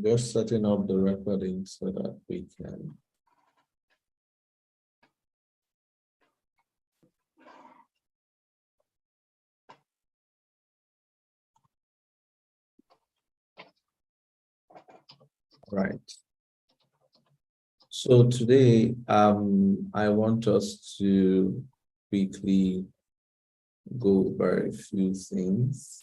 Just setting up the recording so that we can. Right. So today, I want us to quickly go over a few things.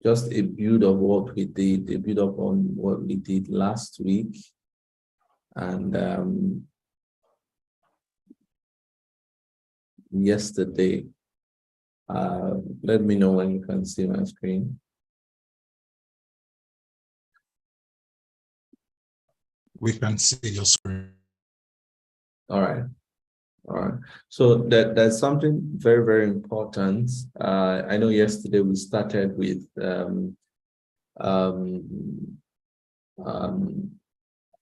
Just a build of what we did, a build up on what we did last week. And yesterday. Let me know when you can see my screen. We can see your screen. All right. So there's something very, very important. I know yesterday we started with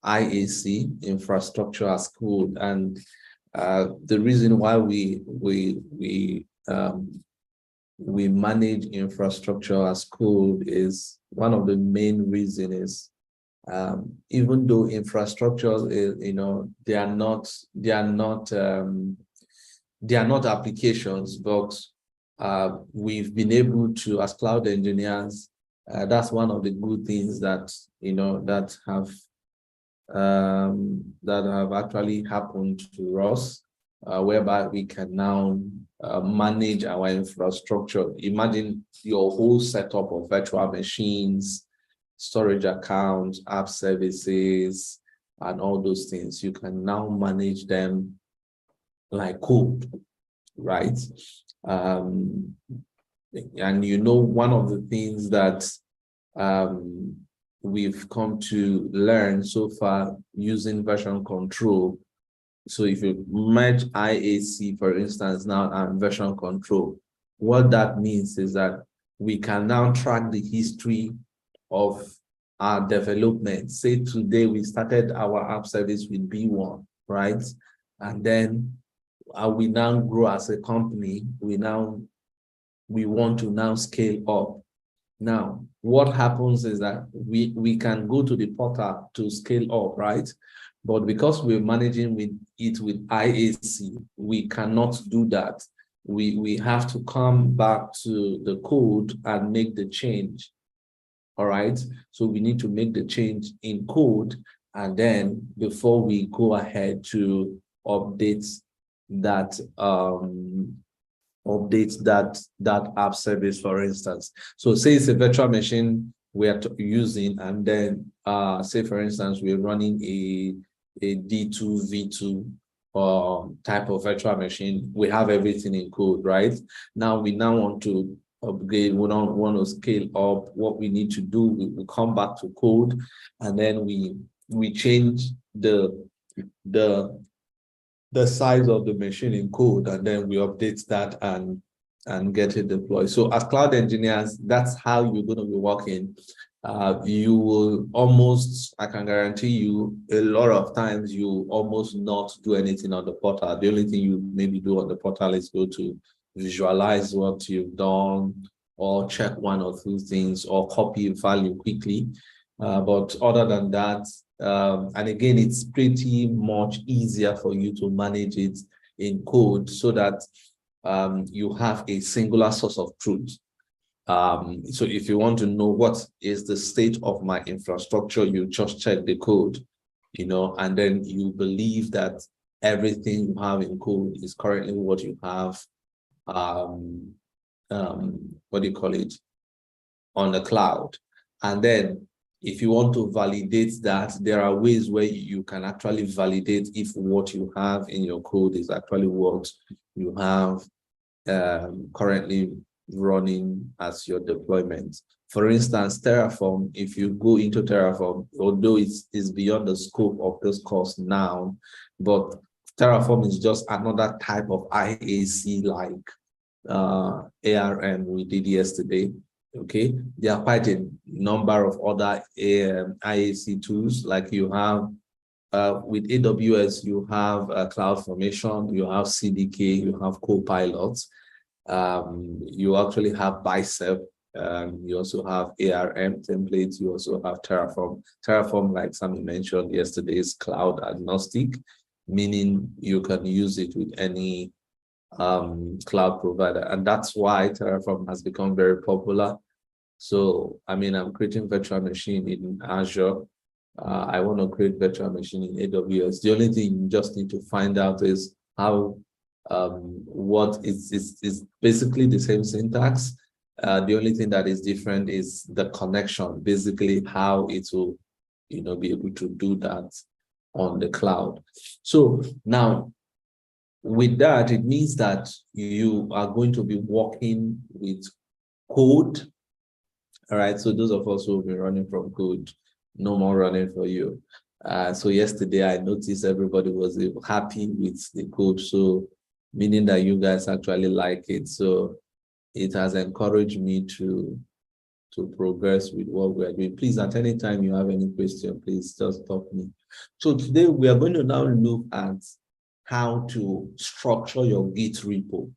IAC, infrastructure as code, and the reason why we manage infrastructure as code is one of the main reasons is even though infrastructure is, they are not applications, but we've been able to, as cloud engineers, that's one of the good things that have actually happened to us, whereby we can now manage our infrastructure. Imagine your whole setup of virtual machines, storage accounts, app services, and all those things. You can now manage them like code, right? And one of the things that we've come to learn so far using version control. So if you merge IAC, for instance, now and version control, what that means is that we can now track the history of our development. Say today we started our app service with B1, right? And then we now grow as a company. We want to now scale up. Now, what happens is that we can go to the portal to scale up, right? But because we're managing with IAC, we cannot do that. We have to come back to the code and make the change. All right, so we need to make the change in code, and then before we go ahead to update that app service, for instance. So say it's a virtual machine we are using, and then say for instance we're running a D2V2 type of virtual machine. We have everything in code, right? Now we want to upgrade, we don't want to scale up. What we need to do, we come back to code, and then we change the size of the machine in code, and then we update that and get it deployed. So as cloud engineers, that's how you're going to be working. You will almost, I can guarantee you, a lot of times you almost not do anything on the portal. The only thing you maybe do on the portal is go to visualize what you've done, or check one or two things, or copy value quickly. But other than that, and again, it's pretty much easier for you to manage it in code so that you have a singular source of truth. So if you want to know what is the state of my infrastructure, you just check the code, and then you believe that everything you have in code is currently what you have, what do you call it, on the cloud. And then if you want to validate that, there are ways where you can actually validate if what you have in your code is actually what you have currently running as your deployment. For instance, Terraform, if you go into Terraform, although it's beyond the scope of this course now, but Terraform is just another type of IAC like ARM we did yesterday. Okay, there are quite a number of other IAC tools, like you have with AWS, you have CloudFormation, you have CDK, you have Copilot. You actually have Bicep. You also have ARM templates. You also have Terraform. Terraform, like Sammy mentioned yesterday, is cloud agnostic, meaning you can use it with any cloud provider. And that's why Terraform has become very popular. So, I mean, I'm creating virtual machine in Azure. I want to create virtual machine in AWS. The only thing you just need to find out is how what is basically the same syntax. The only thing that is different is the connection, basically how it will, be able to do that on the cloud. So now, with that, it means that you are going to be working with code. All right. So those of us who have been running from code, no more running for you. So yesterday I noticed everybody was happy with the code. So meaning that you guys actually like it. So it has encouraged me to progress with what we are doing. Please, at any time you have any question, please just stop me. So today we are going to now look at how to structure your Git repo,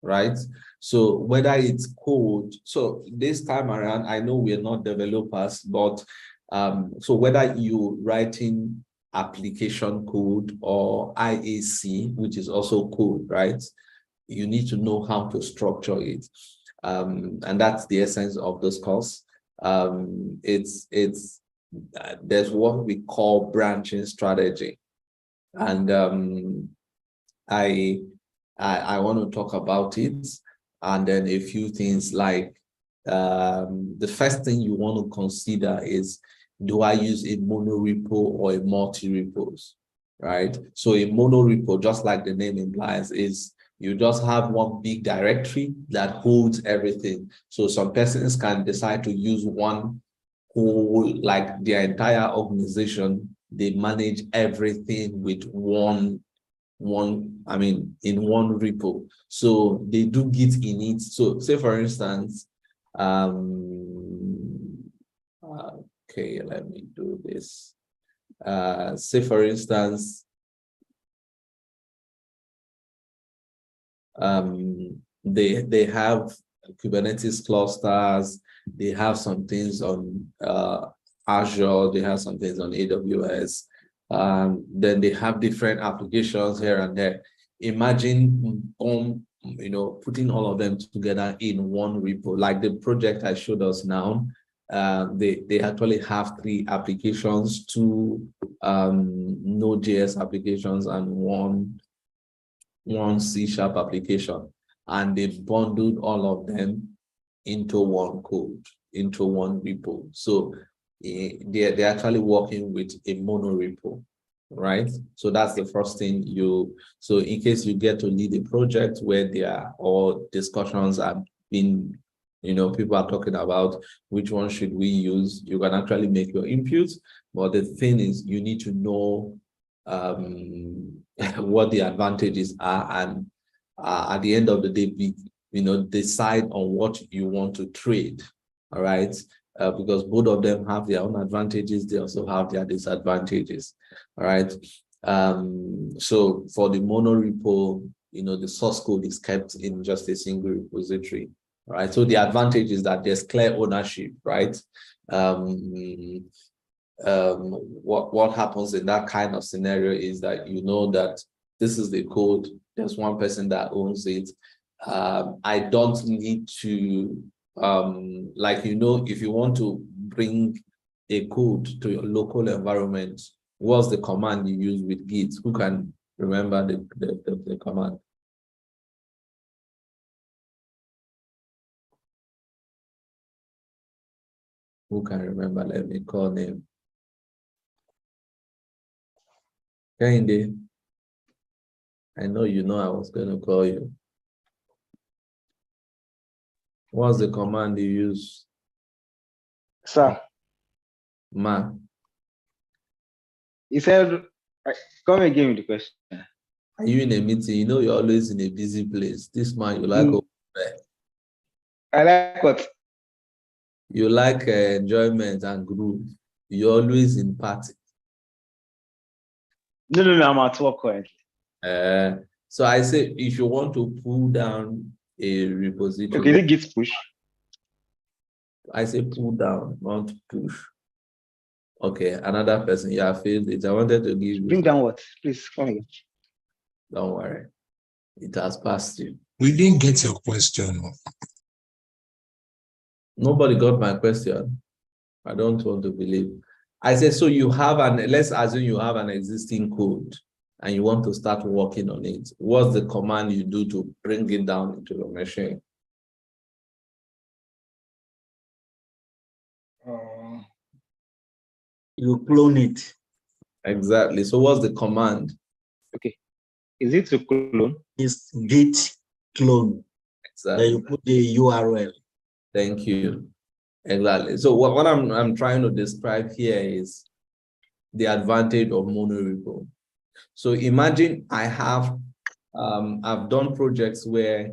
right? So whether it's code, so this time around, I know we're not developers, but so whether you writing application code or IAC, which is also code, right? You need to know how to structure it. And that's the essence of this course. There's what we call branching strategy. And I want to talk about it, and then a few things like the first thing you want to consider is, do I use a mono repo or a multi-repos, right? So a mono repo, just like the name implies, is you just have one big directory that holds everything. So some persons can decide to use one whole, like their entire organization, they manage everything with in one repo. So they do Git init. So say for instance, okay, let me do this. Say for instance, they have Kubernetes clusters, they have some things on Azure, they have some things on AWS. Then they have different applications here and there. Imagine putting all of them together in one repo, like the project I showed us now. They actually have 3 applications, 2 Node.js applications and one C# application, and they bundled all of them into one code, into one repo. So they're actually working with a mono repo, right? So that's the first thing so in case you get to lead a project where there are all discussions have been, people are talking about which one should we use, you can actually make your inputs. But the thing is, you need to know what the advantages are, and at the end of the day, decide on what you want to trade. All right, because both of them have their own advantages, they also have their disadvantages. All right. So for the mono repo, the source code is kept in just a single repository. All right. So the advantage is that there's clear ownership, right? What happens in that kind of scenario is that you know that this is the code, there's one person that owns it. I don't need to if you want to bring a code to your local environment, what's the command you use with Git? Who can remember the command? Who can remember? Let me call name. Kehinde, I know I was going to call you. What's the command you use? Sir. Ma. You said, come again with the question. Are you in a meeting? You're always in a busy place. This man, you like I like what? You like enjoyment and groove. You're always in party. No, I'm at work currently. So I say, if you want to pull down a repository. Okay, is it git push? I say pull down, not push. Okay, another person. Yeah, I failed it. I wanted to give you. Bring down what? Please come again. Don't worry. It has passed you. We didn't get your question. Nobody got my question. I don't want to believe. I said, so you have let's assume you have an existing code and you want to start working on it. What's the command you do to bring it down into your machine? You clone it. Exactly. So what's the command? Okay. Is it to clone? It's git clone. Exactly. Then you put the URL. Thank you. Exactly. So what I'm trying to describe here is the advantage of monorepo. So imagine I've done projects where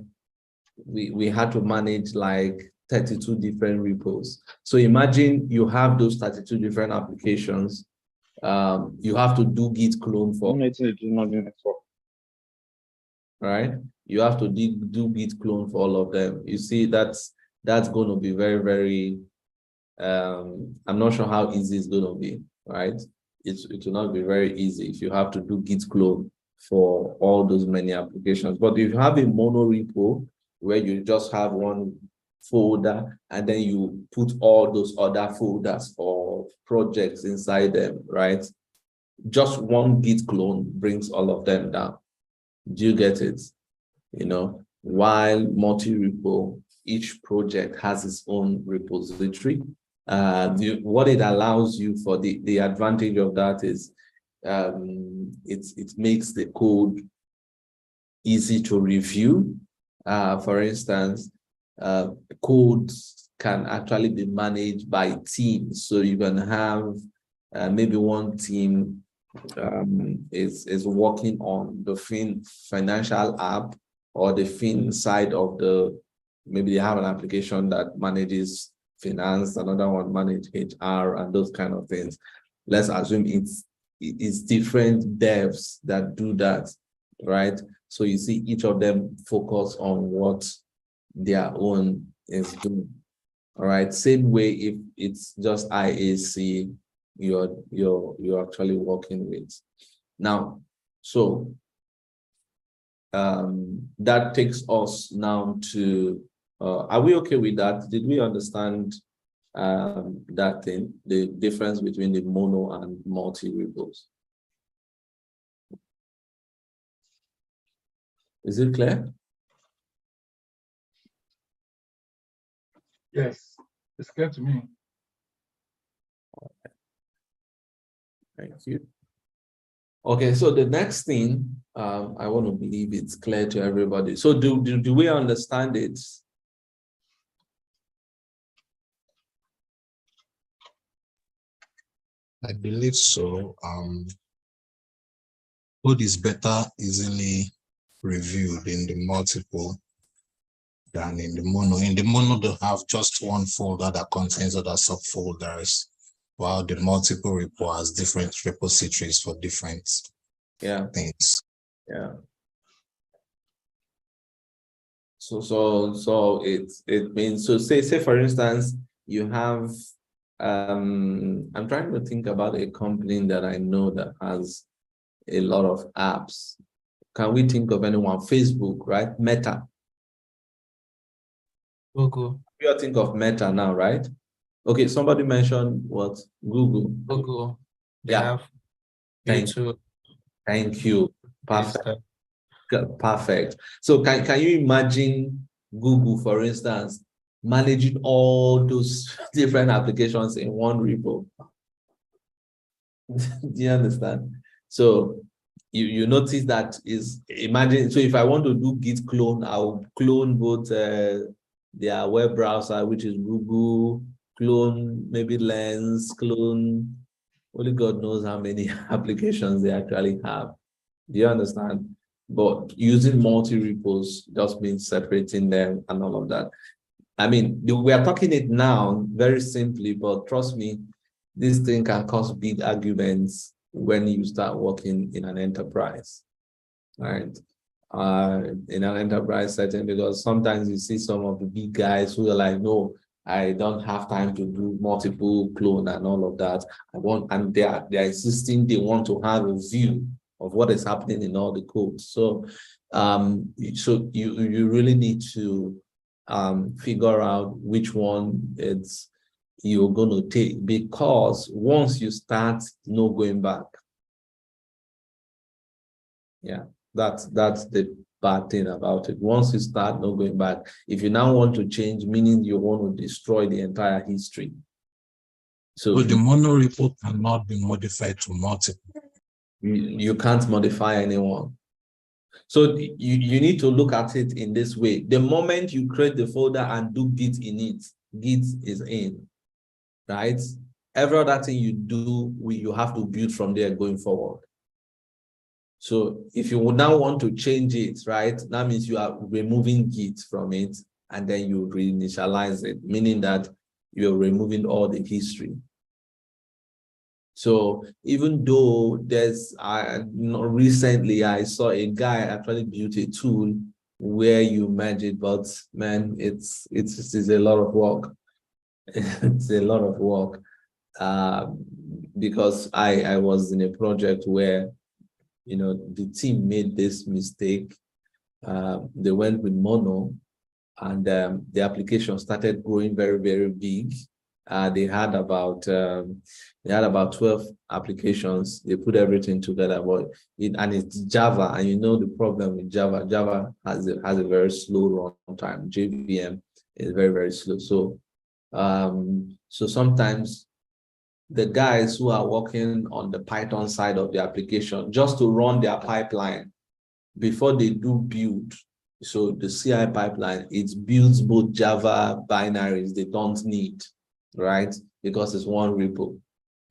we had to manage like 32 different repos. So imagine you have those 32 different applications. You have to do git clone for, right? You have to do git clone for all of them. You see, that's going to be very, very, I'm not sure how easy it's going to be, right? It will not be very easy if you have to do git clone for all those many applications. But if you have a mono repo where you just have one folder and then you put all those other folders or projects inside them, right? Just one git clone brings all of them down. Do you get it? You know, while multi-repo, each project has its own repository. What it allows you for the advantage of that is it makes the code easy to review. For instance, codes can actually be managed by teams. So you can have maybe one team is working on the financial app or the fin side of maybe they have an application that manages finance, another one manage HR and those kind of things. Let's assume it's different devs that do that, right? So you see each of them focus on what their own is doing. All right. Same way if it's just IAC, you're actually working with. Now, so that takes us now to are we okay with that? Did we understand that thing, the difference between the mono and multi repos? Is it clear? Yes, it's clear to me. Thank you. Okay, so the next thing, I want to believe it's clear to everybody. So do we understand it? I believe so. Code is better easily reviewed in the multiple than in the mono. In the mono, they have just one folder that contains other subfolders, while the multiple repo has different repositories for different things. Yeah. So it means, so say for instance, you have I'm trying to think about a company that I know that has a lot of apps. Can we think of anyone? Facebook, right? Meta. Google. We all think of Meta now, right? Okay, somebody mentioned what? Google. Google. They Yeah. have Thank YouTube. Thank you. Perfect. Stuff. Perfect. So can you imagine Google, for instance, managing all those different applications in one repo? Do you understand? So you notice that is, imagine, so if I want to do git clone, I'll clone both their web browser, which is Google, clone maybe Lens, clone, only God knows how many applications they actually have. Do you understand? But using multi-repos just means separating them and all of that. I mean, we are talking it now very simply, but trust me, this thing can cause big arguments when you start working in an enterprise, right? in an enterprise setting, because sometimes you see some of the big guys who are like, no, I don't have time to do multiple clone and all of that. And they're insisting they want to have a view of what is happening in all the codes. So you really need to figure out which one you're going to take, because once you start, no going back. Yeah, that's the bad thing about it. Once you start, no going back. If you now want to change, meaning you want to destroy the entire history. So the mono report cannot be modified to multiple. You can't modify anyone. So you need to look at it in this way. The moment you create the folder and do Git in it, Git is in, right? Every other thing you do, you have to build from there going forward. So if you would now want to change it, right, that means you are removing Git from it, and then you reinitialize it, meaning that you're removing all the history. So even though recently I saw a guy actually built a tool where you merge it, but man, it's a lot of work. It's a lot of work because I was in a project where, the team made this mistake. They went with mono, and the application started growing very, very big. They had about 12 applications. They put everything together, and it's Java, and the problem with Java. Java has a very slow runtime. JVM is very, very slow. So sometimes the guys who are working on the Python side of the application, just to run their pipeline before they do build. So the CI pipeline, it builds both Java binaries they don't need, right? Because it's one repo.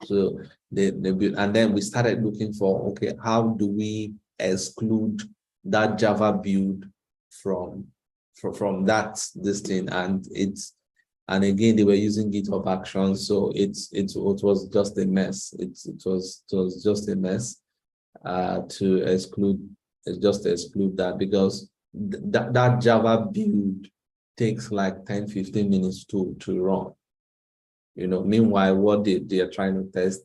So they build, and then we started looking for, okay, how do we exclude that Java build from this thing? And again, they were using GitHub Actions, so it was just a mess. It was just a mess to exclude that, because that Java build takes like 10-15 minutes to run. Meanwhile, what they are trying to test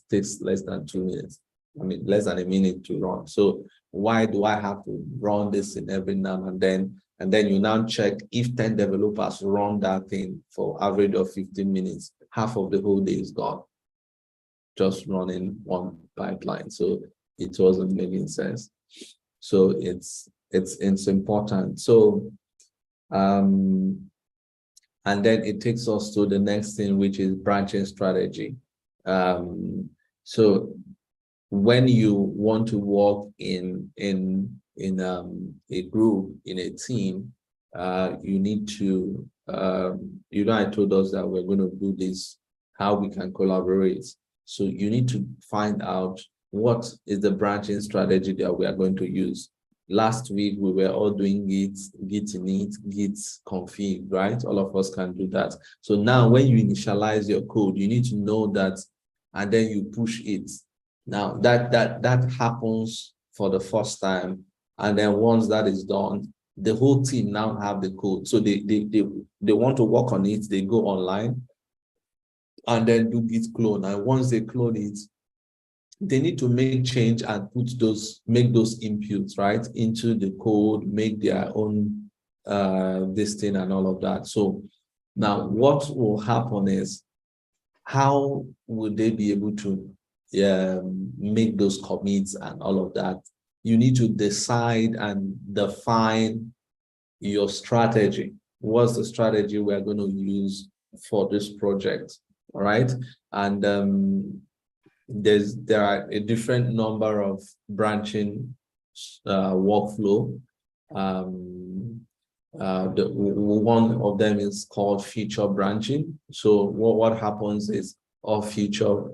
takes less than 2 minutes. I mean, less than a minute to run. So why do I have to run this in every now and then? And then you now check if 10 developers run that thing for average of 15 minutes, half of the whole day is gone, just running one pipeline. So it wasn't making sense. So it's important. So and then it takes us to the next thing, which is branching strategy. So when you want to work in a group, in a team, you need to, I told us that we're going to do this, how we can collaborate. So you need to find out what is the branching strategy that we are going to use. Last week, we were all doing Git init, Git config, right? All of us can do that. So now when you initialize your code, you need to know that, and then you push it. Now that happens for the first time. And then once that is done, the whole team now have the code. So they want to work on it, they go online and then do Git clone. And once they clone it, they need to make change and make those inputs right into the code, make their own this thing and all of that. So now what will happen is, how would they be able to make those commits and all of that? You need to decide and define your strategy. What's the strategy we're going to use for this project? All right. And there are a different number of branching workflow. One of them is called feature branching. So what happens is all feature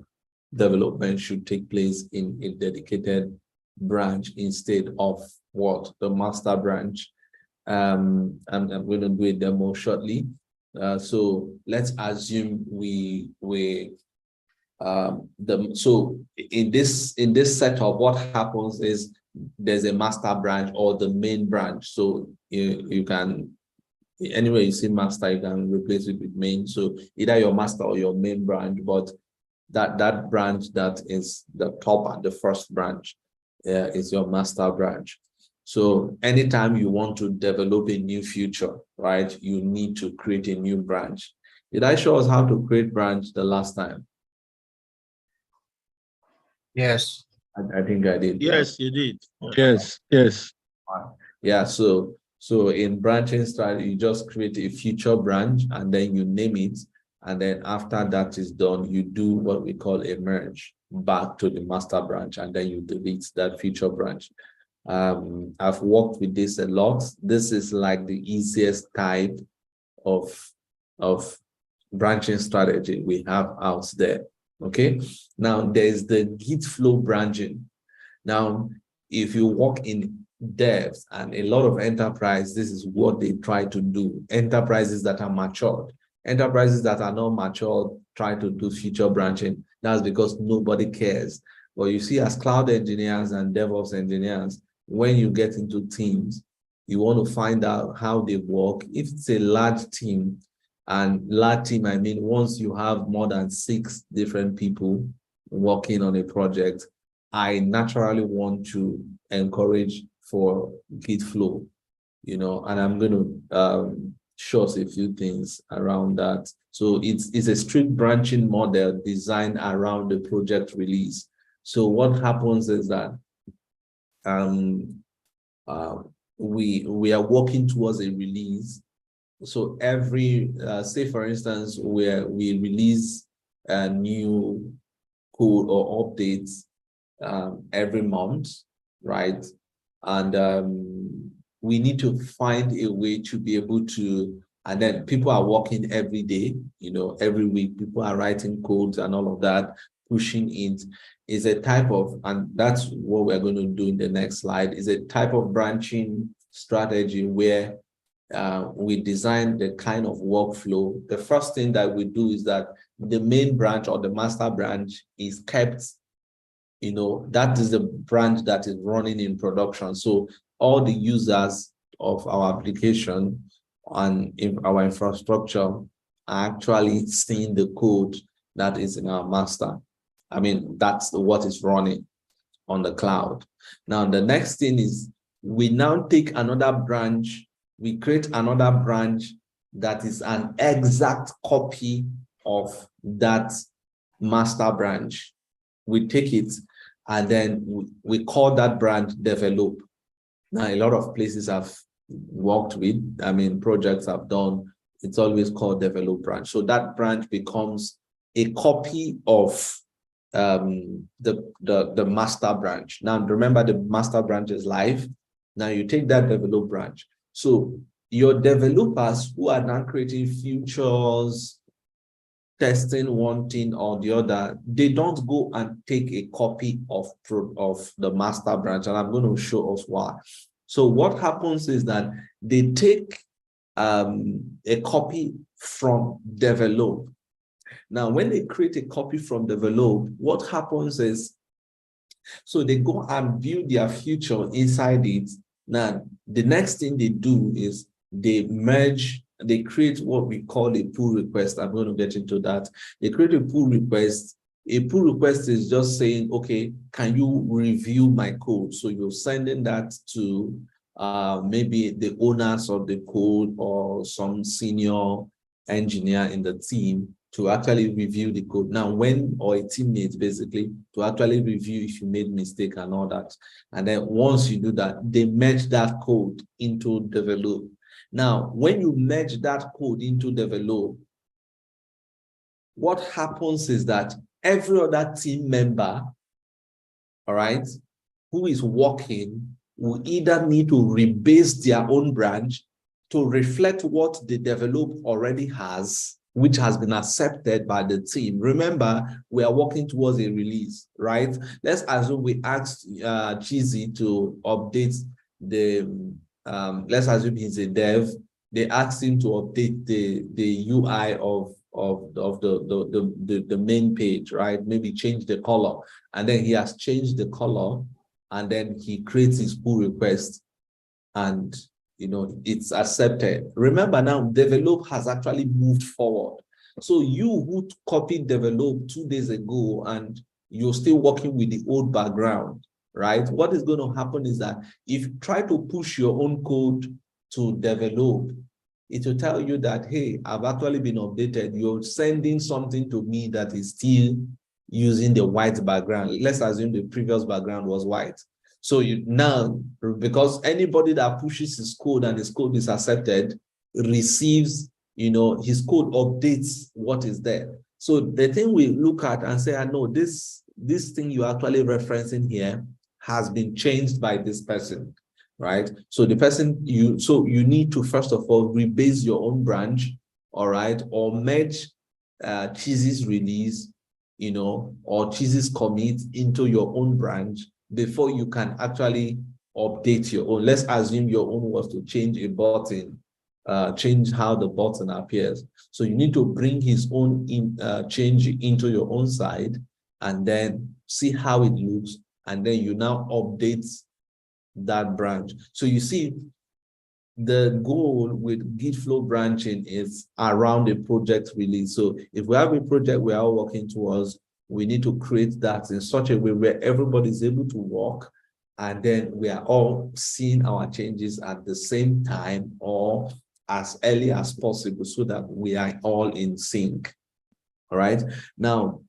development should take place in a dedicated branch instead of the master branch. I'm going to do a demo shortly. So let's assume so in this setup, what happens is there's a master branch or the main branch. So you can, anywhere you see master, you can replace it with main. So either your master or your main branch, but that branch that is the top and the first branch is your master branch. So anytime you want to develop a new feature, right, you need to create a new branch. Did I show us how to create branch the last time? Yes. I think I did. Yes, you did. Yes, yes. Yeah, so in branching strategy, you just create a feature branch and then you name it. And then after that is done, you do what we call a merge back to the master branch, and then you delete that feature branch. I've worked with this a lot. This is like the easiest type of branching strategy we have out there. Okay. Now there's the Git flow branching. Now, if you work in devs and a lot of enterprise, this is what they try to do. Enterprises that are matured, enterprises that are not matured try to do feature branching. That's because nobody cares. But you see, as cloud engineers and DevOps engineers, when you get into teams, you want to find out how they work. If it's a large team, and large team, I mean, once you have more than 6 different people working on a project, I naturally want to encourage for Git flow, you know, and I'm going to show us a few things around that. So it's a strict branching model designed around the project release. So what happens is that we are working towards a release. So every, say for instance, where we release a new code or updates every month, right? And we need to find a way to be able to, and then people are working every day, you know, every week, people are writing codes and all of that, pushing it is a type of, and that's what we're going to do in the next slide, is a type of branching strategy where we design the kind of workflow. The first thing that we do is that the main branch or the master branch is kept, you know, that is the branch that is running in production. So all the users of our application and in our infrastructure are actually seeing the code that is in our master. I mean, that's what is running on the cloud. Now, the next thing is we now take another branch, we create another branch that is an exact copy of that master branch. We take it and then we call that branch develop. Now, a lot of places I've worked with, I mean, projects I've done, it's always called develop branch. So that branch becomes a copy of the master branch. Now, remember the master branch is live. Now you take that develop branch. So your developers who are now creating features, testing one thing or the other, they don't go and take a copy of the master branch, and I'm going to show us why. So what happens is that they take a copy from develop. Now, when they create a copy from develop, what happens is, so they go and build their feature inside it. Now, the next thing they do is they merge, they create what we call a pull request. I'm going to get into that. They create a pull request. A pull request is just saying, okay, can you review my code? So you're sending that to maybe the owners of the code or some senior engineer in the team to actually review the code. Now, or a teammate basically, to actually review if you made mistake and all that. And then once you do that, they merge that code into develop. Now, when you merge that code into develop, what happens is that every other team member, all right, who is working will either need to rebase their own branch to reflect what the develop already has, which has been accepted by the team. Remember, we are working towards a release, right? Let's assume we asked Cheesy to update the, let's assume he's a dev. They asked him to update the UI of the main page, right? Maybe change the color. And then he has changed the color. and then he creates his pull request, and it's accepted. Remember now, develop has actually moved forward. So you who copied develop 2 days ago and you're still working with the old background, right? What is going to happen is that if you try to push your own code to develop, it will tell you that, hey, I've actually been updated. You're sending something to me that is still using the white background. Let's assume the previous background was white. So you now, because anybody that pushes his code and his code is accepted receives, his code updates what is there. So the thing we look at and say, I know this thing you're actually referencing here has been changed by this person, right? So the person you need to first of all rebase your own branch, all right, or merge Cheesy's release, or Cheesy's commit into your own branch before you can actually update your own. Let's assume your own was to change a button, change how the button appears. So you need to bring his own change into your own side and then see how it looks. And then you now update that branch. So you see, the goal with Git flow branching is around a project release. So if we have a project we are all working towards, we need to create that in such a way where everybody is able to work, and then we are all seeing our changes at the same time or as early as possible so that we are all in sync. All right. Now,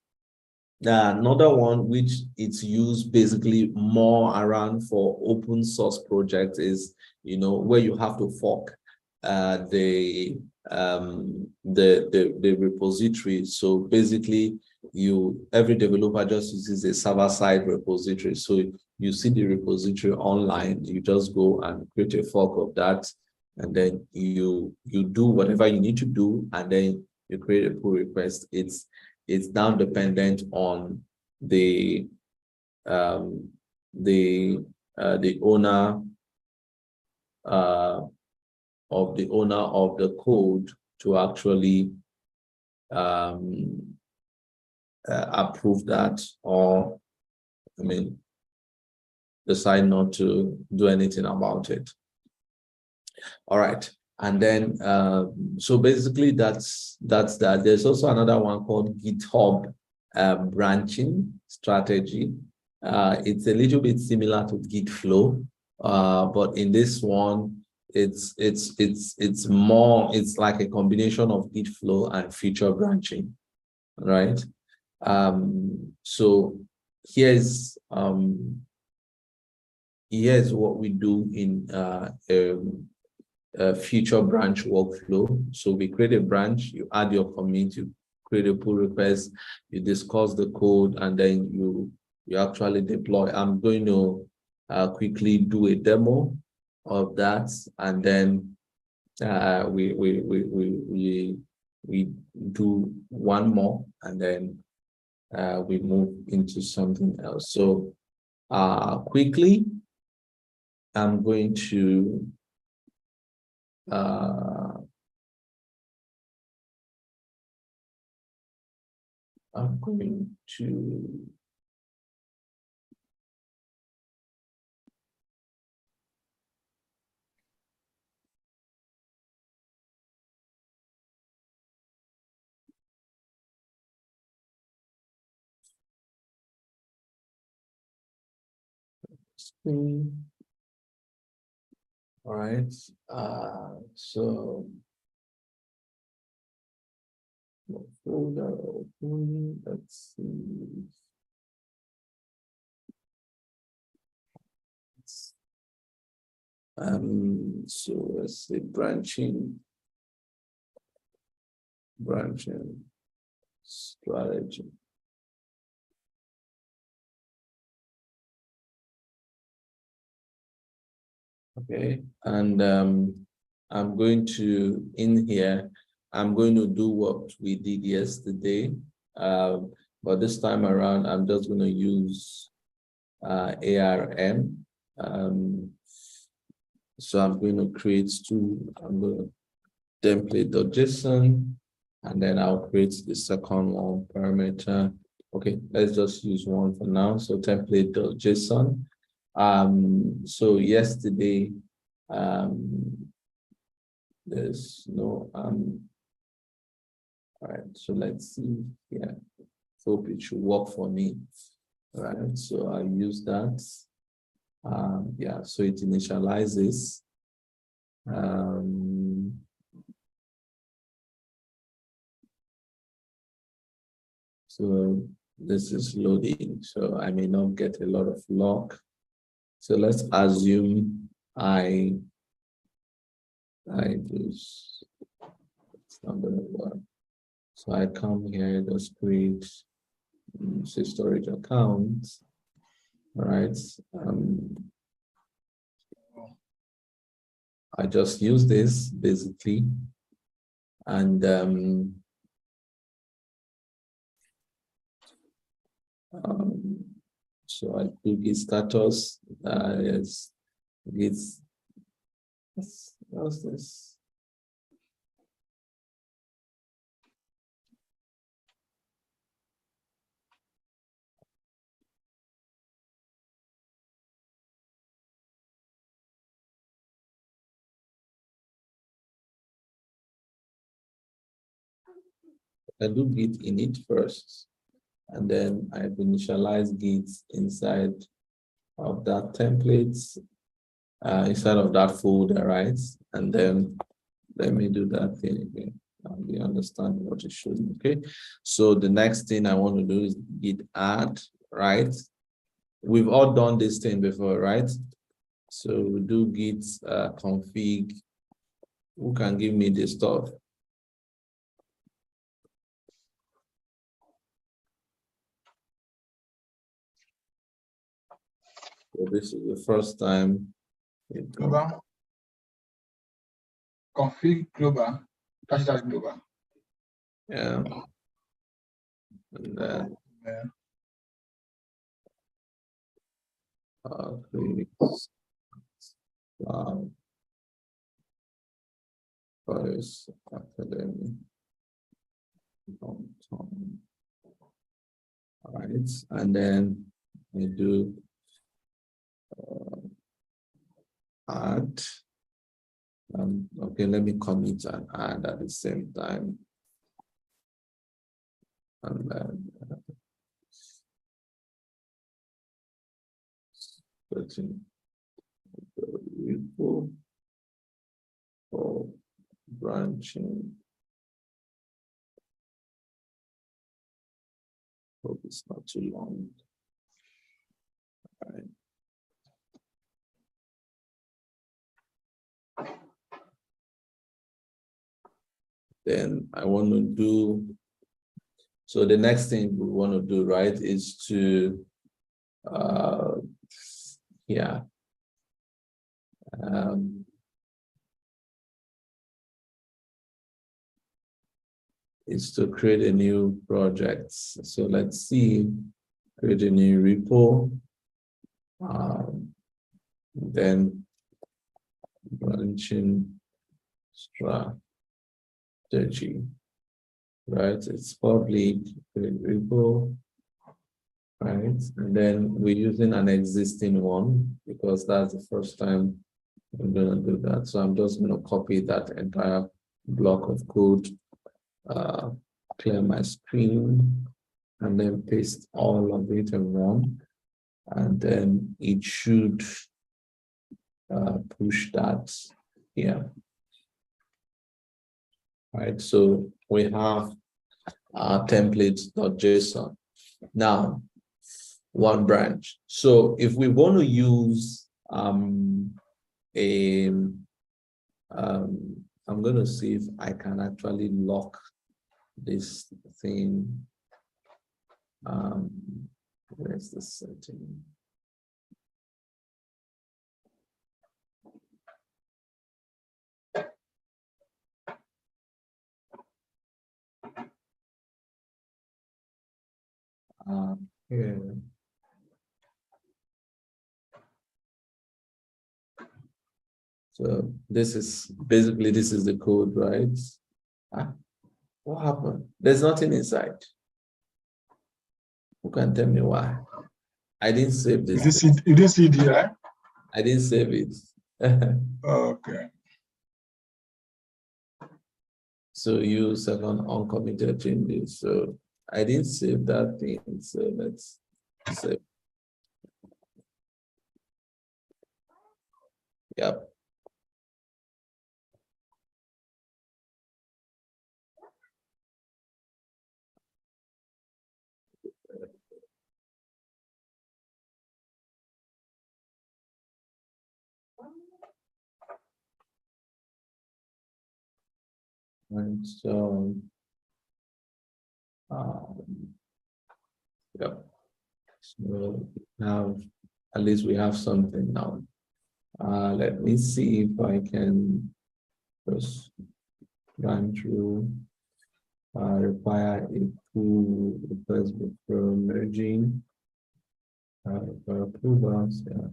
another one which it's used basically more around for open source projects is, where you have to fork the repository. So basically, every developer just uses a server-side repository. So you see the repository online, you just go and create a fork of that, and then you do whatever you need to do, and then you create a pull request. It's now dependent on the owner of the code to actually approve that, or decide not to do anything about it. All right. And then, so basically that's that. There's also another one called GitHub branching strategy. It's a little bit similar to Git flow, but in this one, it's like a combination of Git flow and feature branching, right? So here's what we do in feature branch workflow. So we create a branch, you add your commit, you create a pull request, you discuss the code, and then you actually deploy. I'm going to quickly do a demo of that, and then we do one more, and then we move into something else. So quickly, I'm going to screen. All right. So folder open. Let's see. So let's say branching strategy. Okay, and I'm going to, in here, I'm going to do what we did yesterday, but this time around, I'm just going to use ARM. So I'm going to create I'm going to template.json, and then I'll create the second one, parameter. Okay, let's just use one for now. So template.json. So yesterday, there's no all right, so let's see. Yeah, hope it should work for me. All right, so I'll use that. Yeah, so it initializes. So this is loading, so I may not get a lot of luck. So let's assume I just, it's not gonna work. So I come here, just create say storage account. All right. I just use this basically, and so I do git status. Yes, what's this? I do git init first, and then I initialize git inside of that template, inside of that folder, right? And then let me do that thing again. You understand what it should be, okay? So the next thing I want to do is git add, right? We've all done this thing before, right? So we do git config. Who can give me this stuff? So this is the first time. Global. Config global. / global. Yeah. And then Yeah. create Coils Academy. All right, and then we do add. Okay, let me commit and add at the same time. And then searching the repo for branching. Hope it's not too long. All right. Then I want to do, so the next thing we want to do, right, is to, yeah, is to create a new project. So let's see, create a new repo, then branching strategy, right? It's public, create repo, right? And then we're using an existing one because that's the first time I'm gonna do that. So I'm just gonna copy that entire block of code, clear my screen, and then paste all of it in one. And then it should push that here. Right, so we have our template.json. Now, one branch. So if we want to use I'm going to see if I can actually lock this thing. Where's the setting? Here. So this is basically, this is the code, right? What happened? There's nothing inside. Who can tell me why? I didn't save You this. didn't see it here, right? I didn't save it. Okay. So you second uncommitted changes. So I didn't save that thing. So let's save. Yep. And so, yep. So now, at least we have something now. Let me see if I can just run through. Require a pull request before merging. For approvals, yeah.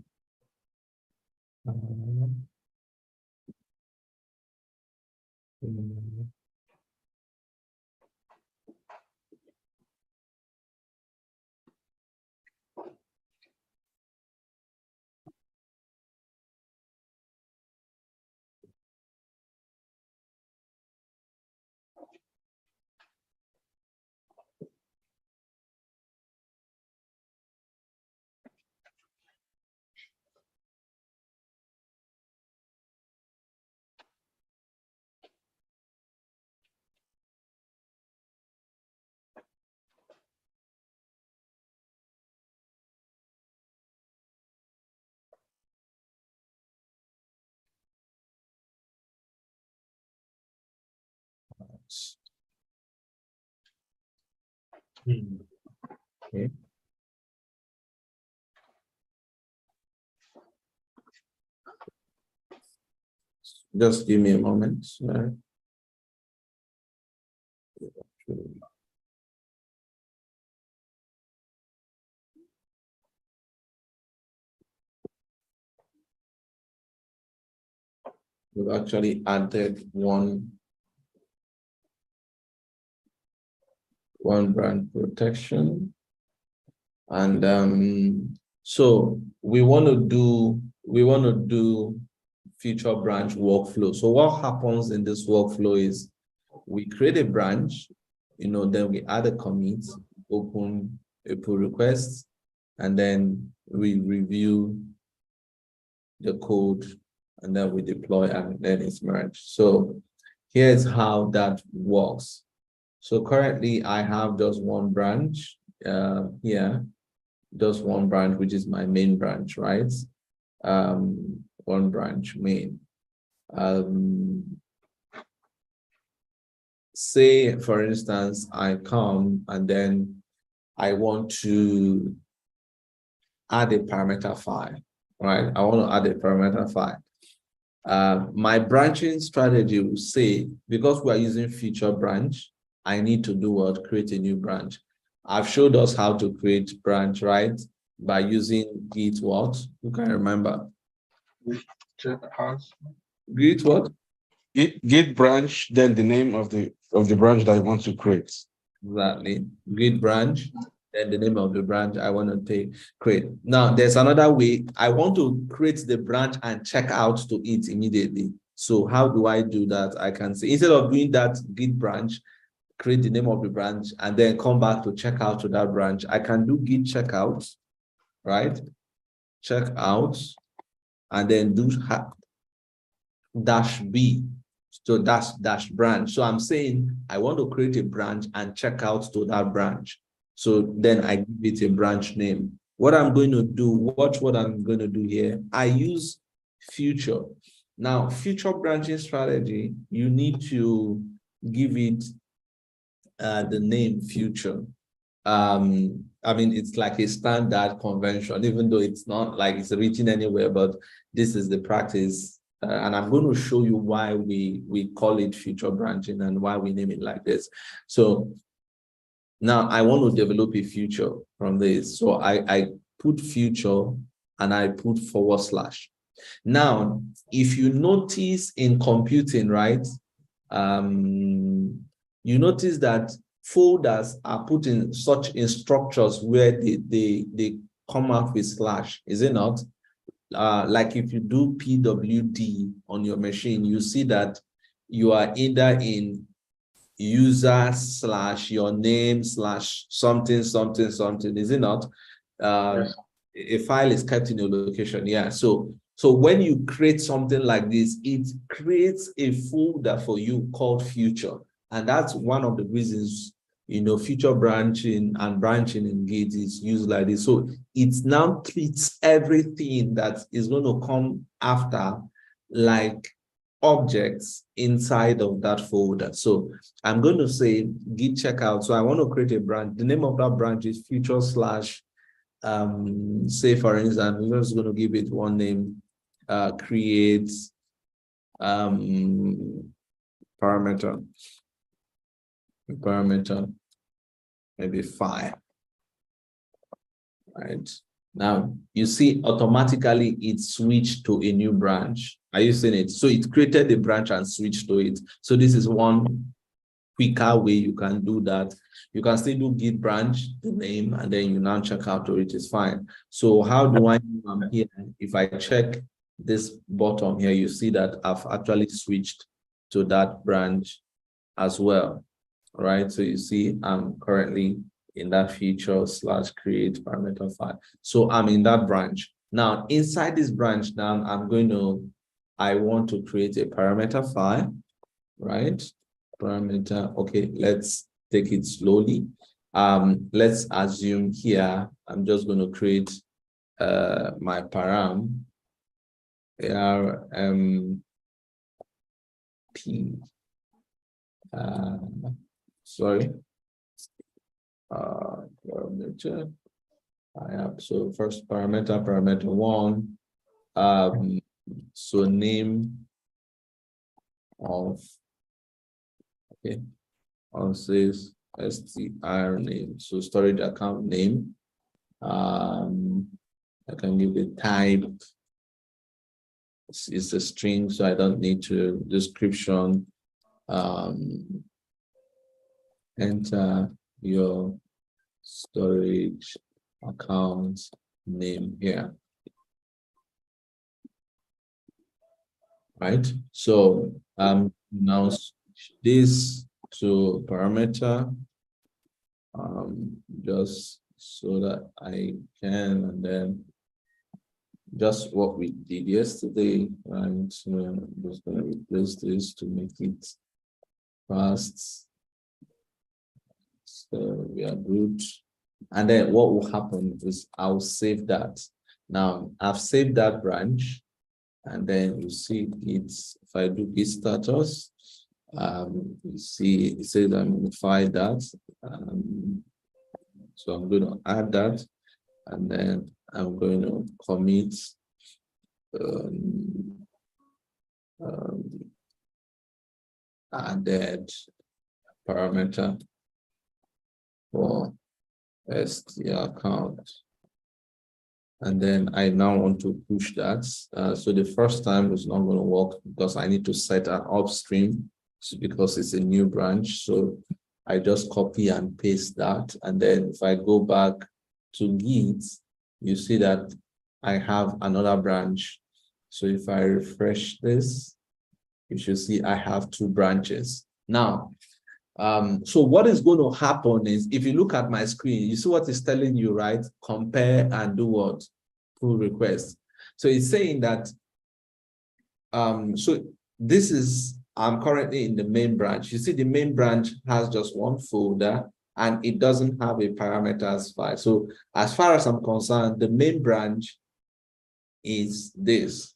Okay. Just give me a moment. We've actually added one brand protection. And so we want to do future branch workflow. So what happens in this workflow is we create a branch, then we add a commit, open a pull request, and then we review the code, and then we deploy, and then it's merged. So here's how that works. So currently I have just one branch here, just one branch, which is my main branch, right? One branch main. Say, for instance, I come and then I want to add a parameter file, right? I want to add a parameter file. My branching strategy will say, because we are using feature branch, I need to do what? Create a new branch. I've showed us how to create branch, right? By using git what? You can remember. Check house. Git what? Git branch, then the name of the branch that I want to create. Exactly. Git branch, then the name of the branch I want to create. Now, there's another way. I want to create the branch and check out to it immediately. So how do I do that? I can say, instead of doing that git branch, create the name of the branch, and then come back to check out to that branch, I can do git checkout, right? Check out, and then do -b. So that's branch. So I'm saying I want to create a branch and check out to that branch. So then I give it a branch name. What I'm going to do, watch what I'm going to do here. I use future. Now, future branching strategy, you need to give it the name future. I mean, it's like a standard convention, even though it's not like it's written anywhere, but this is the practice. And I'm going to show you why we call it future branching and why we name it like this. So now I want to develop a future from this. So I put future and I put /. Now, if you notice in computing, right, you notice that folders are put in structures where they come out with slash, is it not? Like if you do PWD on your machine, you see that you are either in user slash your name slash something, something, something, is it not? Yes. A file is kept in your location. Yeah. So when you create something like this, it creates a folder for you called future. And that's one of the reasons, future branching and branching in Git is used like this. So it now treats everything that is going to come after like objects inside of that folder. So I'm going to say git checkout. So I want to create a branch. The name of that branch is future slash, say for instance, we're just going to give it one name, create parameter, maybe 5. Right now, you see automatically it switched to a new branch. Are you seeing it? So it created a branch and switched to it. So this is one quicker way you can do that. You can still do git branch, the name, and then you now check out to it is fine. So how do I know I'm here? If I check this bottom here, you see that I've actually switched to that branch as well. All right. So you see I'm currently in that feature slash create parameter file. So I'm in that branch. Now inside this branch, now I want to create a parameter file, right? Parameter. Okay, let's take it slowly. Let's assume here I'm just going to create my param p sorry parameter. I have so first parameter 1, so name of, okay, on says str name, so storage account name. I can give it type, it's a string, so I don't need to description. Enter your storage account name here. Right. So now switch this to parameter, just so that I can, and then just what we did yesterday, and I'm just going to replace this to make it fast. So we are good. And then what will happen is I'll save that. Now I've saved that branch, and then you see it's, if I do git status, you see it says I modified that. So I'm going to add that, and then I'm going to commit added parameter for str account. And then I now want to push that. So the first time is not going to work because I need to set an upstream because it's a new branch. So I just copy and paste that. And then if I go back to Git, you see that I have another branch. So if I refresh this, you should see I have 2 branches. Now, so what is going to happen is, if you look at my screen, you see what it's telling you, right? Compare and do what? Pull request. So it's saying that, so this is, I'm currently in the main branch. You see the main branch has just one folder and it doesn't have a parameters file. So as far as I'm concerned, the main branch is this.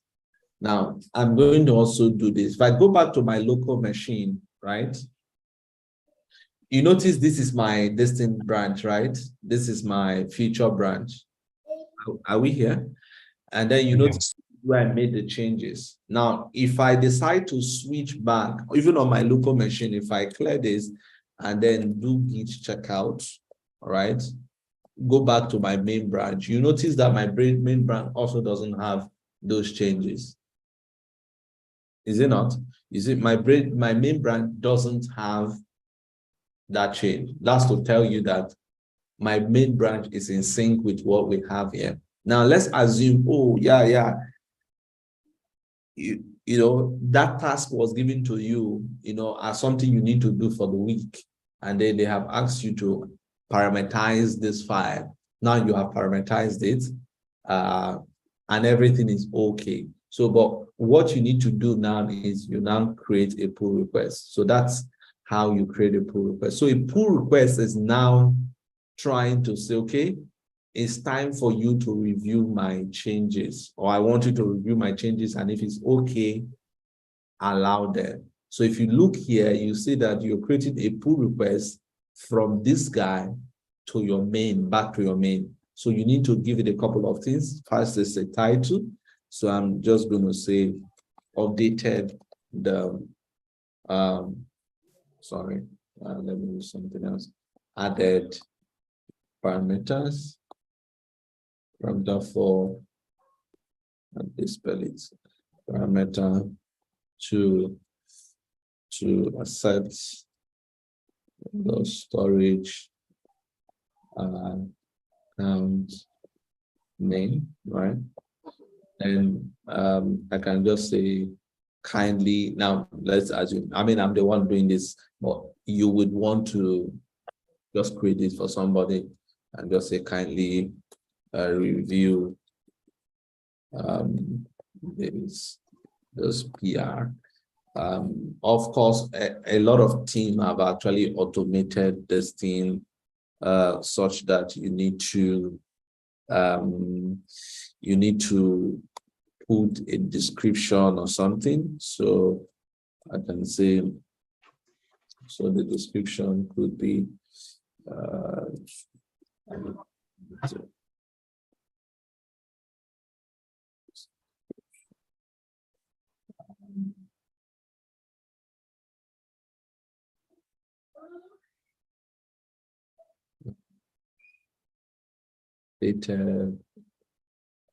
Now I'm going to also do this. If I go back to my local machine, right? You notice this is my distinct branch, right? This is my feature branch. Are we here? And then you notice where I made the changes. Now, if I decide to switch back, even on my local machine, if I clear this and then do git checkout, all right, go back to my main branch, you notice that my main branch also doesn't have those changes. Is it not? Is it my main branch doesn't have that change? That's to tell you that my main branch is in sync with what we have here. Now let's assume, oh yeah, you know, that task was given to you, you know, as something you need to do for the week. And then they have asked you to parameterize this file. Now you have parameterized it, and everything is okay. So, but what you need to do now is you now create a pull request. So that's how you create a pull request. So a pull request is now trying to say, okay, it's time for you to review my changes, or I want you to review my changes, and if it's okay, allow them. So if you look here, you see that you're creating a pull request from this guy to your main, back to your main. So you need to give it a couple of things. First is a title. So I'm just going to say updated the, let me use something else. Added parameters. Parameter for, and this spell it, parameter to accept the storage count name, right? And I can just say kindly. Now let's assume, I mean, I'm the one doing this, but you would want to just create this for somebody and just say kindly review this PR. Of course, a lot of teams have actually automated this thing such that you need to put a description or something. So I can say, so the description could be data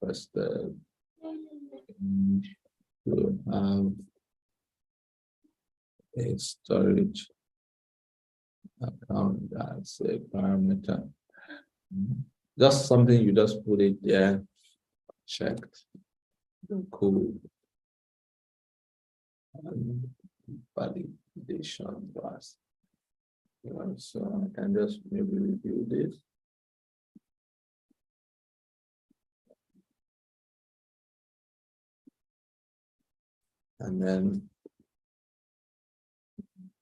requested to have a storage account that's a parameter. Just something you just put it there, checked the code and validation bars. So I can just maybe review this. And then,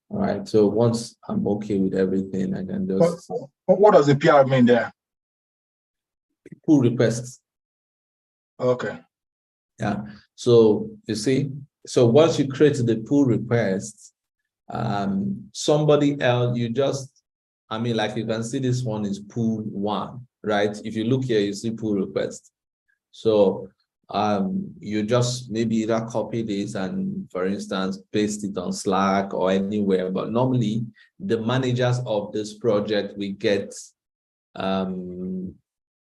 all right, so once I'm okay with everything, I can just What does the PR mean there? pull requests. Okay. Yeah. So you see, so once you create the pull request, somebody else, you just, I mean, like you can see this one is pull one, right? If you look here, you see pull request. So you just maybe either copy this and, for instance, paste it on Slack or anywhere. But normally, the managers of this project will get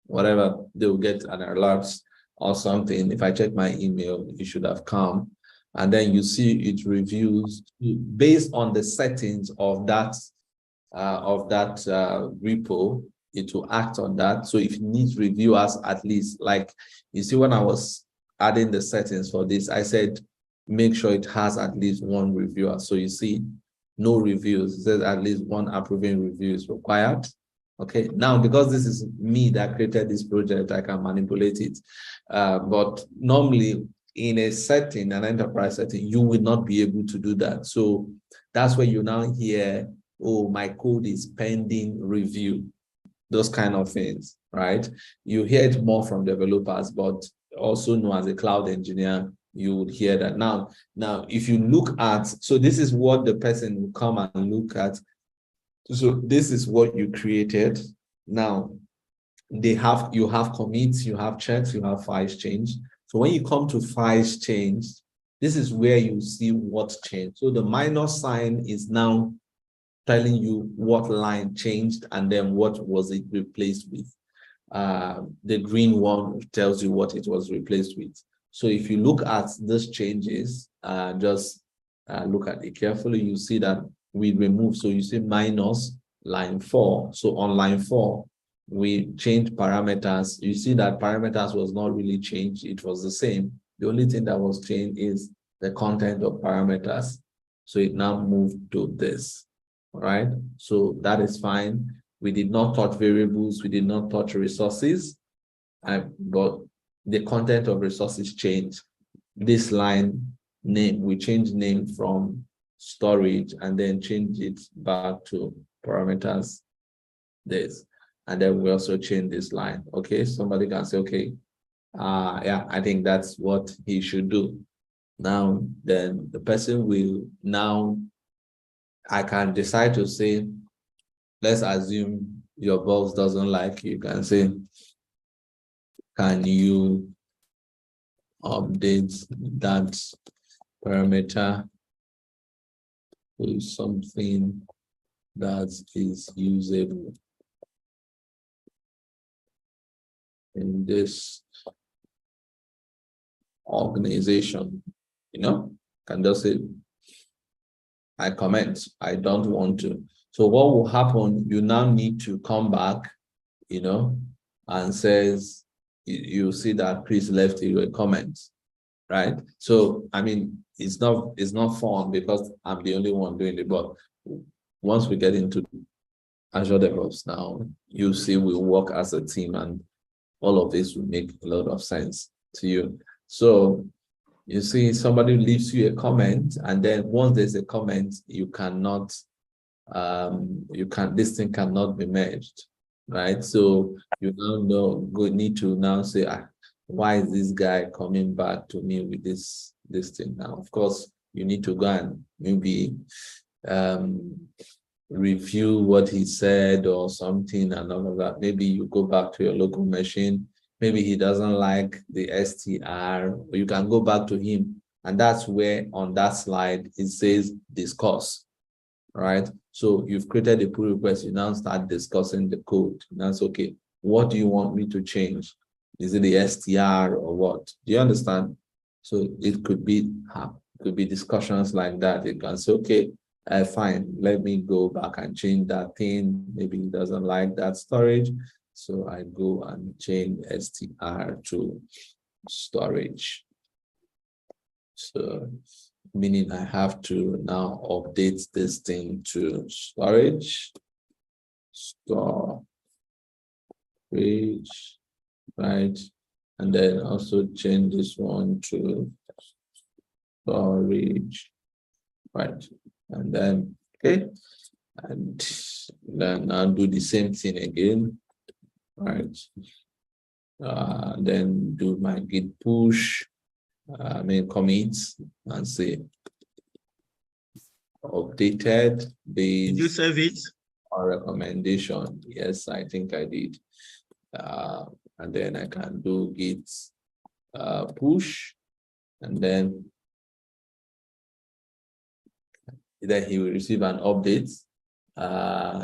whatever, they'll get an alert or something. If I check my email, it should have come. And then you see it reviews based on the settings of that repo. It will act on that. So if it needs reviewers, at least, like you see when I was adding the settings for this, I said make sure it has at least one reviewer. So you see no reviews. It says at least one approving review is required. Okay, now because this is me that created this project, I can manipulate it. But normally in a setting, an enterprise setting, you will not be able to do that. So that's where you now hear, oh, my code is pending review, those kind of things, right? You hear it more from developers, but also know as a cloud engineer, you would hear that. Now, if you look at, so this is what the person will come and look at. So this is what you created. Now, you have commits, you have checks, you have files changed. So when you come to files changed, this is where you see what changed. So the minus sign is now telling you what line changed and then what was it replaced with. The green one tells you what it was replaced with. So if you look at these changes, just look at it carefully, you see that we remove. So you see minus line 4. So on line 4, we changed parameters. You see that parameters was not really changed. It was the same. The only thing that was changed is the content of parameters. So it now moved to this, all right? So that is fine. We did not touch variables. We did not touch resources, but the content of resources changed. This line name, we changed name from storage and then change it back to parameters this. And then we also change this line. Okay, somebody can say, okay, yeah, I think that's what he should do. Now, then the person will now, I can decide to say, let's assume your boss doesn't like you. You can say, can you update that parameter to something that is usable in this organization? You know, can just say, I comment, I don't want to. So what will happen, you now need to come back, you know, and says, you see that Chris left you a comment, right? So, I mean, it's not fun because I'm the only one doing it, but once we get into Azure DevOps now, you see we work as a team and all of this will make a lot of sense to you. So you see somebody leaves you a comment, and then once there's a comment, you cannot, this thing cannot be merged, right? So you now need to now say, why is this guy coming back to me with this thing now? Of course, you need to go and maybe review what he said or something and all of that. Maybe you go back to your local machine. Maybe he doesn't like the str, or you can go back to him. And that's where on that slide, it says discuss, right? So you've created a pull request. You now start discussing the code. And that's okay. What do you want me to change? Is it the str or what? Do you understand? So it could be discussions like that. You can say, okay, fine, let me go back and change that thing. Maybe he doesn't like that storage. So I go and change str to storage. So meaning I have to now update this thing to storage, right? And then also change this one to storage, right? And then, okay. And then I'll do the same thing again, right? Then do my git push, commits and say updated based. Did you save it? On recommendation. Yes, I think I did. And then I can do git push, and then he will receive an update.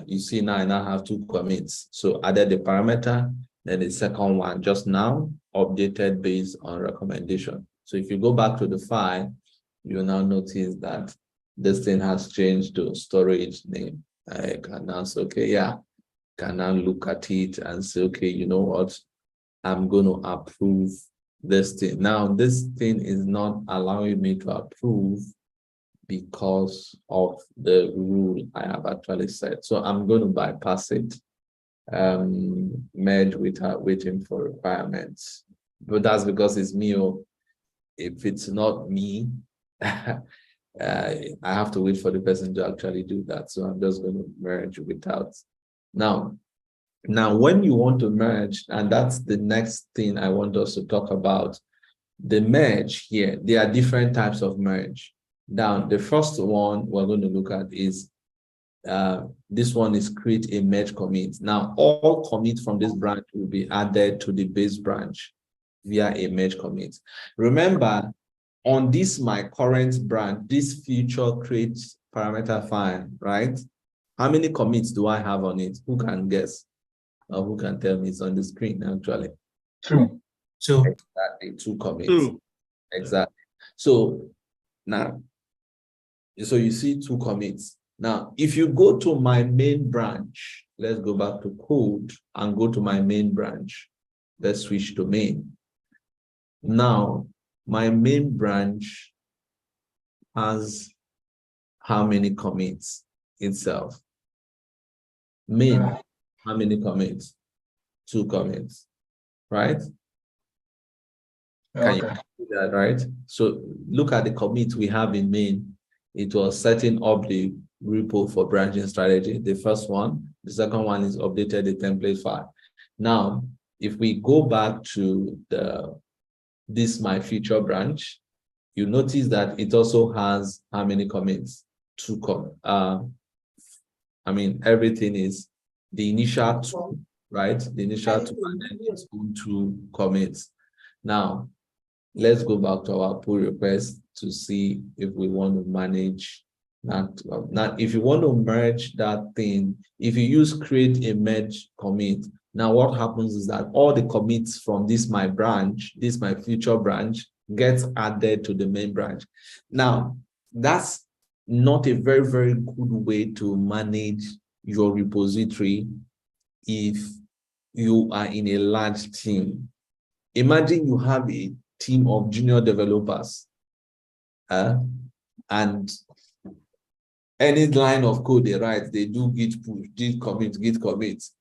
You see now I now have two commits. So added the parameter, then the second one just now updated based on recommendation. So if you go back to the file, you'll now notice that this thing has changed to storage name. I can now say, okay, yeah, can now look at it and say, okay, you know what? I'm going to approve this thing. Now, this thing is not allowing me to approve because of the rule I have actually set. So I'm going to bypass it, merge without waiting for requirements. But that's because it's me. Or if it's not me, I have to wait for the person to actually do that. So I'm just going to merge without. Now, when you want to merge, and that's the next thing I want us to talk about, the merge here, there are different types of merge. Now, the first one we're going to look at is, this one is create a merge commit. Now, all commits from this branch will be added to the base branch via a merge commit. Remember, on this, my current branch, this feature creates parameter file, right? How many commits do I have on it? Who can guess? Or who can tell me? It's on the screen, actually. Two. Exactly, 2 commits. 2. Exactly. So now, so you see 2 commits. Now, if you go to my main branch, let's go back to code and go to my main branch. Let's switch to main. Now, my main branch has how many commits itself? Main, how many commits? 2 commits, right? Can you Okay. see that, right? So look at the commit we have in main. It was setting up the repo for branching strategy, the first one. The second one is updated the template file. Now, if we go back to this my feature branch, you notice that it also has how many commits? 2 I mean, everything is the initial 2, right? The initial 2 and then its own 2 commits. Now, let's go back to our pull request to see if we want to manage that. Now, if you want to merge that thing, if you use create a merge commit, now what happens is that all the commits from this my branch, this my future branch, gets added to the main branch. Now, that's not a very, very good way to manage your repository if you are in a large team. Imagine you have a team of junior developers and any line of code they write, they do git push, git commit.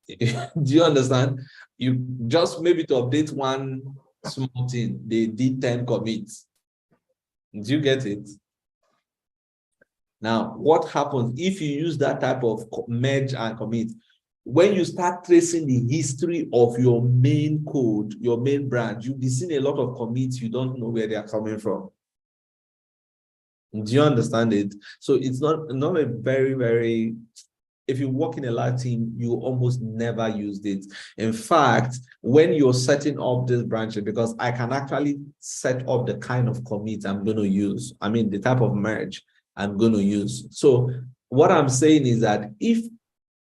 Do you understand? You just maybe to update one small thing, they did 10 commits. Do you get it? Now, what happens if you use that type of merge and commit? When you start tracing the history of your main code, your main branch, you'll be seeing a lot of commits. You don't know where they are coming from. Do you understand it? So it's not a very, very, if you work in a large team, you almost never use it. In fact, when you're setting up this branch, because I can actually set up the kind of commit I'm going to use, I mean, the type of merge I'm going to use. So what I'm saying is that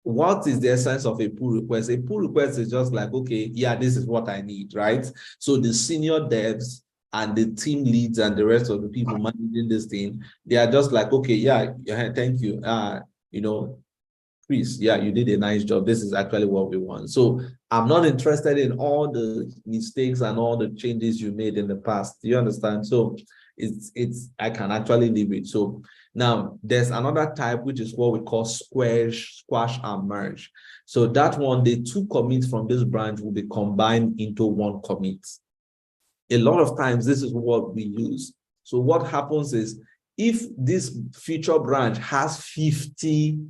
what is the essence of a pull request? A pull request is just like, okay, yeah, this is what I need, right? So the senior devs and the team leads and the rest of the people managing this thing, they are just like, okay, yeah, thank you. You know, Chris, yeah, you did a nice job. This is actually what we want. So I'm not interested in all the mistakes and all the changes you made in the past. Do you understand? So I can actually leave it. So now there's another type, which is what we call squash and merge. So that one, the 2 commits from this branch will be combined into 1 commit. A lot of times, this is what we use. So what happens is, if this future branch has 50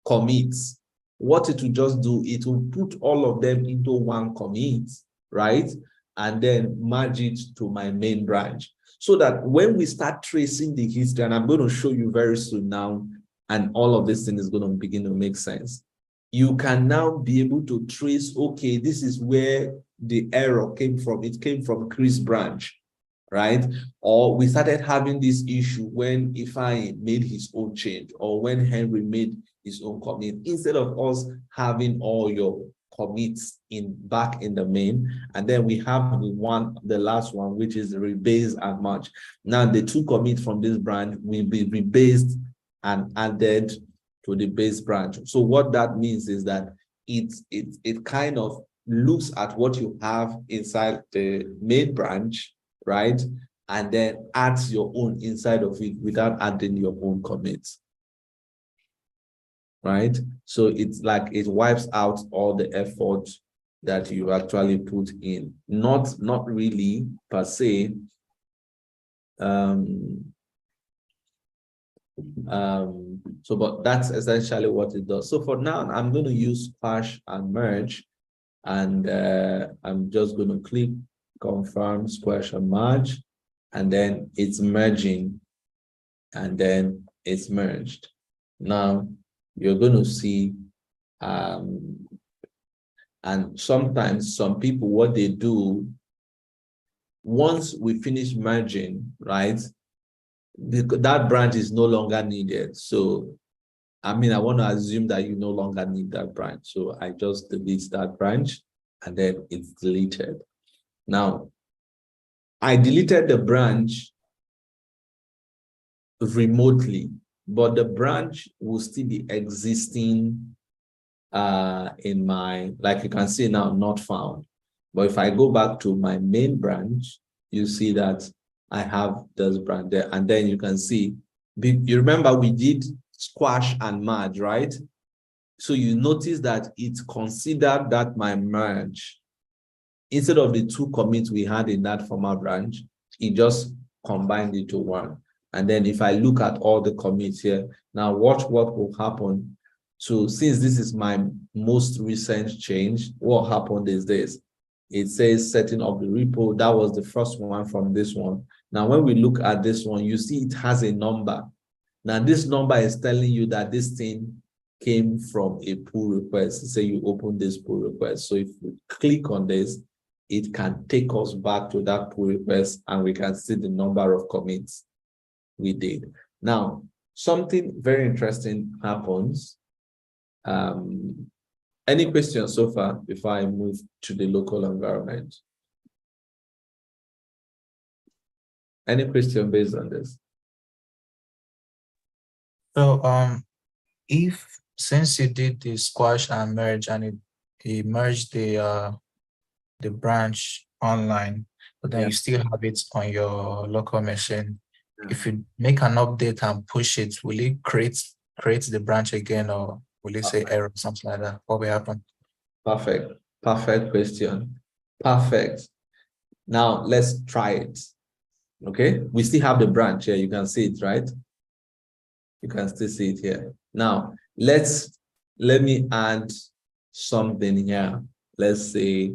commits, what it will just do, it will put all of them into 1 commit, right? And then merge it to my main branch. So that when we start tracing the history, and I'm going to show you very soon now, and all of this thing is going to begin to make sense, you can now be able to trace, okay, this is where the error came from. It came from Chris branch, right? Or we started having this issue when Ifeanyi made his own change, or when Henry made his own commit, instead of us having all your commits back in the main. And then we have the last one, which is rebase and merge. Now the 2 commits from this branch will be rebased and added to the base branch. So what that means is that it kind of looks at what you have inside the main branch, right? And then adds your own inside of it without adding your own commits. Right? So it's like it wipes out all the effort that you actually put in. Not really per se. But that's essentially what it does. So for now, I'm going to use squash and merge, and I'm just going to click confirm squash and merge, and then it's merging, and then it's merged. Now you're going to see, and sometimes some people, what they do, once we finish merging, right, that branch is no longer needed. So, I mean, I want to assume that you no longer need that branch. So I just delete that branch, and then it's deleted. Now, I deleted the branch remotely. but the branch will still be existing in my, like you can see now, not found. But if I go back to my main branch, you see that I have this branch there. And then you can see, you remember we did squash and merge, right? So you notice that it considered that my merge, instead of the 2 commits we had in that former branch, it just combined it to 1. And then if I look at all the commits here, now watch what will happen. So since this is my most recent change, what happened is this. It says setting up the repo. That was the first one from this one. Now, when we look at this one, you see it has a number. Now, this number is telling you that this thing came from a pull request. Say you open this pull request. So if you click on this, it can take us back to that pull request and we can see the number of commits we did. Now, something very interesting happens. Any questions so far before I move to the local environment? Any question based on this? So if since you did the squash and merge and it merged the branch online, but then you still have it on your local machine. If you make an update and push it, will it create the branch again, or will it say error, something like that? What will happen? Perfect. Perfect question. Perfect. Now let's try it. Okay. We still have the branch here. You can see it, right? You can still see it here. Now let me add something here. Let's say,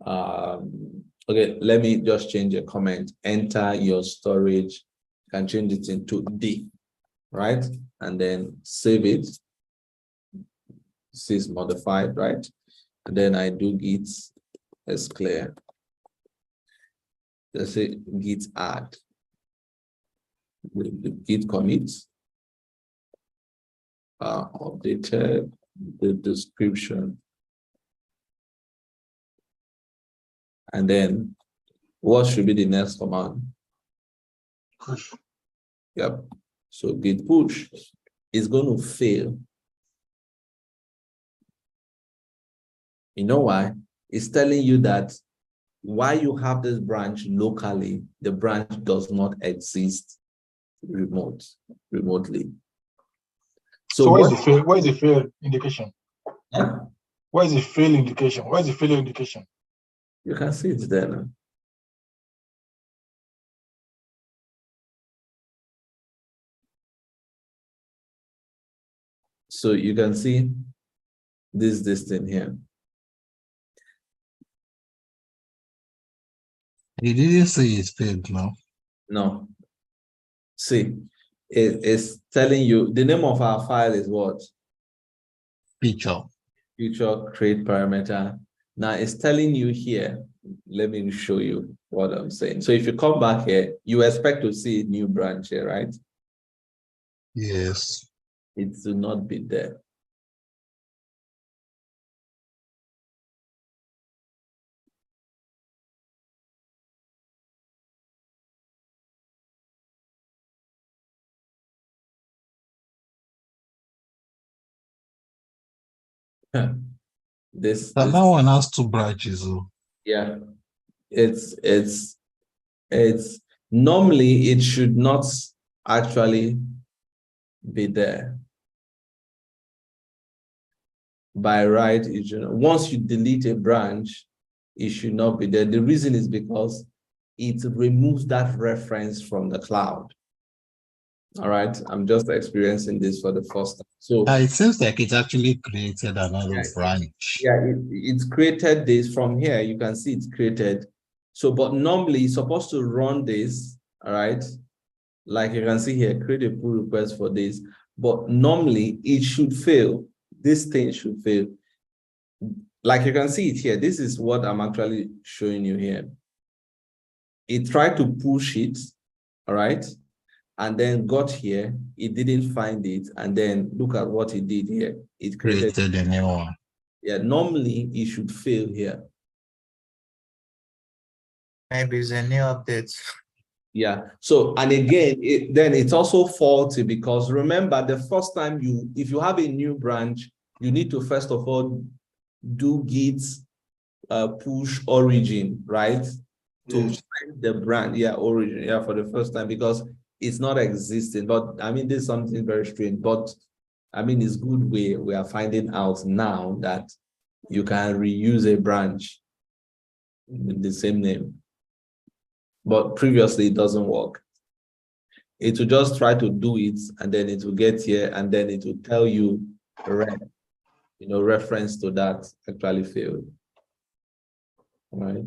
okay, let me just change a comment. Enter your storage. You can change it into D, right? And then save it. This is modified, right? And then I do git as clear. Let's say git add. The git commits updated the description. And then what should be the next command? Push. Yep. So git push is going to fail. You know why? It's telling you that while you have this branch locally, the branch does not exist remotely. So what is the fail? What is the fail indication? Huh? What is the fail indication? What is the failure indication? You can see it there now. So you can see this thing here. He didn't say it's failed now. No. See, it's telling you the name of our file is what? Feature. Future create parameter. Now it's telling you here. Let me show you what I'm saying. So if you come back here, you expect to see a new branch here, right? Yes. It will not be there. This That one has 2 branches. Oh. yeah, it's normally it should not actually be there. By right, it should, once you delete a branch, it should not be there. The reason is because it removes that reference from the cloud. All right, I'm just experiencing this for the first time. So It seems like it actually created another branch. yeah, it's created this from here. You can see it's created. So, but normally it's supposed to run this, all right? Like you can see here, create a pull request for this. But normally it should fail. This thing should fail. Like you can see it here. This is what I'm actually showing you here. It tried to push it, all right? And then got here, it didn't find it. And then look at what it did here. It created a new one. Yeah, normally it should fail here. Maybe it's a new update. Yeah. So, and again, then it's also faulty because remember the first time if you have a new branch, you need to first of all do git push origin, right? To find the brand, origin, for the first time because it's not existing. But I mean, there's something very strange. But I mean, it's good we are finding out now that you can reuse a branch with the same name. But previously it doesn't work. It will just try to do it and then it will get here and then it will tell you reference to that actually failed. All right.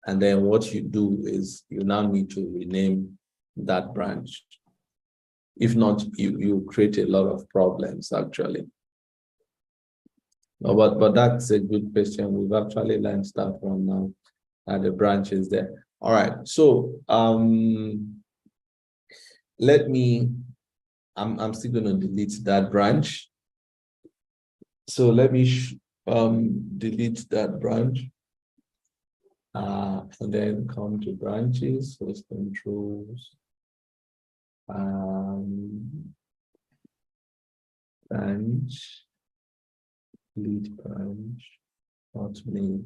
And then what you do is you now need to rename that branch. If not, you create a lot of problems actually. But that's a good question. We've actually learned that one now. And the branch is there. All right. So let me. I'm still going to delete that branch. So let me delete that branch. And then come to branches, source controls. Branch. Delete branch. Not me.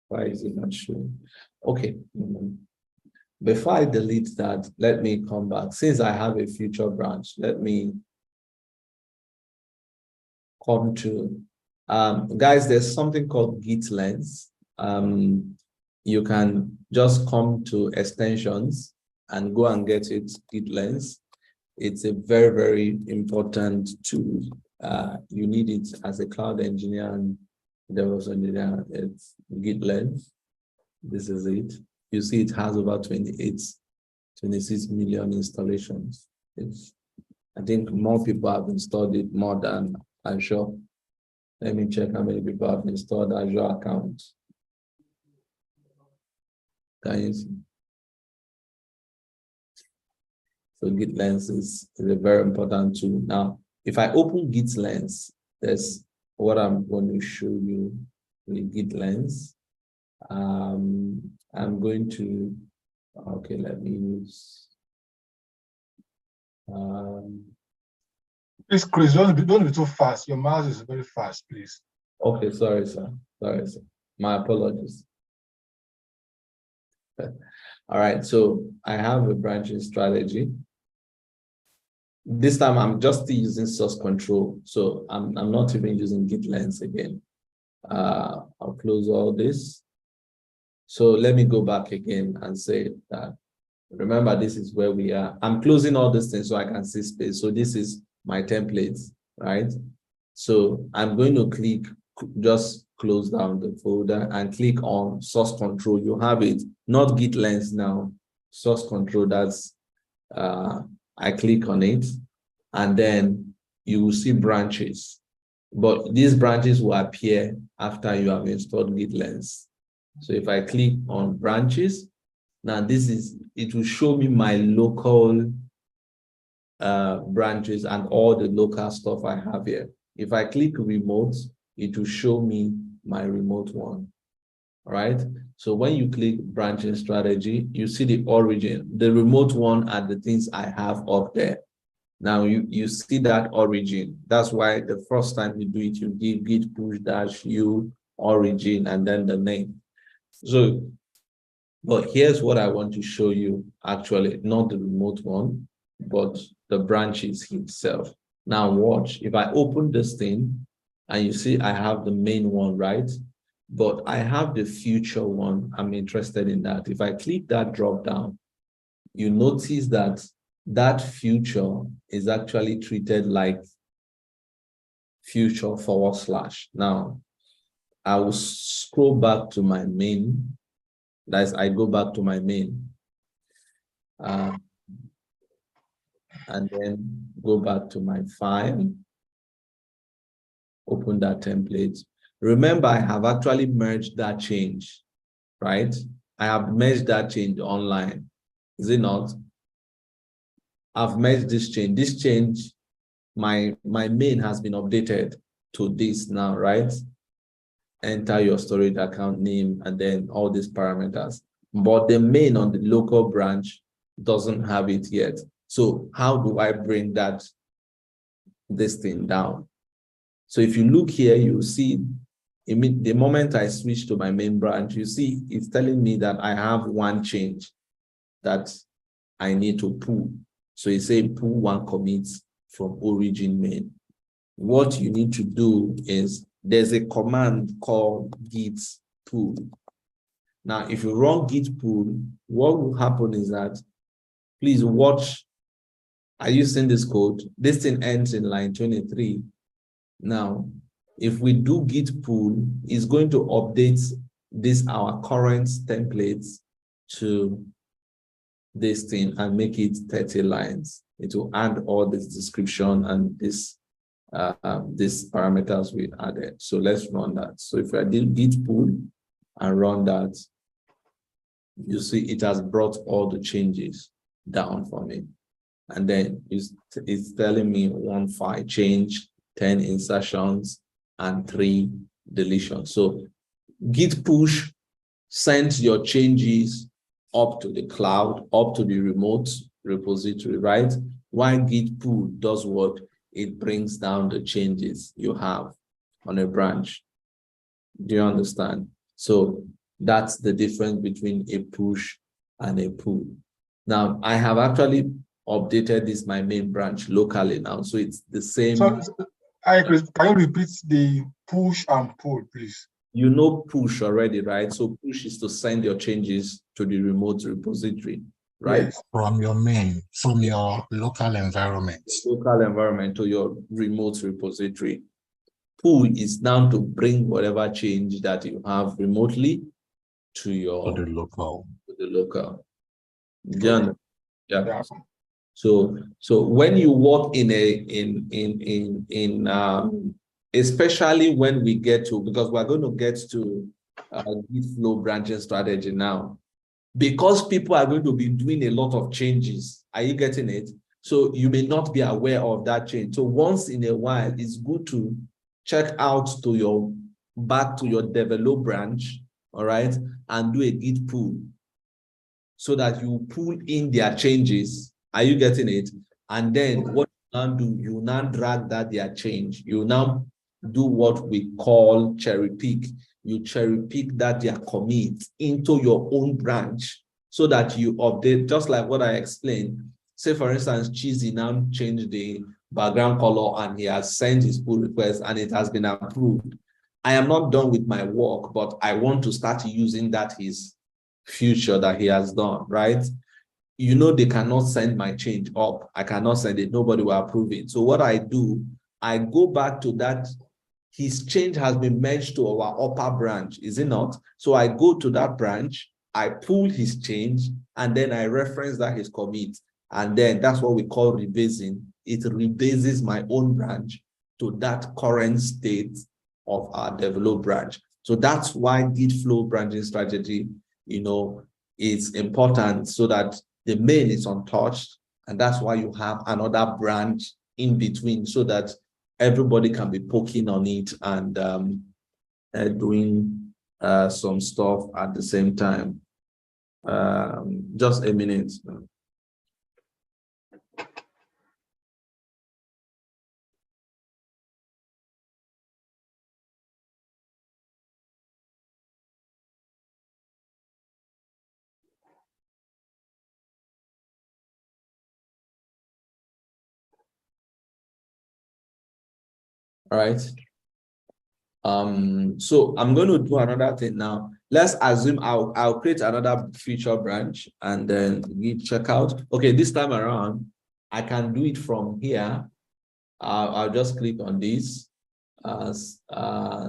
Why is it not showing? Okay. Before I delete that, let me come back. Since I have a future branch, let me come to, guys, there's something called git lens. You can just come to extensions and go and get it, git lens. It's a very, very important tool. You need it as a cloud engineer and DevOps engineer. It's git lens. This is it. You see it has over 26 million installations. I think more people have installed it more than Azure. Let me check how many people have installed Azure accounts. Can you see? So Git Lens is a very important tool. Now, if I open Git Lens, that's what I'm going to show you with Git Lens. I'm going to, okay, let me use. Please, Chris, don't be too fast. Your mouse is very fast, please. Okay, sorry, sir. Sorry, sir. My apologies. All right, so I have a branching strategy. This time I'm just using source control. So I'm not even using Git Lens again. I'll close all this. So let me go back again and say that, remember, this is where we are. I'm closing all these things so I can see space. So this is my templates, right? So I'm going to click, just close down the folder and click on source control. You have it, not Git Lens now, source control. That's, I click on it and then you will see branches. But these branches will appear after you have installed Git Lens. So if I click on branches, now it will show me my local branches and all the local stuff I have here. If I click remote, it will show me my remote one. All right. So when you click branching strategy, you see the origin. The remote one are the things I have up there. Now you see that origin. That's why the first time you do it, you give git push dash u origin and then the name. So, but here's what I want to show you, actually, not the remote one, but the branches itself. Now watch, if I open this thing and you see I have the main one, right? But I have the future one. I'm interested in that. If I click that drop down, you notice that that future is actually treated like future /. Now, I will scroll back to my main. That's, I go back to my main. And then go back to my file. Open that template. Remember, I have actually merged that change, right? I have merged that change online. Is it not? I've merged this change. This change, my main has been updated to this now, right? Enter your storage account name and then all these parameters. but the main on the local branch doesn't have it yet. So how do I bring this thing down? So if you look here, you see the moment I switch to my main branch, you see it's telling me that I have one change that I need to pull. So it says pull one commits from origin main. What you need to do is there's a command called git pull. Now, if you run git pull, what will happen is that, please watch. Are you seeing this code? This thing ends in line 23. Now, if we do git pull, it's going to update our current templates to this thing and make it 30 lines. It will add all this description and these parameters we added. So let's run that. So if I did git pull and run that, you see it has brought all the changes down for me. And then it's telling me 1 file change, 10 insertions, and 3 deletions. So git push sends your changes up to the cloud, up to the remote repository, right? While git pull does what? It brings down the changes you have on a branch. Do you understand? So that's the difference between a push and a pull. Now, I have actually updated this my main branch locally now, so it's the same. So, Chris, can you repeat the push and pull, please? You know push already, right? So push is to send your changes to the remote repository, right? Yes. From your local environment. Local environment to your remote repository. Pull is now to bring whatever change that you have remotely to the local. Yeah. So when you work especially when we get to, because we're going to get to git flow branching strategy now, because people are going to be doing a lot of changes. Are you getting it? So you may not be aware of that change. So once in a while, it's good to check out back to your develop branch, all right, and do a git pull so that you pull in their changes. Are you getting it? And then what you now do, you now drag their change. You now do what we call cherry pick. You cherry pick their commit into your own branch so that you update, just like what I explained. Say, for instance, Cheesy now changed the background color and he has sent his pull request and it has been approved. I am not done with my work, but I want to start using his future that he has done, right? You know, they cannot send my change up. I cannot send it. Nobody will approve it. So what I do, I go back to that. His change has been merged to our upper branch, is it not? So I go to that branch, I pull his change, and then I reference his commit. And then that's what we call rebasing. It rebases my own branch to that current state of our develop branch. So that's why git flow branching strategy, is important, so that the main is untouched. And that's why you have another branch in between, so that everybody can be poking on it and doing some stuff at the same time. Just a minute. All right. So I'm going to do another thing now. Let's assume I'll create another feature branch and then git checkout. Okay, this time around, I can do it from here. I'll just click on this,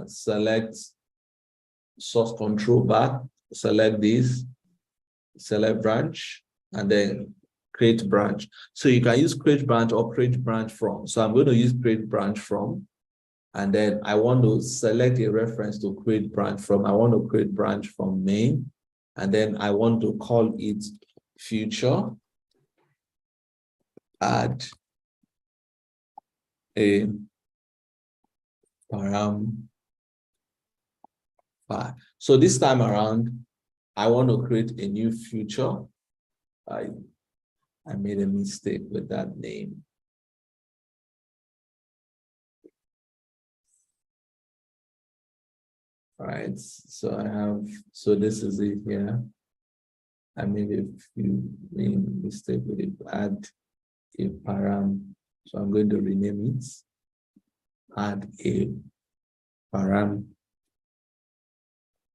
select source control bar, select this, select branch, and then create branch. So you can use create branch or create branch from. So I'm going to use create branch from. And then I want to select a reference to create branch from. I want to create branch from main. And then I want to call it future. Add a param 5. So this time around, I want to create a new future. I made a mistake with that name. All right, so I have, so this is it here. I made a few mistake with it. Add a param. So I'm going to rename it. Add a param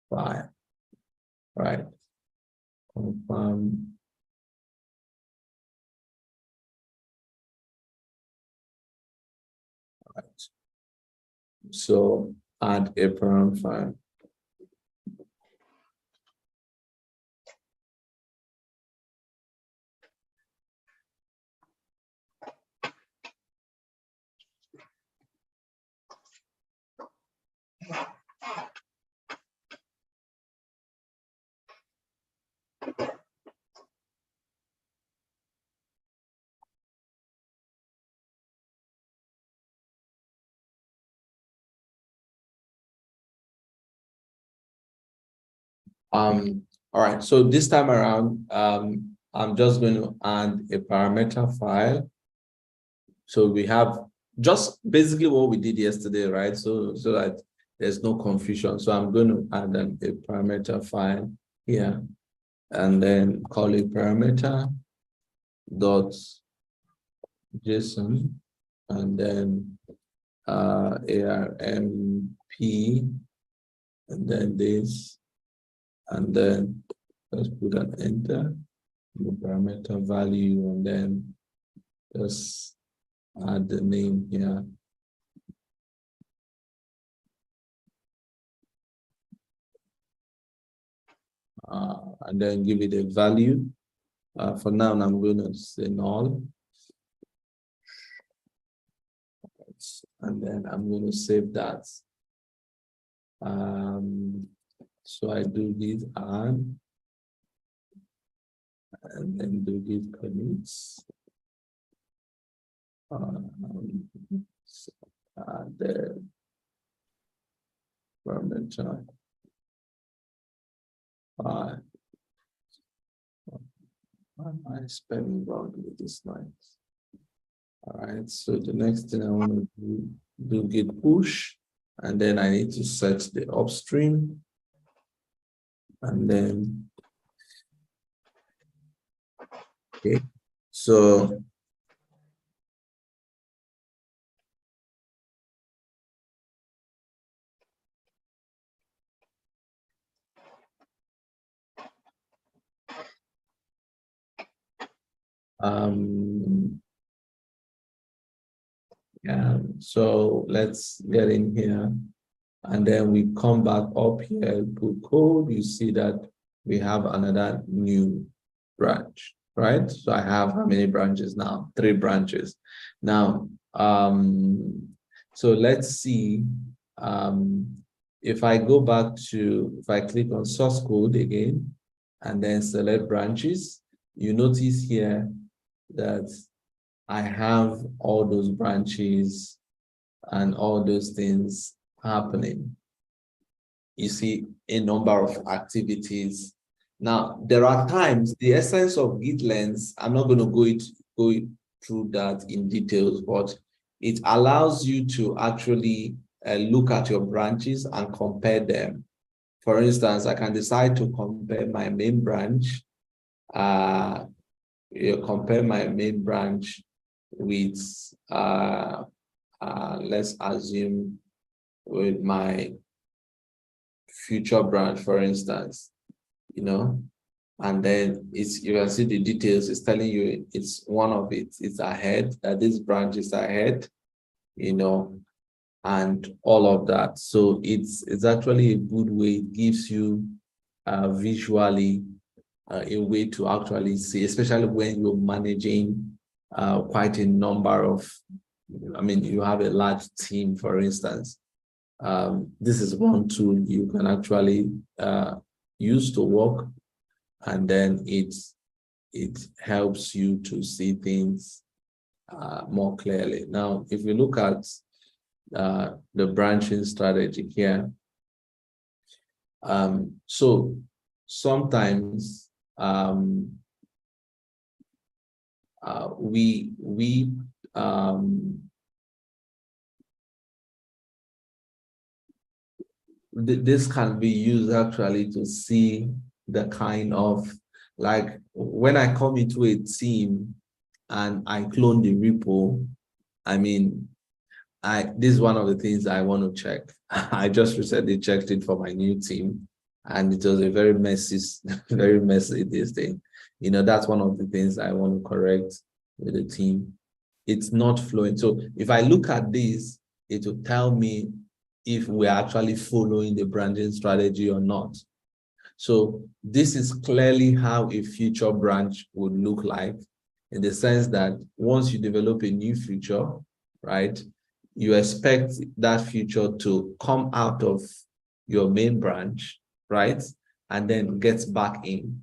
file. Right. Confirm. Right. So add a param file. All right, so this time around, I'm just going to add a parameter file. So we have just basically what we did yesterday, right? So that there's no confusion. So I'm going to add a parameter file here and then call it parameter dot JSON and then ARMP and then this, and then let's put an enter, the parameter value, and then just add the name here. And then give it a value. For now, I'm going to say null. And then I'm going to save that. So I do this and then do this commits. The parameter. Why am I spelling wrong with this line? All right, so the next thing I want to do git push, and then I need to set the upstream, and then okay, so yeah, so let's get in here, and then we come back up here, put code. You see that we have another new branch, right? So I have how many branches now? 3 branches. Now, so let's see, if I go back to, if I click on source code again, and then select branches, you notice here that I have all those branches and all those things happening. You see a number of activities. Now, there are times, the essence of Git lens, I'm not going to go through that in details, but it allows you to actually look at your branches and compare them. For instance, I can decide to compare my main branch, compare my main branch with, let's assume, with my future branch, for instance, and then you can see the details. It's telling you it's one of it's ahead, that this branch is ahead, and all of that. So it's actually a good way. It gives you visually a way to actually see, especially when you're managing quite a number of, you have a large team, for instance. This is one tool you can actually use to work, and then it helps you to see things more clearly. Now, if we look at the branching strategy here, so sometimes this can be used actually to see the kind of, like, when I come into a team and I clone the repo, I mean, this is one of the things I want to check. I just recently checked it for my new team, and it was a very messy, very messy this thing. You know, that's one of the things I want to correct with the team. It's not flowing. So if I look at this, it will tell me if we're actually following the branching strategy or not. So this is clearly how a future branch would look like, in the sense that once you develop a new feature, right, you expect that feature to come out of your main branch, right, and then gets back in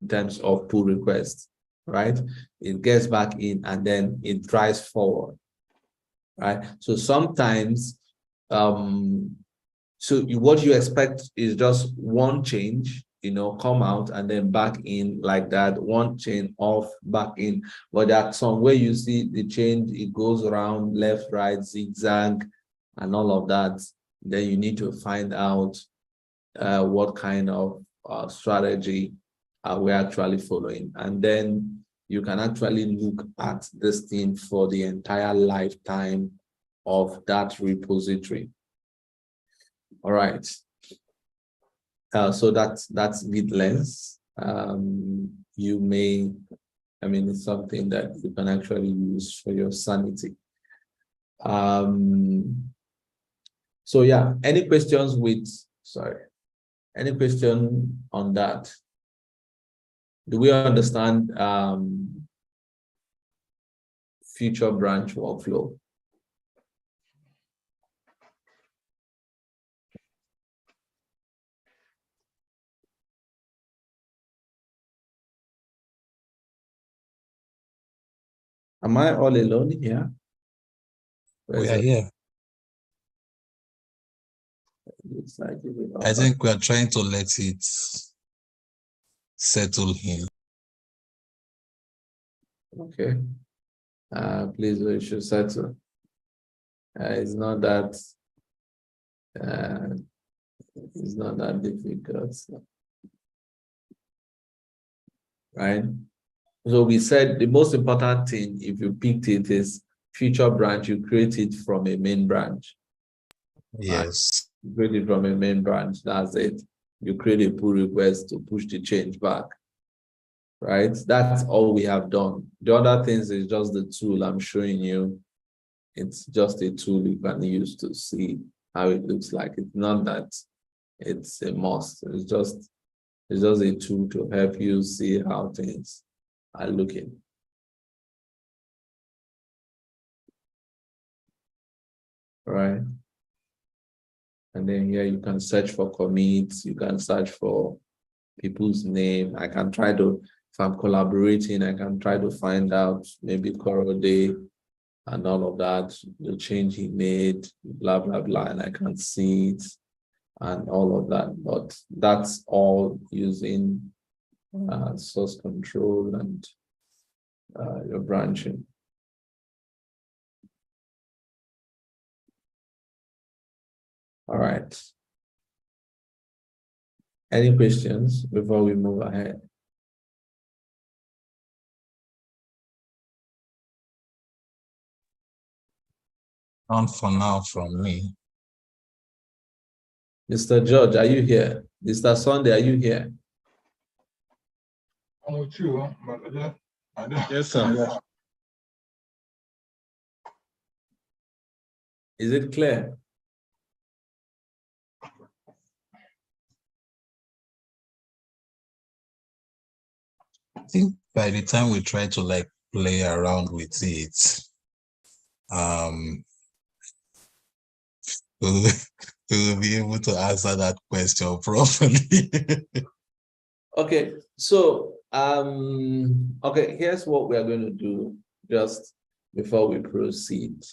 terms of pull requests, right? It gets back in and then it drives forward, right? So sometimes, what you expect is just one change, you know, come out and then back in like that, one chain off, back in. But that's some where you see the change, it goes around left, right, zigzag, and all of that. Then you need to find out what kind of strategy are we actually following. And then you can actually look at this thing for the entire lifetime of that repository. All right. So that's Git lens. You may, I mean, it's something that you can actually use for your sanity. So yeah, any questions any question on that? Do we understand future branch workflow? Am I all alone here? We are here. Looks like I think we are trying to let it settle in. Okay. Please, we should settle. It's not that difficult, right? So we said the most important thing, if you picked it, is future branch. You create it from a main branch. Yes. Right? You create it from a main branch. That's it. You create a pull request to push the change back. Right? That's all we have done. The other things is just the tool I'm showing you. It's just a tool you can use to see how it looks like. It's not that it's a must. It's just a tool to help you see how things are looking. Right. And then here you can search for commits, you can search for people's name. I can try to, if I'm collaborating, I can try to find out maybe Coral Day and all of that, the change he made, blah, blah, blah, and I can see it and all of that. But that's all using source control and your branching. All right. Any questions before we move ahead? None for now from me. Mr. George, are you here? Mr. Sunday, are you here? I'm with you, but I don't. Yes, sir. Yeah. Is it clear? I think by the time we try to like play around with it, we will be able to answer that question properly. Okay, so okay, here's what we are going to do just before we proceed.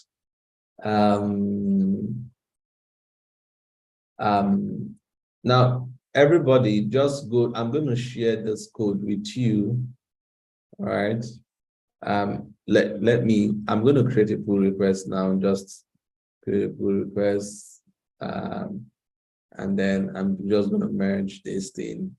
Now everybody just go. I'm going to share this code with you. All right. Let me. I'm going to create a pull request now. Just create a pull request. And then I'm just going to merge this thing.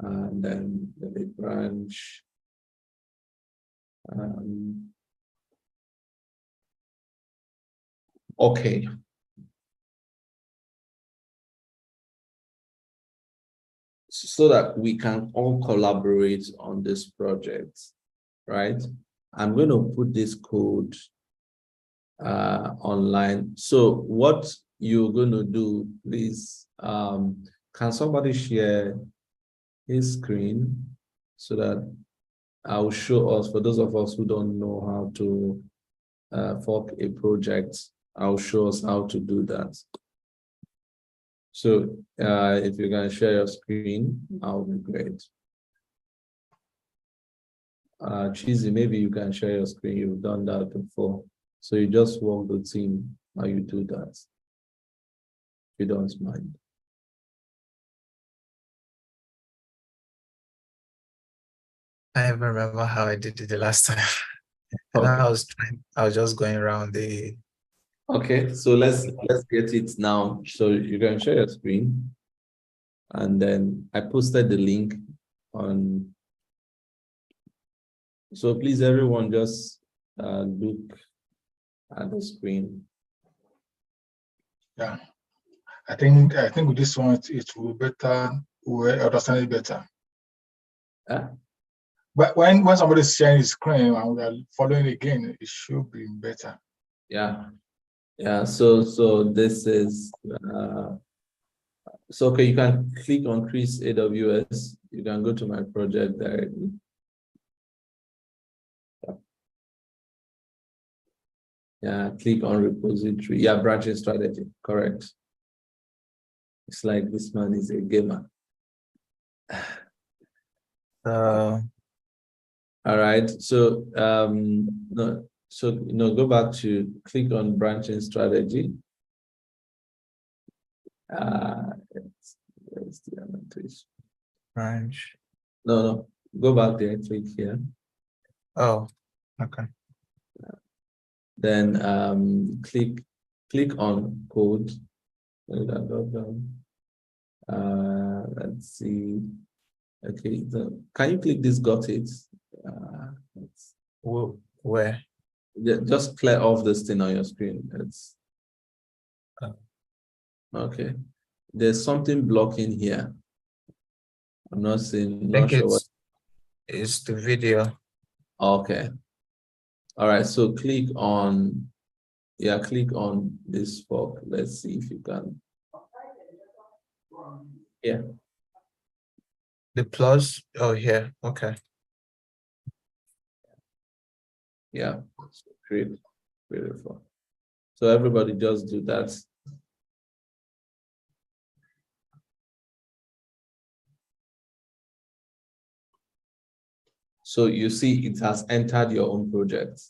And then the branch. Okay. So that we can all collaborate on this project, right? I'm going to put this code online. So what you're going to do, please, can somebody share his screen so that I'll show us, for those of us who don't know how to fork a project, I'll show us how to do that. So if you can share your screen, that would be great. Cheesy, maybe you can share your screen. You've done that before. So you just walk the team how you do that. If you don't mind. I even remember how I did it the last time. Okay. I was just going around the. Okay, so let's get it now. So you can share your screen, and then I posted the link on. So please, everyone, just look at the screen. Yeah, I think with this one it will be better. We'll understand it better. But when somebody is sharing his screen and we are following again, it should be better. Yeah. So this is so okay. You can click on Chris AWS. You can go to my project directly. Yeah, click on repository. Yeah, branching strategy. Correct. It's like this man is a gamer. All right. So go back to click on branching strategy. It's the annotation. Branch. No, go back there. Click here. Oh, okay. Then click on code. Let's see. Okay, can you click this? Got it. Where? Just clear off this thing on your screen. It's okay. There's something blocking here. I'm not seeing. Not sure what. It's the video. Okay. All right. So click on. Yeah, click on this fork. Let's see if you can. Yeah. The plus. Oh, here. Okay. Yeah. Great. Beautiful. So everybody just do that. So you see it has entered your own project.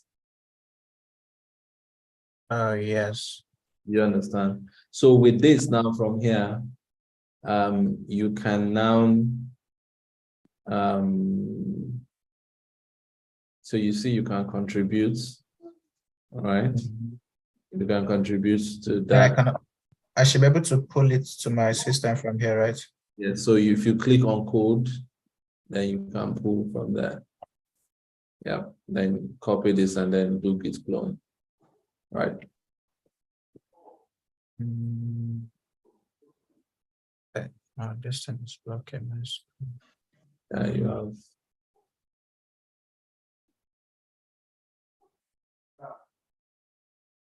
Yes. You understand? So with this now from here, you can now, so you see you can contribute, all right? You can contribute to that. I should be able to pull it to my system from here, right? Yeah, so if you click on code, then you can pull from there. Yeah, then copy this and then do git clone, right? Okay. Oh, this thing is blocking my screen. Yeah, you have.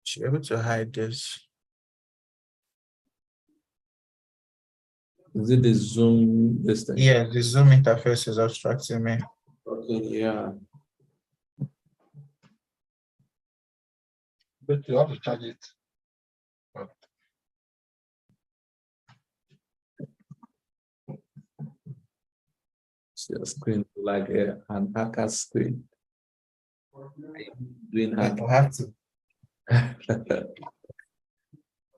Should be able to hide this. Is it the Zoom, this thing? Yeah, the Zoom interface is obstructing me. Okay, yeah. But you have to charge it. But So your screen like an hacker screen. Doing I hacking. have to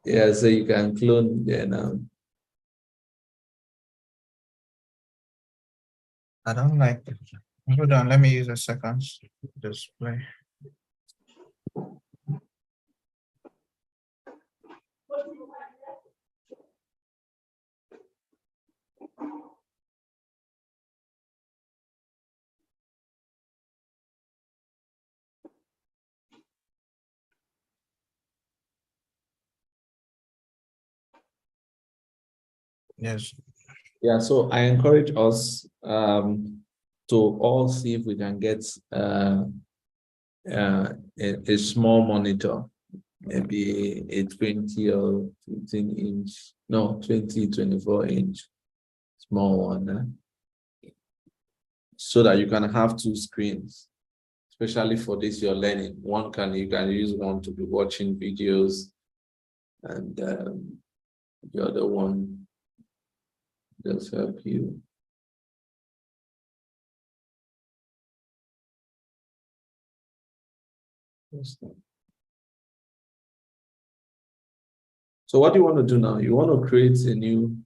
Yeah, so you can clone there now. I don't like it. Hold on, let me use a second display. Yes. Yeah, so I encourage us to all see if we can get a small monitor, maybe a 20 or 15 inch, no, 20, 24 inch small one, so that you can have two screens, especially for this you're learning. You can use one to be watching videos, and the other one just help you. So what do you want to do now? You want to create a new.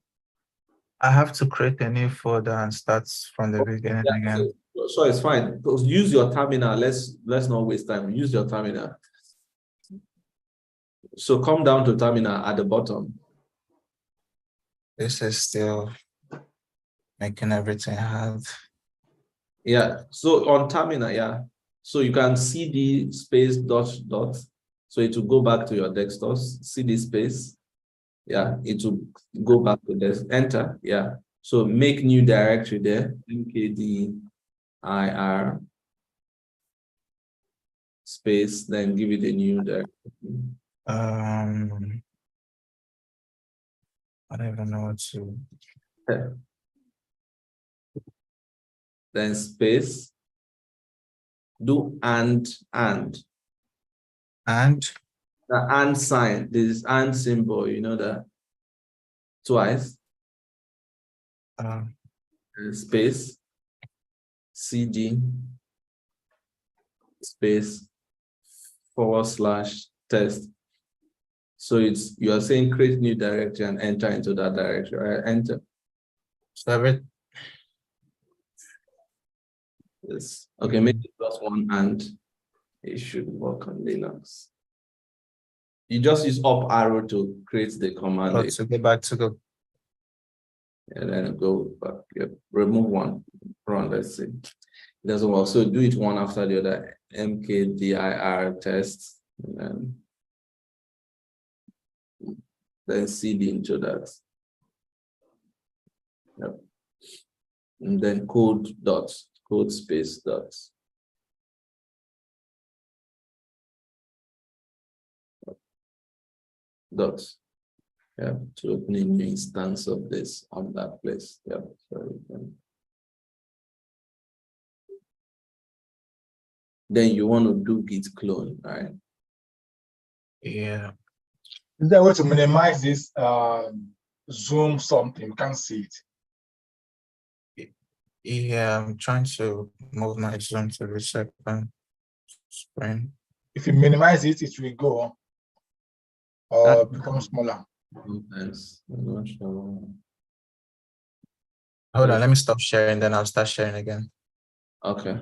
I have to create a new folder and start from the beginning Yeah, again. so it's fine. Use your terminal. Let's not waste time. Use your terminal. So come down to terminal at the bottom. This is still making everything hard. Yeah. So on terminal, yeah. So you can cd space dot dot. So it will go back to your desktop. Cd space. Yeah. It will go back to this. Enter. Yeah. So make new directory there. mkdir space. Then give it a new directory. I don't even know what to. Then space. Do and. The and sign, this is and symbol, you know that twice. Space cd space / test. So you are saying create new directory and enter into that directory, right? Enter. Yes. Okay, make it +1 and it should work on Linux. You just use up arrow to create the command. Oh, to go back to the. And then go back. Yep. Remove one. Run, let's see. It doesn't work. So do it one after the other. mkdir test. And then cd into that. Yep. And then code space dot. Dot. Yeah, to open a new instance of this on that place. Yeah, sorry. Then you want to do git clone, right? Yeah. Is there a way to minimize this zoom something? You can't see it. Yeah, I'm trying to move my zoom to the second screen. If you minimize it, it will go or become smaller. Yes, I'm not sure. Hold on, let me stop sharing, then I'll start sharing again. Okay.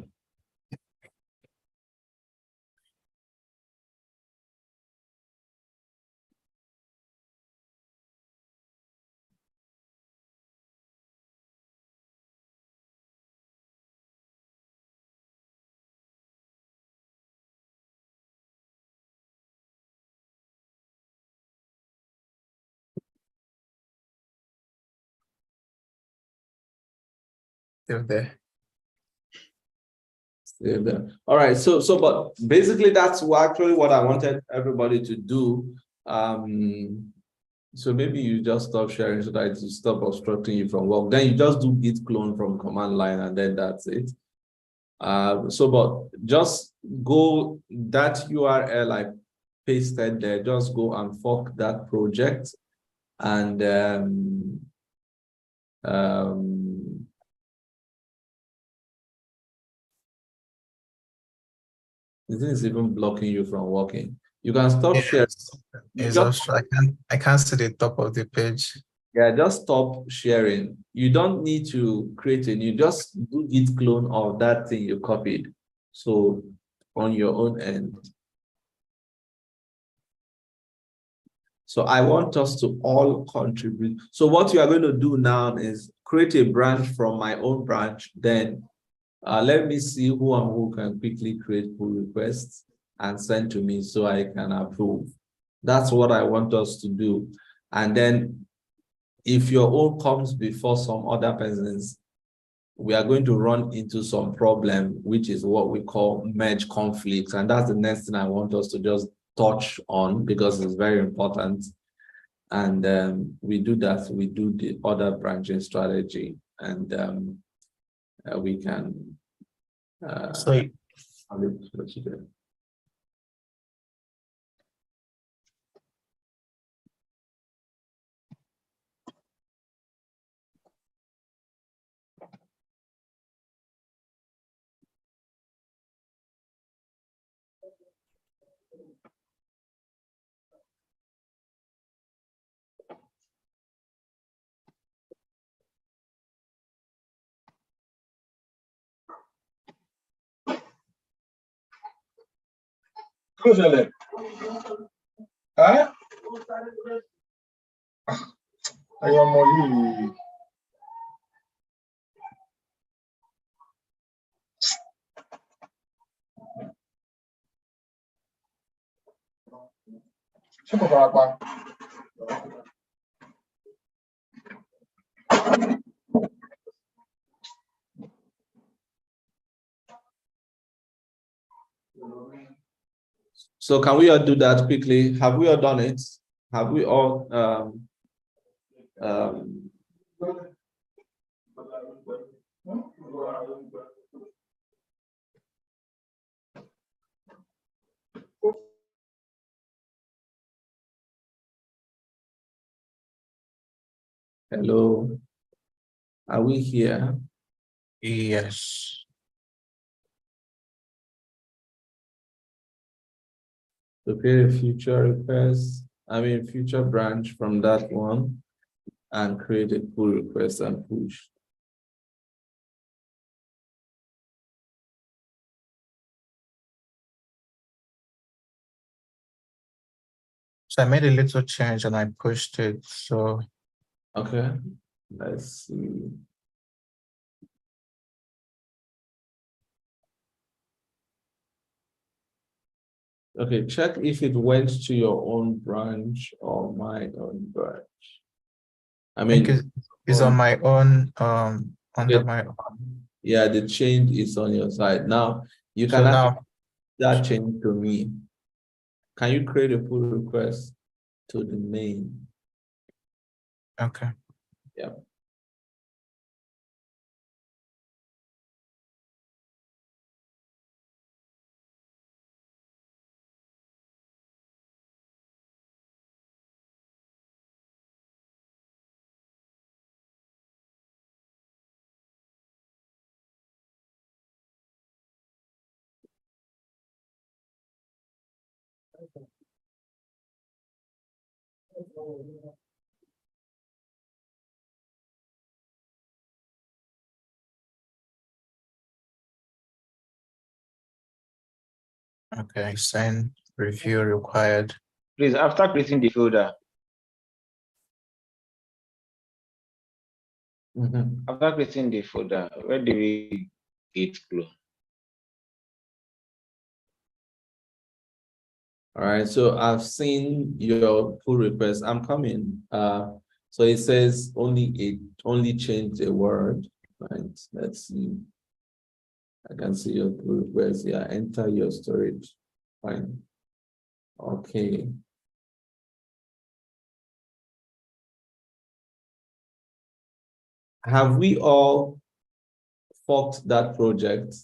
Still there. Still there. All right. So, but basically, that's actually what I wanted everybody to do. So maybe you just stop sharing so that it will stop obstructing you from work. Then you just do git clone from command line, and then that's it. But just go that URL I pasted there. Just go and fork that project, and this is even blocking you from working. You can stop sharing. You It's just, also, I can't see the top of the page. yeah, just stop sharing. You don't need to create a new, just do git clone of that thing you copied. So on your own end. So I want us to all contribute. So what you are going to do now is create a branch from my own branch. Then let me see who can quickly create pull requests and send to me so I can approve. That's what I want us to do. And then if your own comes before some other persons, we are going to run into some problem, which is what we call merge conflicts. And that's the next thing I want us to just touch on because it's very important. And we do that, we do the other branching strategy, and we can So have it proceeded. Close your leg. Huh? I am only. Ṣé kò fara pa? So can we all do that quickly? Have we all done it? Have we all hello? Are we here? yes. To create a future request, future branch from that one and create a pull request and push. So I made a little change and I pushed it. So Okay, let's see. Okay, check if it went to your own branch or my own branch. I think it's on my own, under my own. Yeah, the change is on your side. Now you So can now, add that change to me. Can you create a pull request to the main? okay. Yeah. Okay, send review required. Please, after creating the folder, after creating the folder, where do we git clone? All right, so I've seen your pull request. I'm coming. So it says only change a word. Right. Let's see. I can see your pull request. Yeah, enter your storage. Fine. Okay. Have we all forked that project?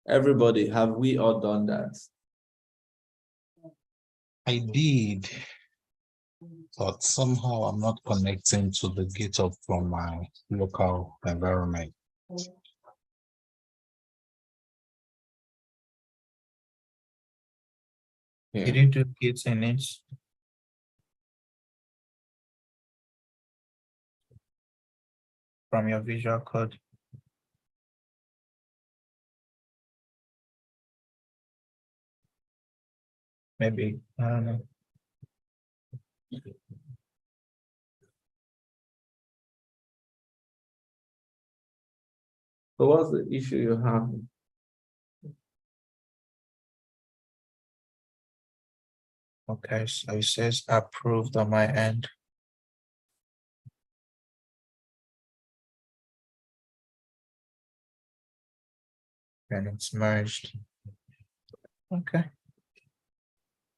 Everybody, have we all done that? I did, but somehow I'm not connecting to the GitHub from my local environment. Yeah. Did you do git init? From your Visual Code? Maybe, I don't know. So what's the issue you have? Okay, so it says approved on my end. And it's merged. Okay.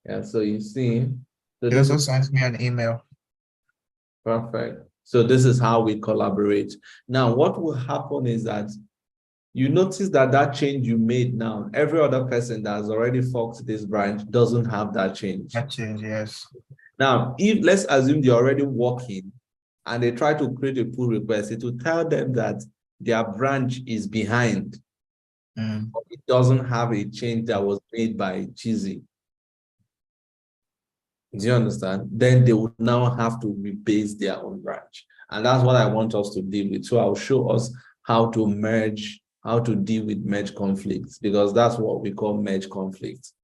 Yeah, so you see, so It this also is sends me an email. perfect. So this is how we collaborate. Now, what will happen is that you notice that that change you made now, every other person that has already forked this branch doesn't have that change. That change, yes. Now, if let's assume they're already working and they try to create a pull request, it will tell them that their branch is behind. Mm. It doesn't have a change that was made by Cheesy. Do you understand? Then they would now have to rebase their own branch. And that's what I want us to deal with. So I'll show us how to merge, how to deal with merge conflicts, because that's what we call merge conflicts.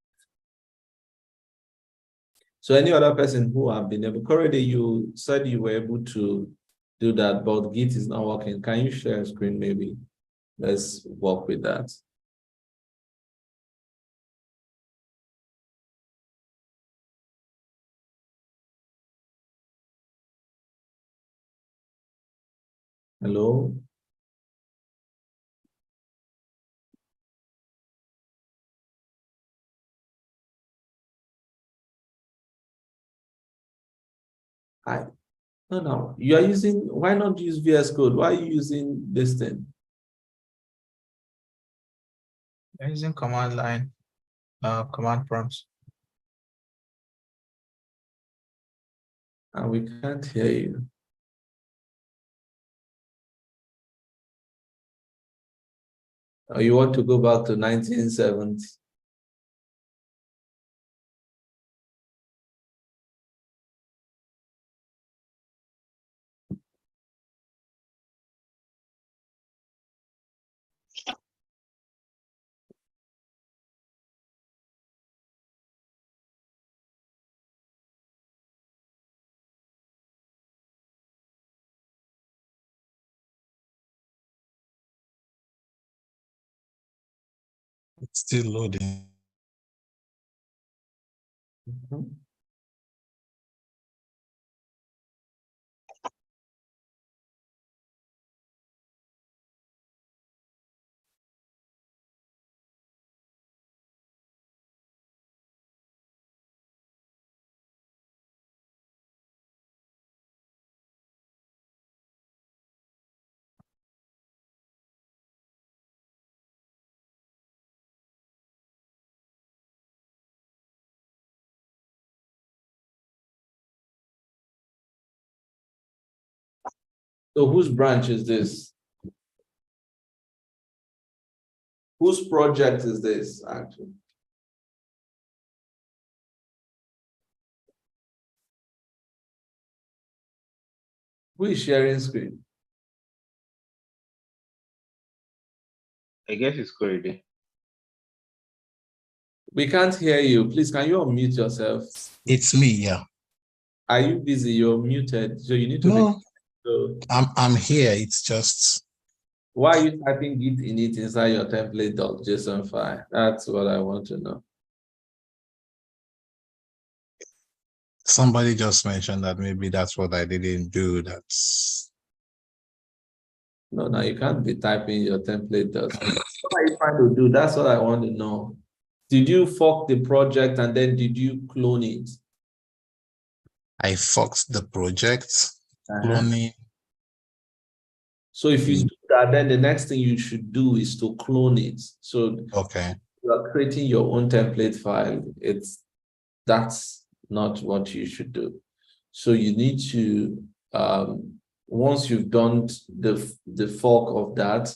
So any other person who have been able, already you said you were able to do that, but Git is not working. Can you share a screen maybe? Let's work with that. Hello? No. You are using, why not use VS Code? Why are you using this thing? I'm using command line, command prompts. And we can't hear you. Or you want to go back to 1970? It's still loading. Mhm. So whose branch is this? Whose project is this actually? Who is sharing screen? I guess it's Corridor. We can't hear you. Please, can you unmute yourself? It's me, yeah. Are you busy? You're muted. So you need to be. No, So I'm here. It's just why are you typing Git init inside your template.json file? That's what I want to know. somebody just mentioned that maybe that's what I didn't do. That's No, you can't be typing your template. What are you trying to do? That's what I want to know. Did you fork the project and then did you clone it? I forked the project, cloning. So if you do that, then the next thing you should do is to clone it. So Okay. you are creating your own template file. That's not what you should do. So you need to once you've done the fork of that,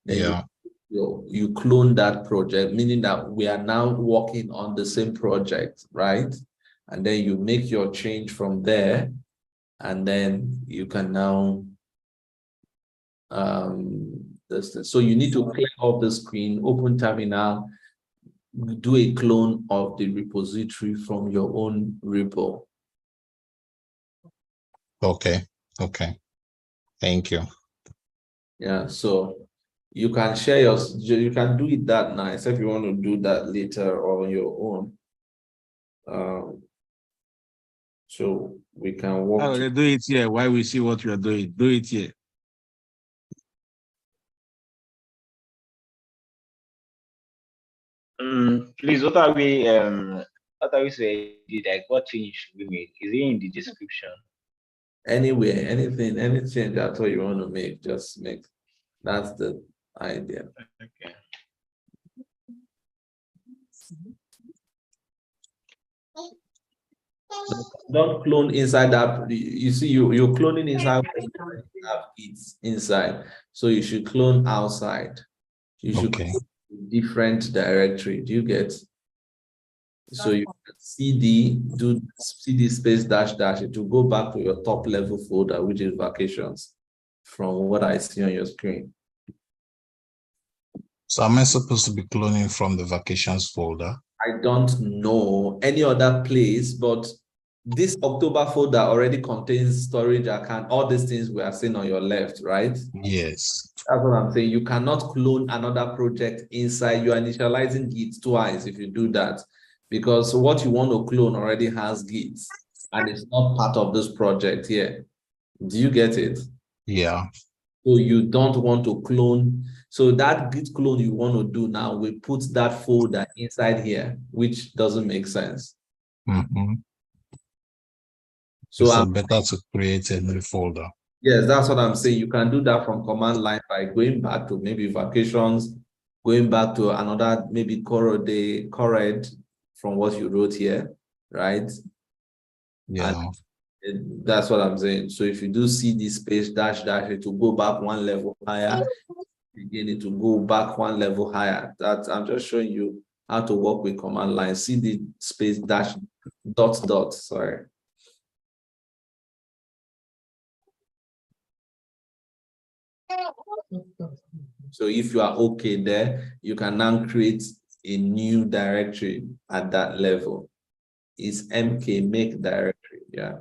then Yeah. you you clone that project, meaning that we are now working on the same project, right? And then you make your change from there, and then you can now so you need to click off the screen, open terminal, do a clone of the repository from your own repo. Okay. Thank you. Yeah, so you can share you can do it that night if you want to do that later or on your own. So we can work. Oh, they do it here. Why we see what you are doing? Do it here. Please, what are we saying? Like, what change should we make? Is it in the description? Anywhere, anything, any change at all you want to make, just make. That's the idea. Okay. Don't clone inside that. You see, you're cloning inside have it inside. So you should clone outside. You should Okay. clone different directory. Do you get? So you can CD, do CD space dash dash it will go back to your top level folder, which is vacations, from what I see on your screen. So am I supposed to be cloning from the vacations folder? I don't know any other place, but this October folder already contains storage account, all these things we are seeing on your left, right? Yes. That's what I'm saying. You cannot clone another project inside. You are initializing Git twice if you do that, because what you want to clone already has Git and it's not part of this project here. Do you get it? Yeah. So you don't want to clone. So that Git clone you want to do now, we put that folder inside here, which doesn't make sense. Mm-hmm. So it's better to create a new folder. Yes, that's what I'm saying. You can do that from command line by going back to maybe vacations, going back to another maybe correct from what you wrote here, right? Yeah. And that's what I'm saying. So if you do CD space dash dash, it will go back one level higher. Again, it will go back one level higher. That I'm just showing you how to work with command line. CD space dash dot. Sorry. So if you are okay there, you can now create a new directory at that level. It's MK make directory, yeah.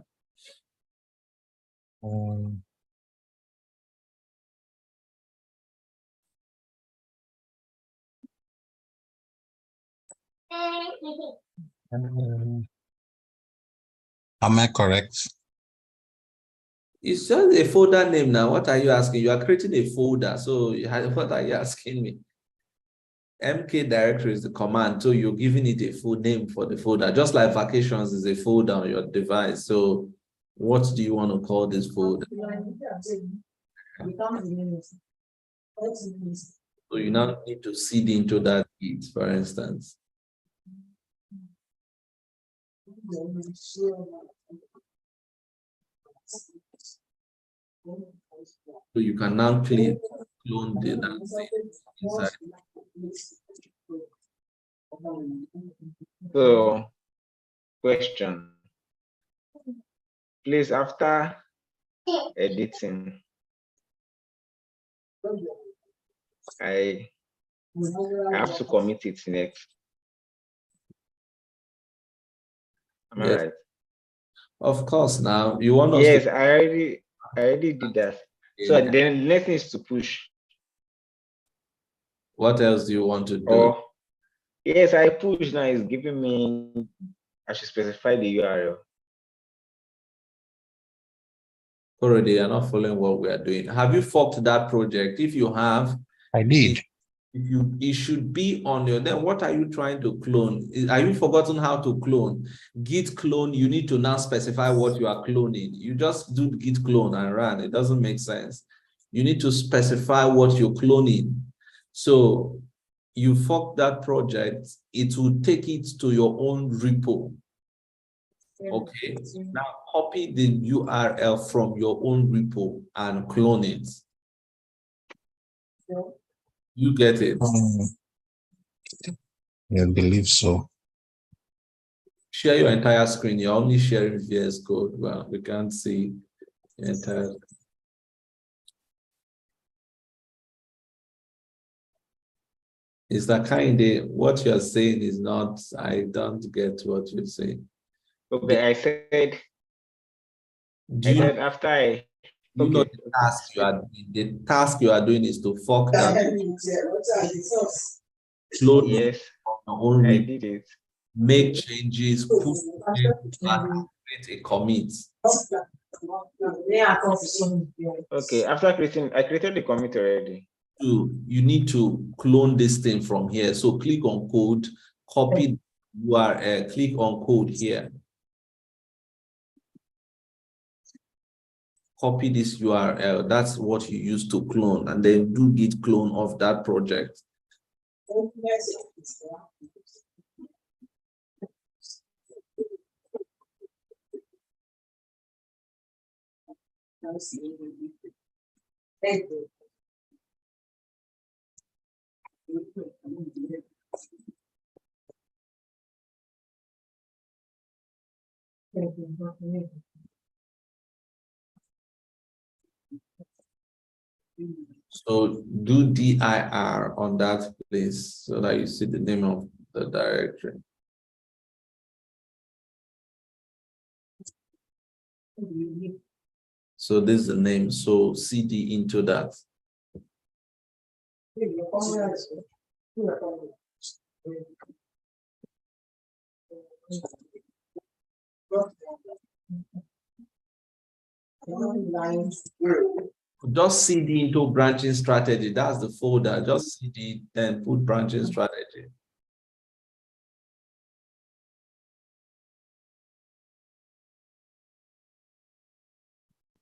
Am I correct? It's just a folder name now. What are you asking? You are creating a folder. So what are you asking me? MK directory is the command. So you're giving it a full name for the folder. Just like vacations is a folder on your device. So what do you want to call this folder? So you now need to seed into that Git, for instance. So you can now clone the dancing inside. So, question. Please, after editing, I have to commit it next. Am I right? Of course. Now you want us Yes, to. I already did that. So then the next thing is to push. What else do you want to do? Oh, yes, I push now. It's giving me. I should specify the URL. Already, you're not following what we are doing. Have you forked that project? If you have, I did. it should be on your. Then what are you trying to clone? Are you forgotten how to clone? Git clone. You need to now specify what you are cloning. You just do git clone and run. It doesn't make sense. You need to specify what you're cloning. So you fork that project. It will take it to your own repo. Okay, now copy the URL from your own repo and clone it. You get it. Yeah, I believe so. Share your entire screen. You're only sharing VS Code. Well, we can't see the entire. Is that kind of what you're saying is not, I don't get what you're saying. Okay, I said Do you, after I you know okay, the task you are doing? The task you are doing is to fork that clone yes, your own I repo, did it. make changes, push changes back, and create a commit. Okay, after creating, I created the commit already. You need to clone this thing from here. So click on code, copy URL, click on code here. Copy this URL. That's what you use to clone, and then do git clone of that project. So do dir on that place so that you see the name of the directory. So this is the name. So cd into that. Just cd into branching strategy. That's the folder. Just cd and put branching strategy.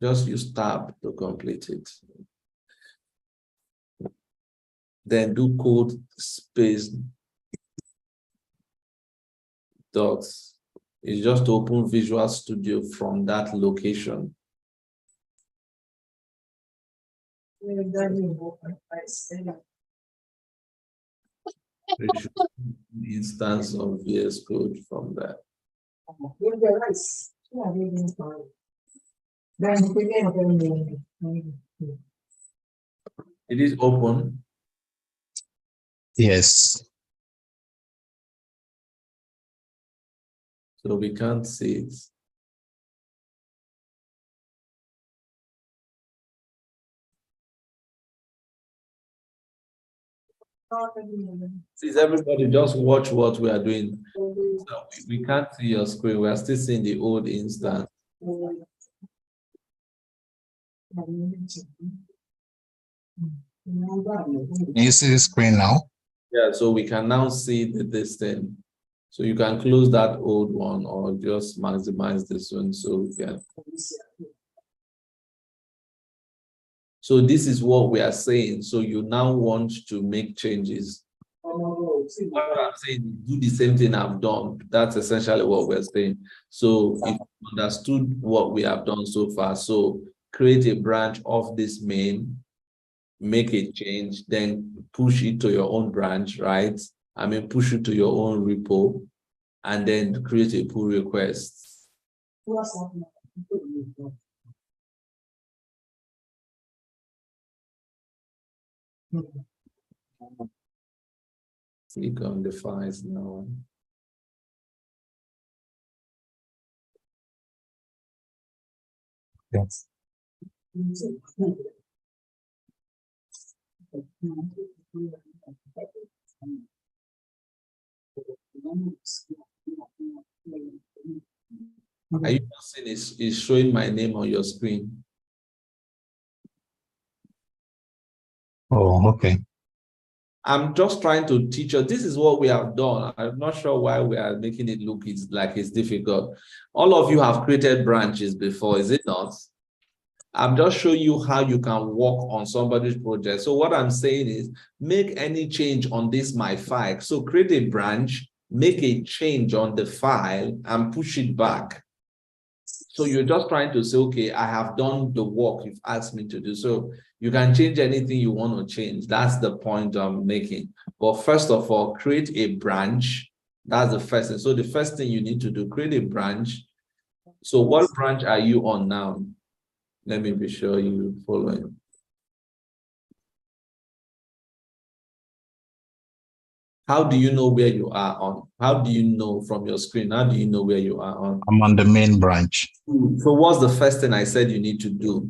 Just use tab to complete it. Then do code space dots. It's just to open Visual Studio from that location. Instance of VS Code from there. It is open. Yes. So we can't see it. Please, everybody, just watch what we are doing. So we can't see your screen. We are still seeing the old instance. Can you see the screen now? Yeah, so we can now see this thing. So you can close that old one or just maximize this one so we can. So this is what we are saying. So you now want to make changes. What I'm saying is do the same thing I've done. That's essentially what we're saying. So if you understood what we have done so far, so create a branch of this main, make a change, then push it to your own branch, right? I mean, push it to your own repo, and then create a pull request. Click on the files now. Yes. Are you seeing is showing my name on your screen? Oh, okay. I'm just trying to teach you. This is what we have done. I'm not sure why we are making it look like it's difficult. All of you have created branches before, is it not? I'm just showing you how you can work on somebody's project. So what I'm saying is make any change on this my file. So create a branch, make a change on the file and push it back. So you're just trying to say, okay, I have done the work you've asked me to do. So You can change anything you want to change. That's the point I'm making. But first of all, create a branch. That's the first thing. So the first thing you need to do, create a branch. So what branch are you on now? Let me be sure you following. How do you know where you are on? How do you know from your screen? How do you know where you are on? I'm on the main branch. So what's the first thing I said you need to do?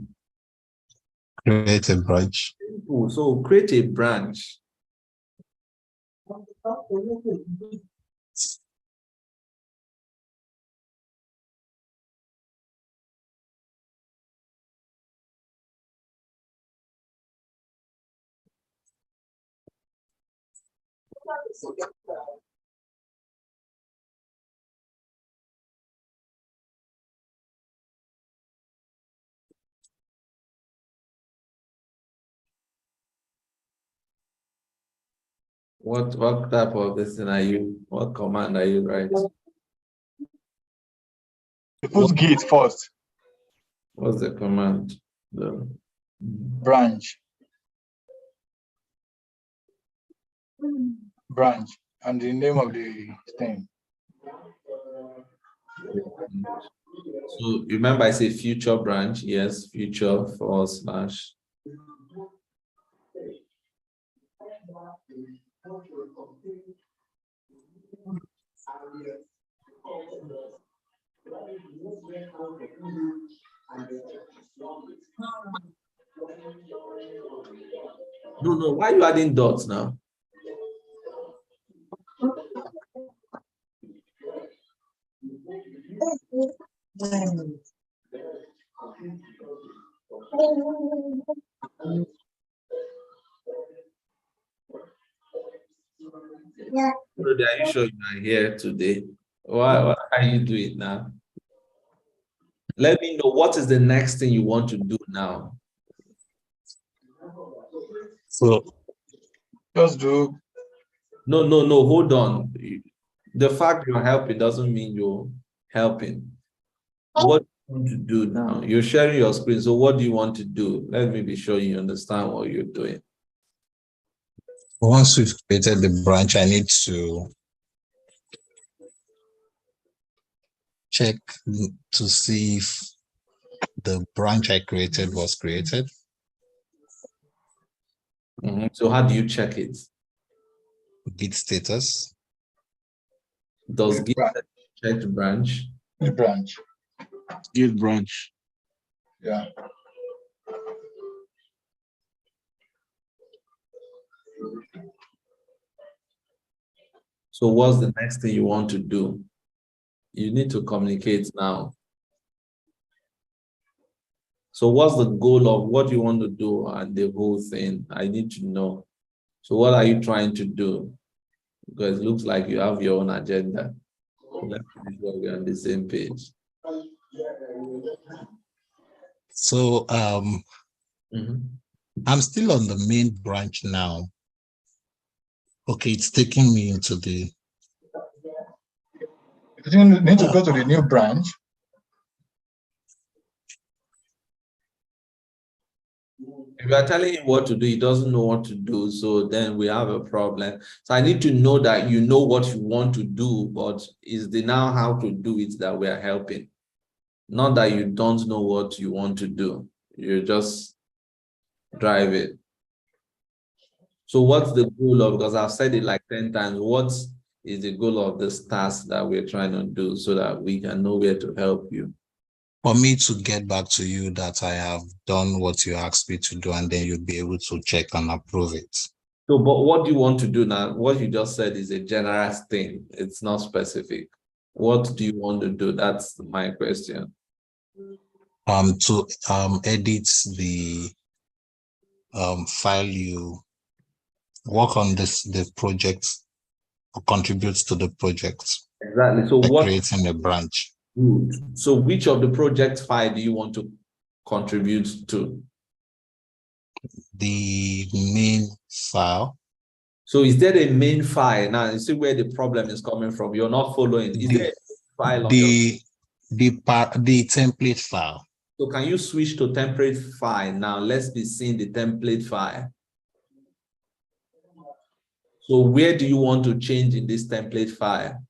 Create a branch. So create a branch. What type of this thing are you? What command are you writing? You put git first, What's the command? branch, and the name of the thing. So remember I say future branch, yes, future / No, why are you adding dots now? Brother, are you sure you are here today? Why are you doing now? Let me know what is the next thing you want to do now. So Just do. No, hold on. The fact you're helping doesn't mean you're helping. What do you want to do now? You're sharing your screen, so what do you want to do? Let me be sure you understand what you're doing. once we've created the branch, I need to check to see if the branch I created was created. So how do you check it? Git status. Does Git check the branch? The branch. Git branch. Yeah. So what's the next thing you want to do? You need to communicate now. So what's the goal of what you want to do and the whole thing? I need to know. So what are you trying to do? Because it looks like you have your own agenda. Let's make sure we're on the same page. So I'm still on the main branch now. Okay, it's taking me into the. You need to go to the new branch. If you are telling him what to do, he doesn't know what to do. So then we have a problem. So I need to know that you know what you want to do, but is the now how to do it that we are helping. Not that you don't know what you want to do. You just drive it. So what's the goal of, because I've said it like 10 times, what is the goal of this task that we're trying to do so that we can know where to help you? For me to get back to you that I have done what you asked me to do, and then you'll be able to check and approve it. So, but what do you want to do now? What you just said is a general thing. It's not specific. What do you want to do? That's my question. To edit the file, you work on the project or contributes to the project. Exactly. So what creating a branch. So which of the project file do you want to contribute to? The main file. So is there a main file? Now you see where the problem is coming from. You're not following. Is there a file on the template file? So can you switch to template file now? Let's be seeing the template file. So where do you want to change in this template file?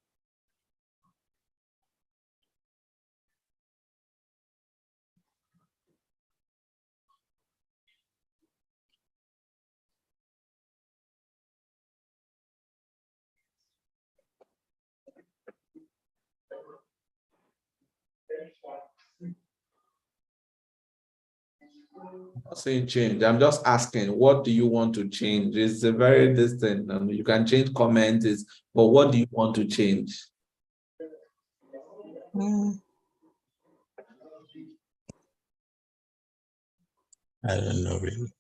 I'm not saying change. I'm just asking, what do you want to change? It's a very distant. You can change comments, but what do you want to change? I don't know really.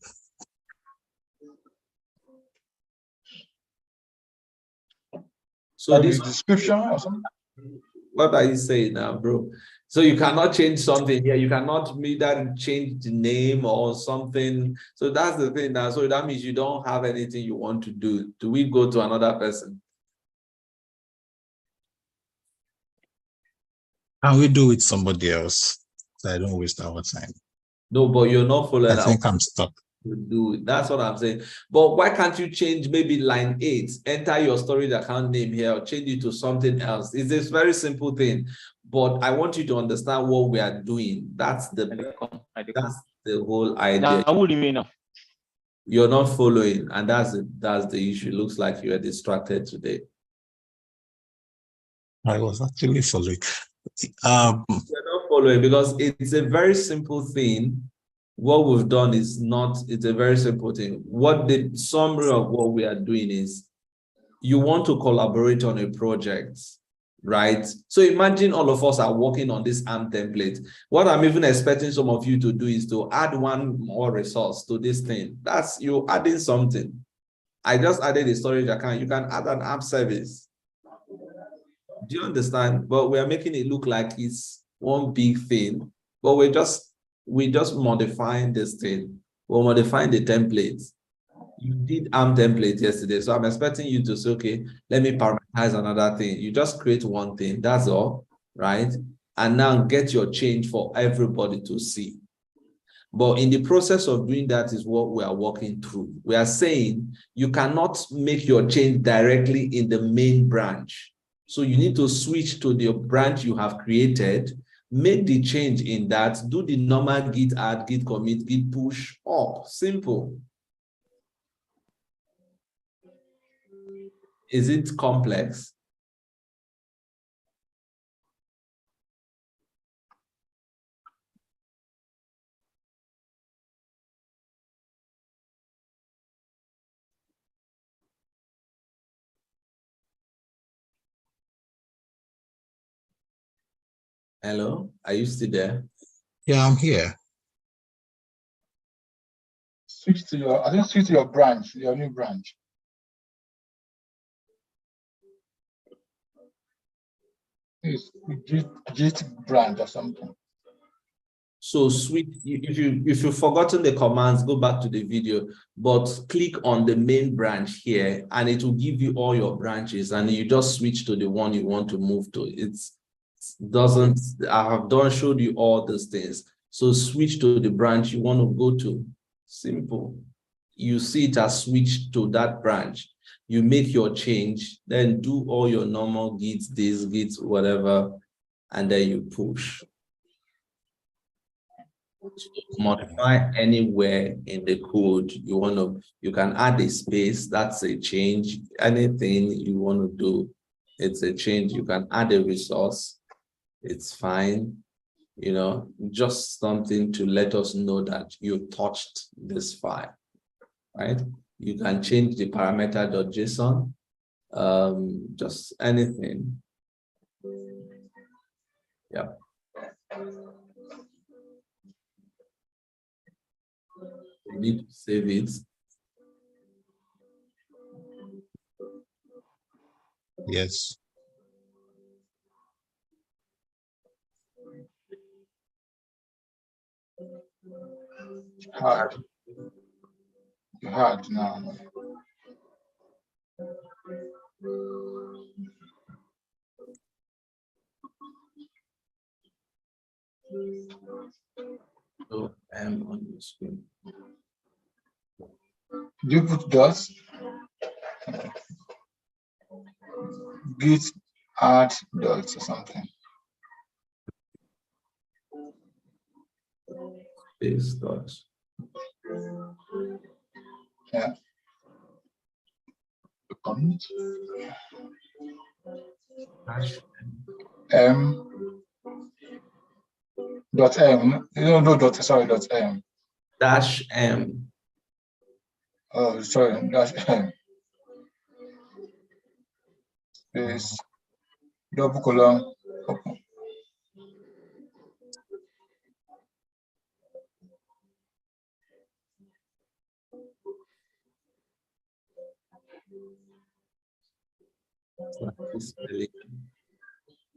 So Maybe this, description or something. what are you saying now, bro? So you cannot change something here. You cannot either change the name or something. So that's the thing now. So that means you don't have anything you want to do. Do we go to another person? Can we do with somebody else? So I don't waste our time. No, but you're not following I think I'm stuck. to do it. That's what I'm saying. But why can't you change maybe line 8, enter your storage account name here, or change it to something else? It's a very simple thing. But I want you to understand what we are doing. That's the whole idea. Now, what do you mean now? You're not following, and that's the issue. It looks like you are distracted today. I was actually following. You're not following because it's a very simple thing. What we've done is it's a very simple thing. What the summary of what we are doing is you want to collaborate on a project, right? So imagine all of us are working on this ARM template. What I'm even expecting some of you to do is to add one more resource to this thing. That's you adding something. I just added a storage account. You can add an app service. Do you understand? But we are making it look like it's one big thing, but we're just modifying this thing. We're modifying the templates. You did ARM template yesterday, so I'm expecting you to say, okay, let me parameterize another thing. You just create one thing, that's all, right? And now get your change for everybody to see. But in the process of doing that is what we are working through. We are saying you cannot make your change directly in the main branch. So you need to switch to the branch you have created, make the change in that, do the normal git add, git commit, git push up. Simple. Is it complex? Hello, are you still there? Yeah, I'm here. Switch to your branch, your new branch. It's Git branch or something. So switch, if you've forgotten the commands, go back to the video, but click on the main branch here and it will give you all your branches and you just switch to the one you want to move to. I have showed you all these things. So switch to the branch you want to go to. Simple. You see it as switched to that branch. You make your change, then do all your normal gits, this, gits, whatever, and then you push. Modify anywhere in the code you can add a space, that's a change. Anything you want to do, it's a change. You can add a resource, it's fine. Just something to let us know that you touched this file, right? You can change the parameter.json, just anything. Yeah. You need to save it. Yes. Hard. Hard now. screen. Do you put dots? Git add dots or something. Space dots. Yeah. Commit. Dash M dot M. No dot. Sorry, dot M. dash M. Oh, sorry, dash M. Space double colon. Open.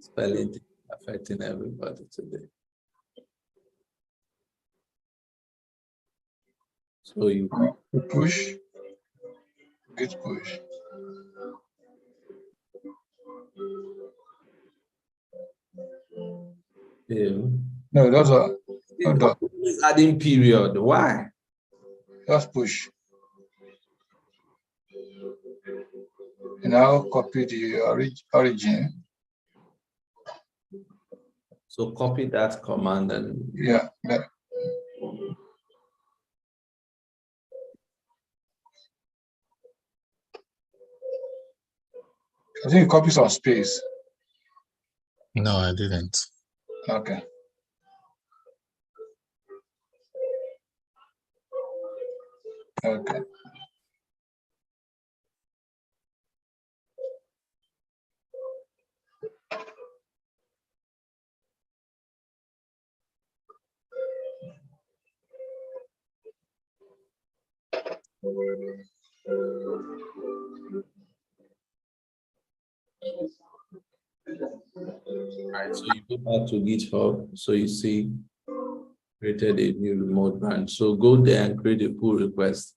Spelling affecting everybody today. So you Push. Git push. No, those are no dot. adding period. Why? Just push. And now copy the origin. So copy that command and Yeah. I think you copy some space. No, I didn't. Okay. Okay. right. So you go back to GitHub. So you see created a new remote branch. So go there and create a pull request.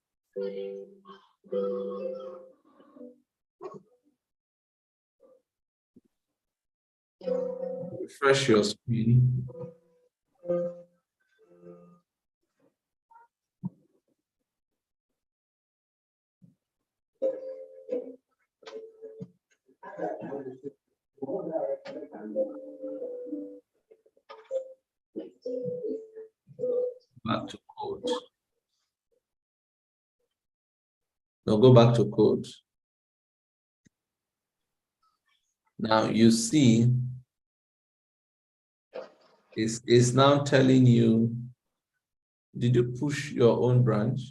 Refresh your screen. Back to code. Now go back to code. Now you see it's now telling you, did you push your own branch?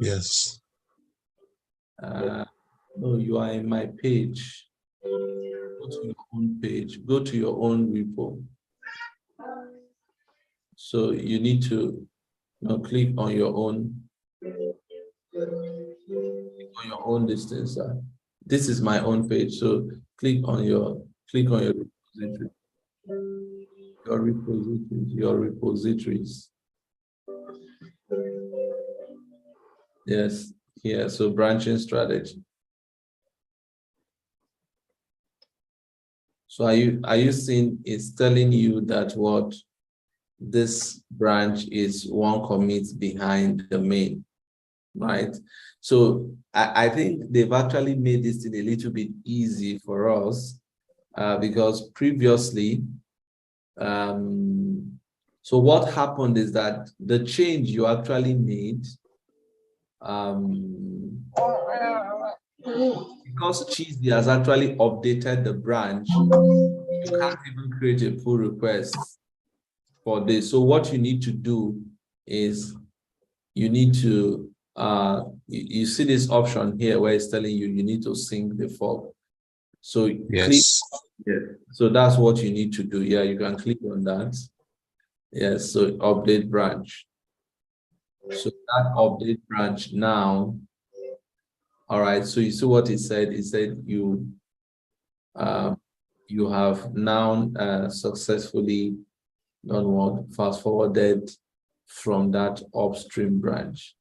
Yes. No, you are in my page. Go to your own page, go to your own repo. So you need to click on your own distance. This is my own page. So click on your repository. Your repositories. Yes, here. So branching strategy. So are you seeing it's telling you that what this branch is one commit behind the main, right? So I think they've actually made this thing a little bit easy for us because previously, so what happened is that the change you actually made, because Cheesy has actually updated the branch, you can't even create a pull request for this. So what you need to do is you need to, you see this option here where it's telling you need to sync the fork. So Yes. click, so that's what you need to do. Yeah, you can click on that. Yes, so update branch. So that update branch now, all right, so you see what it said? It said you have now successfully done what? Fast forwarded from that upstream branch.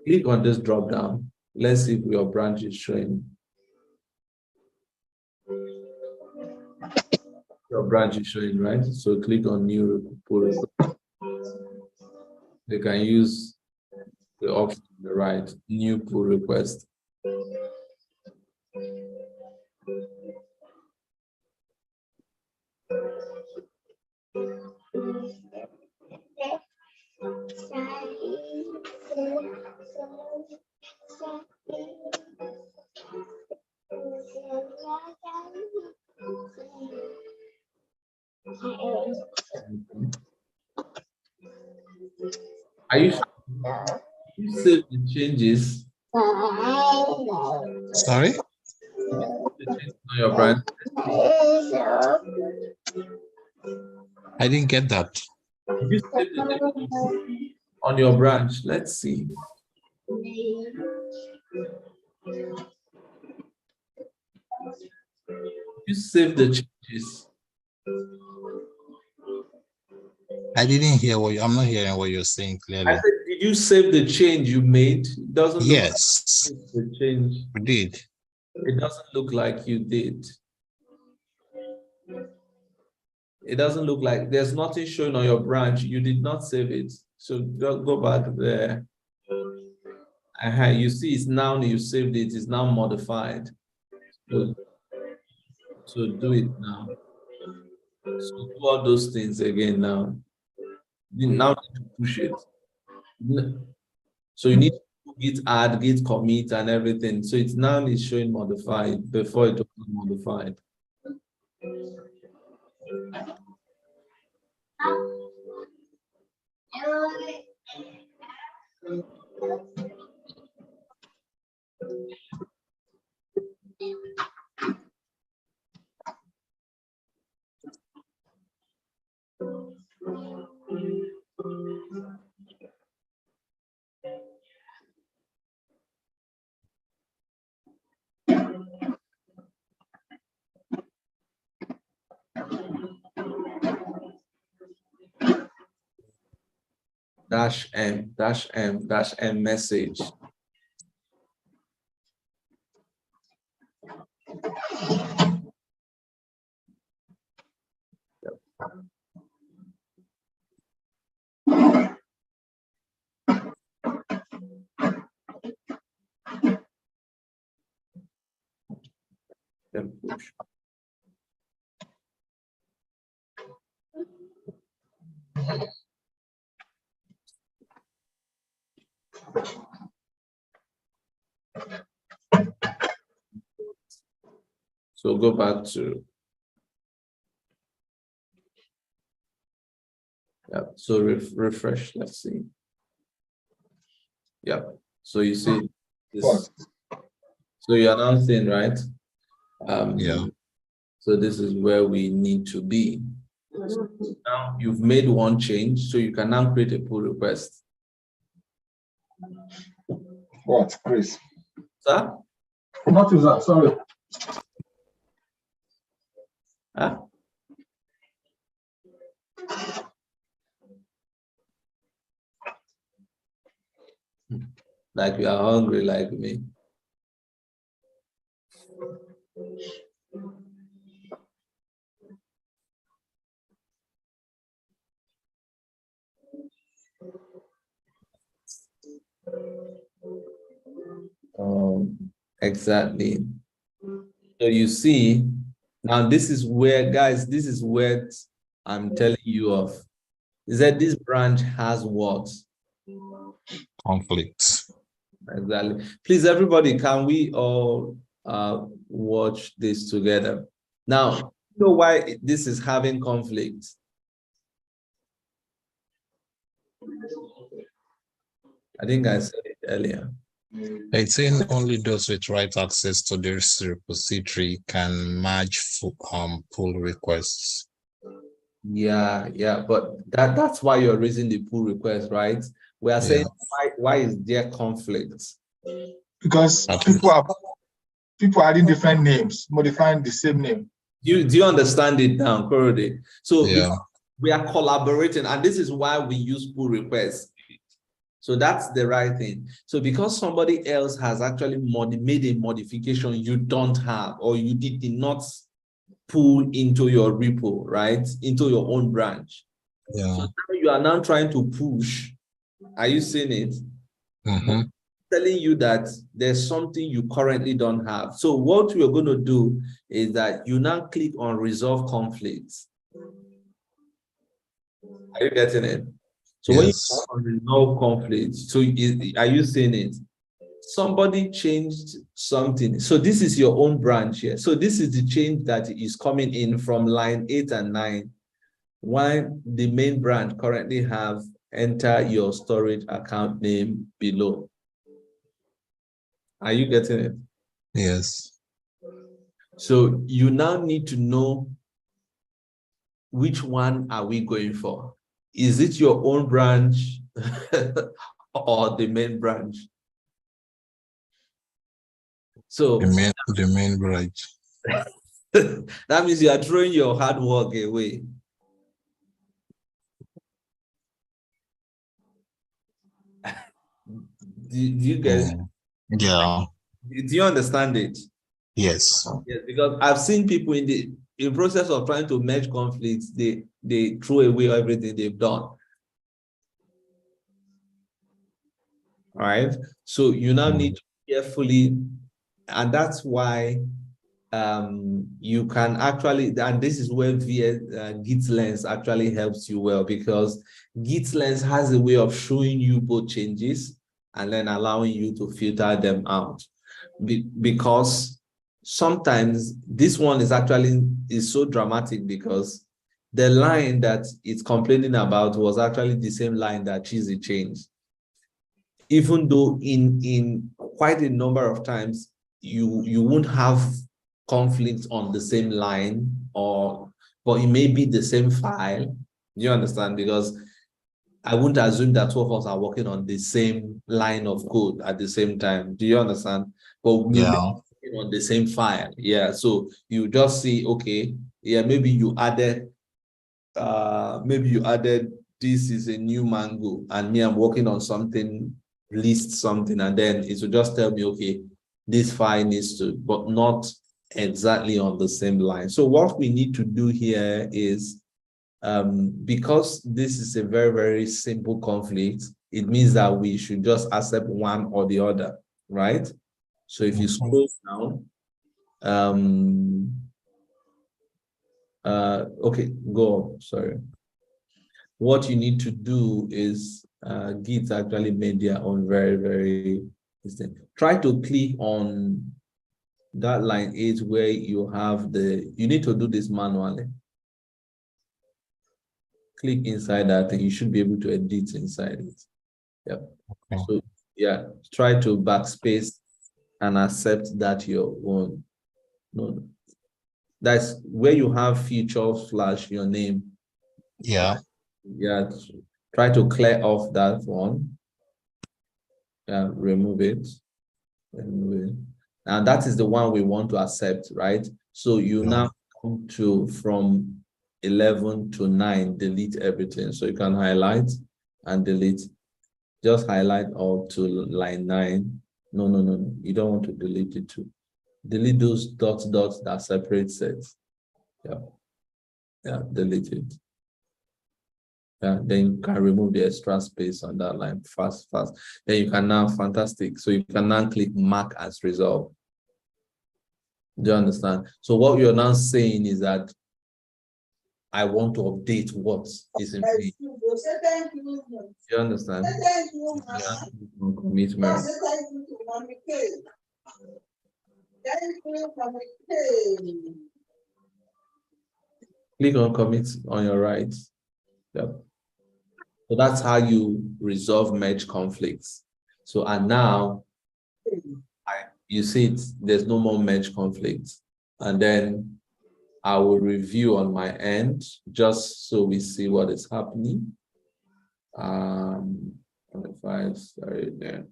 Click on this drop down. Let's see if your branch is showing. Your branch is showing, right? So click on new pull request. They can use the option on the right, new pull request. Are you sure you save the changes? Sorry? The changes on your branch? I didn't get that. If you save the changes on your branch, let's see. You save the changes. I didn't hear I'm not hearing what you're saying I clearly. said, did you save the change you made? It doesn't look Yes, like the change. we did. It doesn't look like you did. It doesn't look like there's nothing showing on your branch. You did not save it. So just go back there. You see it's now you saved it, it's now modified. So do it now. So do all those things again now. You now need to push it. So you need to git add, git commit, and everything. So it's now is showing modified before it was modified. -M message. Then push. So go back to, so refresh, let's see. So you see this. So you're now seeing, right? Yeah. So this is where we need to be. So now you've made one change, so you can now create a pull request. What, Chris? Sir? What is that? Sorry. Huh? Like you are hungry like me. Exactly. So you see, now this is where, guys, this is what I'm telling you of. Is that this branch has what? Conflicts. Exactly. Please, everybody, can we all watch this together? Now, you know why this is having conflict? I think I said it earlier. It's saying only those with right access to this repository can merge pull requests. Yeah, but that's why you're raising the pull request, right? We are saying why is there conflict? Because people are adding different names, modifying the same name. Do you understand it now, Korode? So Yeah. we are collaborating, and this is why we use pull requests. So that's the right thing. So because somebody else has actually made a modification you don't have, or you did not pull into your repo, right? Into your own branch. Yeah. So now you are now trying to push. Are you seeing it? Mm-hmm. Telling you that there's something you currently don't have. So what we're going to do is that you now click on resolve conflicts. Are you getting it? So when you Yes. click on resolve conflicts, so are you seeing it? Somebody changed something. So this is your own branch here. So this is the change that is coming in from line 8 and 9. While the main branch currently have enter your storage account name below. Are you getting it? Yes. So you now need to know which one are we going for? Is it your own branch or the main branch? So The main branch. that means you are throwing your hard work away. Do you get it? Yeah. Do you understand it? Yes. Yes, because I've seen people in the process of trying to merge conflicts, they throw away everything they've done. All right. So you now need to carefully, and that's why you can actually, and this is where Git Lens actually helps you well, because Git Lens has a way of showing you both changes and then allowing you to filter them out. Because sometimes this one is so dramatic because the line that it's complaining about was actually the same line that Cheesy changed. Even though in quite a number of times you won't have conflicts on the same line, but it may be the same file. Do you understand? Because I wouldn't assume that two of us are working on the same line of code at the same time. Do you understand? But we may be working on the same file. Yeah. So you just see, okay, yeah, maybe you added this is a new Mango, and me, I'm working on something, list something, and then it will just tell me, okay, this file needs to, but not exactly on the same line. So what we need to do here is, because this is a very, very simple conflict, it means that we should just accept one or the other, right? So if you scroll down, okay, go up, sorry. What you need to do is, Git actually made their own very, very, try to click on that line 8 where you have you need to do this manually. Click inside that and you should be able to edit inside it. Yeah. Okay. So yeah, try to backspace and accept that your own. No, that's where you have feature / your name. Yeah. Yeah. Try to clear off that one. Yeah, remove it. And that is the one we want to accept, right? So you now come to from 11 to 9, delete everything. So you can highlight and delete. Just highlight all to line 9. No. You don't want to delete it too. Delete those dots that separate sets. Yeah, delete it. Yeah, then you can remove the extra space on that line fast. Then you can now, fantastic. So you can now click mark as resolved. Do you understand? So what you're now saying is that I want to update what is in place. Do you understand? Yeah. Commitment. Click on commit on your right. Yep. So that's how you resolve merge conflicts. So, and now you see it, there's no more merge conflicts. And then I will review on my end just so we see what is happening. 25, sorry there.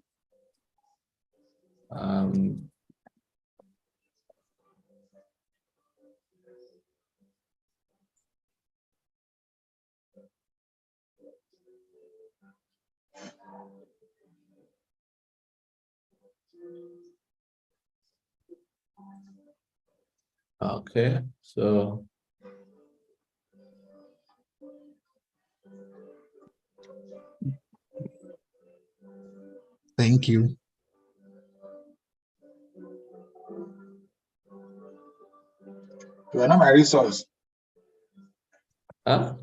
Okay, so Thank you. You are not my resource. huh?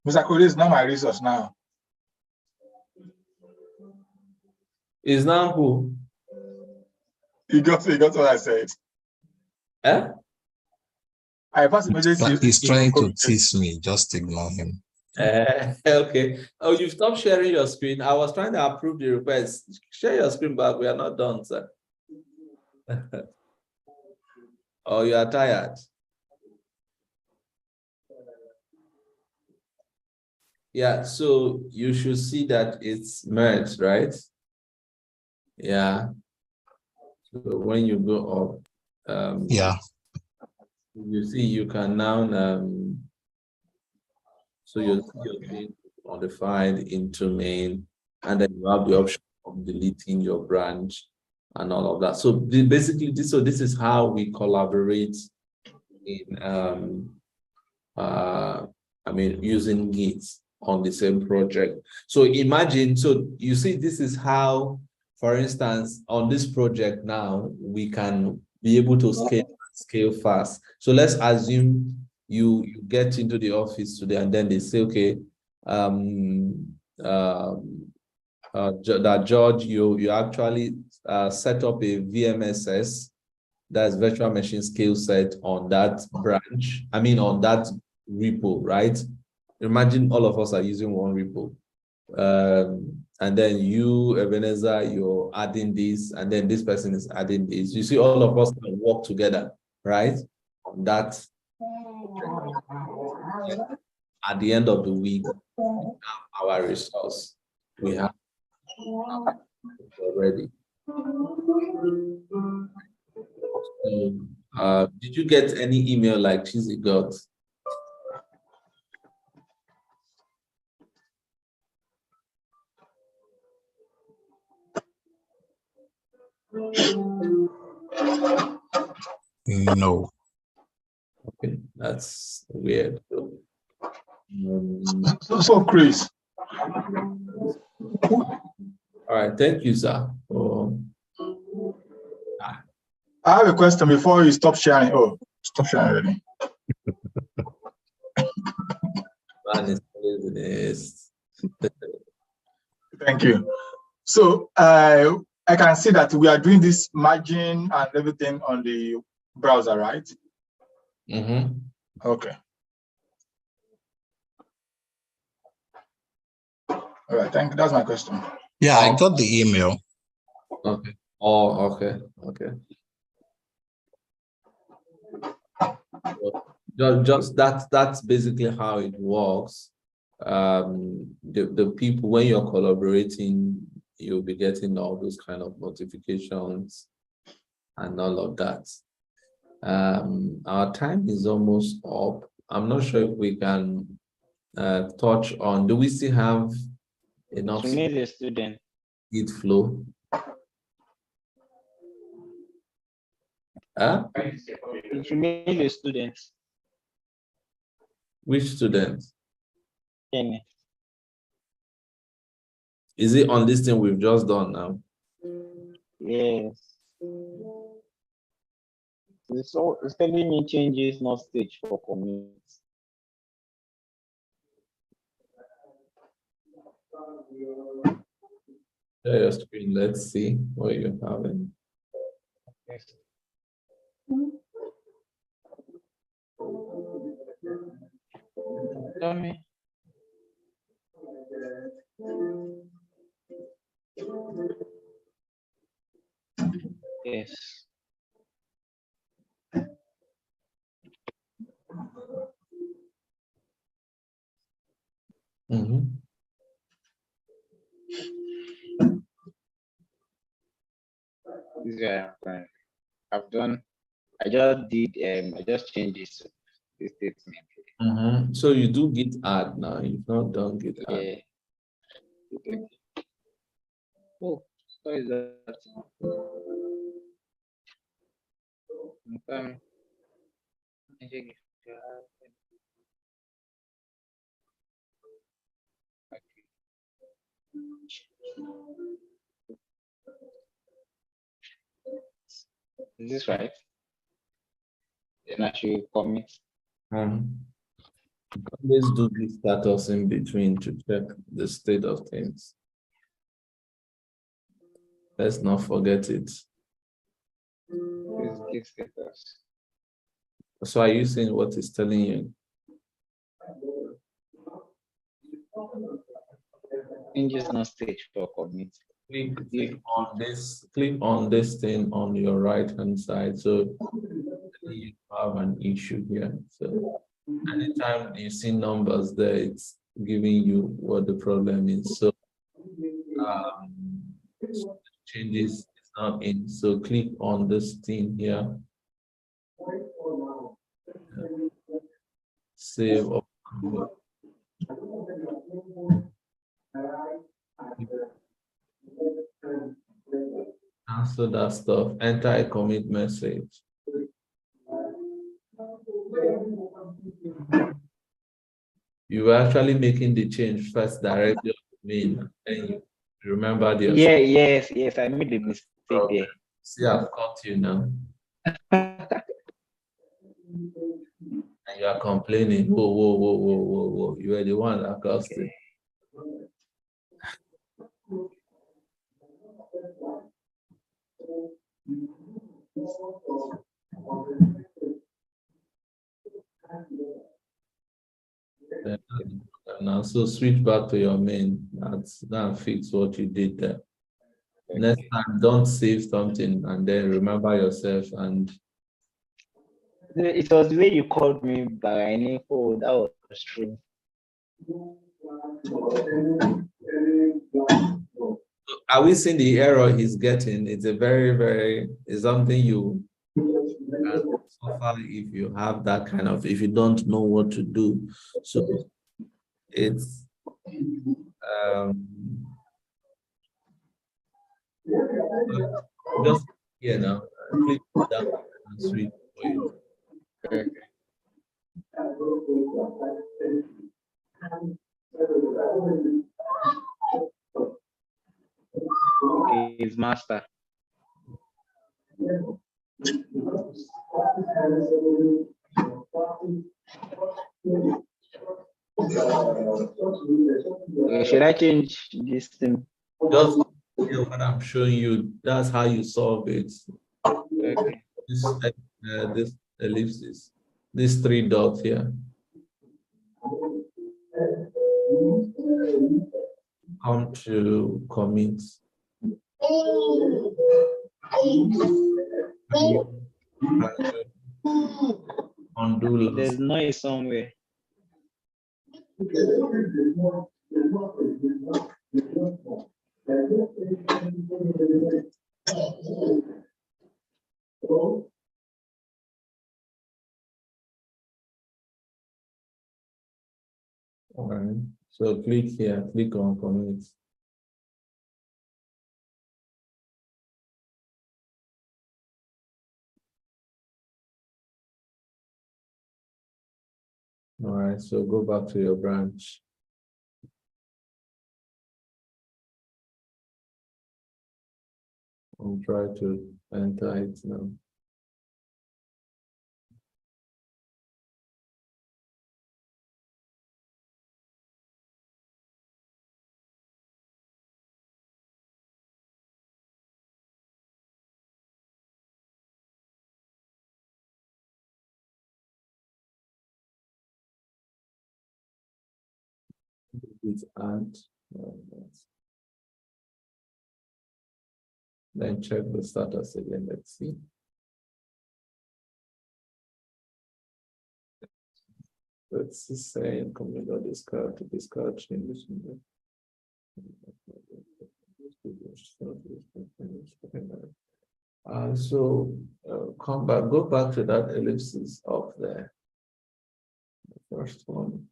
Mr. Cody is not my resource now. Is now who? You got what I said. Eh? I pass emergency. He's trying to tease me. Just ignore him. Okay. Oh, you stopped sharing your screen. I was trying to approve the request. Share your screen back. We are not done, sir. Oh, you are tired. Yeah, so you should see that it's merged, right? Yeah. So when you go up, Yeah. you see you can now so you'll see your page modified into main, and then you have the option of deleting your branch and all of that. So basically this is how we collaborate in using Git on the same project. So imagine, so you see, this is how, for instance, on this project now, we can be able to scale fast. So let's assume you get into the office today and then they say, okay, that George, you actually set up a VMSS, that's virtual machine skill set, on that branch, on that repo, right? Imagine all of us are using one repo. And then you, Ebenezer, you're adding this, and then this person is adding this. You see, all of us can work together, right? On that. At the end of the week, our resource, we have already. Did you get any email like Chizzy got? No. Okay, that's weird. So Chris. All right, thank you, sir. I have a question before you stop sharing. Oh, stop sharing already. Thank you. So I can see that we are doing this margin and everything on the browser, right? Mm-hmm. Okay. All right, thank you. That's my question. Yeah, I got the email. Okay. Oh, okay. Okay. Just that's basically how it works. The people, when you're collaborating, you'll be getting all those kind of notifications and all of that. Our time is almost up. I'm not sure if we can touch on, do we still have enough To meet the student. Git flow? It remains the students. Which student? Kenny. Is it on this thing we've just done now? Yes. It's telling me changes not stage for commits. Share your screen. Let's see what you're having. Yes. Tell me. Yes. Mm-hmm. I've done. I just did. I just changed this statement. Mm-hmm. So you do Git add now. You've not done Git add. Yeah. Oh, what is that? Okay. Is this right? Then I should commit. Always do the status in between to check the state of things. Let's not forget it. Please give status. So are you saying what it's telling you? Changes not stage for commit. Click on this thing on your right hand side. So you have an issue here. So anytime you see numbers there, it's giving you what the problem is. So changes is not in. So click on this thing here. Save up. Cancel that stuff. Enter a commit message. You were actually making the change first directly on the main, and you remember the Yes, I made the mistake there. See, I've caught you now. And you are complaining. Whoa. You are the one that caused it. Now, so switch back to your main. That fix what you did there. Okay. Next time, don't save something and then remember yourself. And it was the way you called me by name. Oh, that was true. Are we seeing the error he's getting? It's a very it's something you can suffer if you have that kind of, if you don't know what to do. So it's just here now. Click that and switch for you. Okay. Okay, it's master. Should I change this thing? Just what I'm showing you, that's how you solve it. Okay. This ellipsis, these three dots here. Come to commit. Undo last. There's noise somewhere. All right. So click here, click on commit. All right, so go back to your branch. I'll try to enter it now. It's add. Then check the status again. Let's see. Let's say commit or discard to discard changes. So come back, go back to that ellipsis up there. The first one.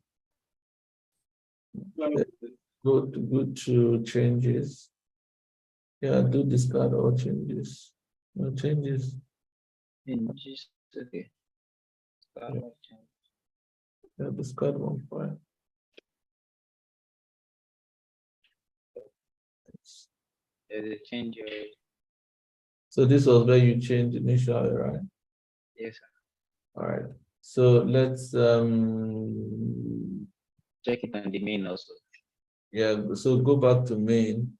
Go to changes. Yeah, do discard all changes. No changes. Changes. Okay. Yeah, discard one file. There's a change. So this was where you changed initially, right? Yes, sir. All right. So let's Check it on the main also. yeah, so go back to main.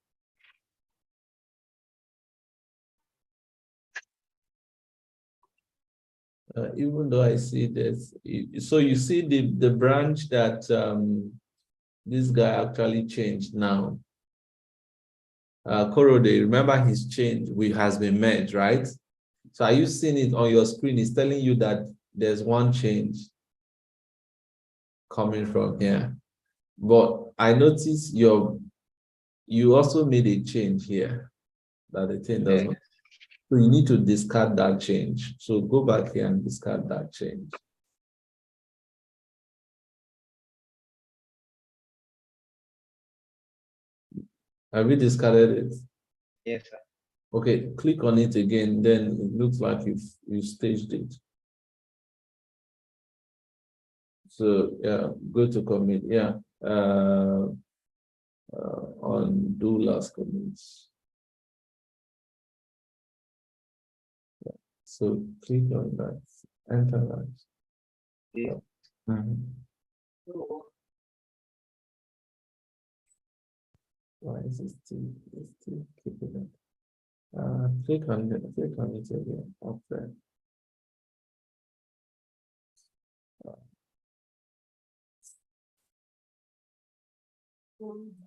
Even though I see this, so you see the branch that this guy actually changed now. Korode, remember his change has been merged, right? So are you seeing it on your screen? It's telling you that there's one change coming from here. But I notice you also made a change here that the thing does not. So you need to discard that change. So go back here and discard that change. Have you discarded it? Yes, sir. Okay, click on it again. Then it looks like you staged it. So yeah, go to commit. Yeah, undo last commits. Yeah. So click on that. Enter that. Yeah. Why is it still keeping it? Click on it again. Okay.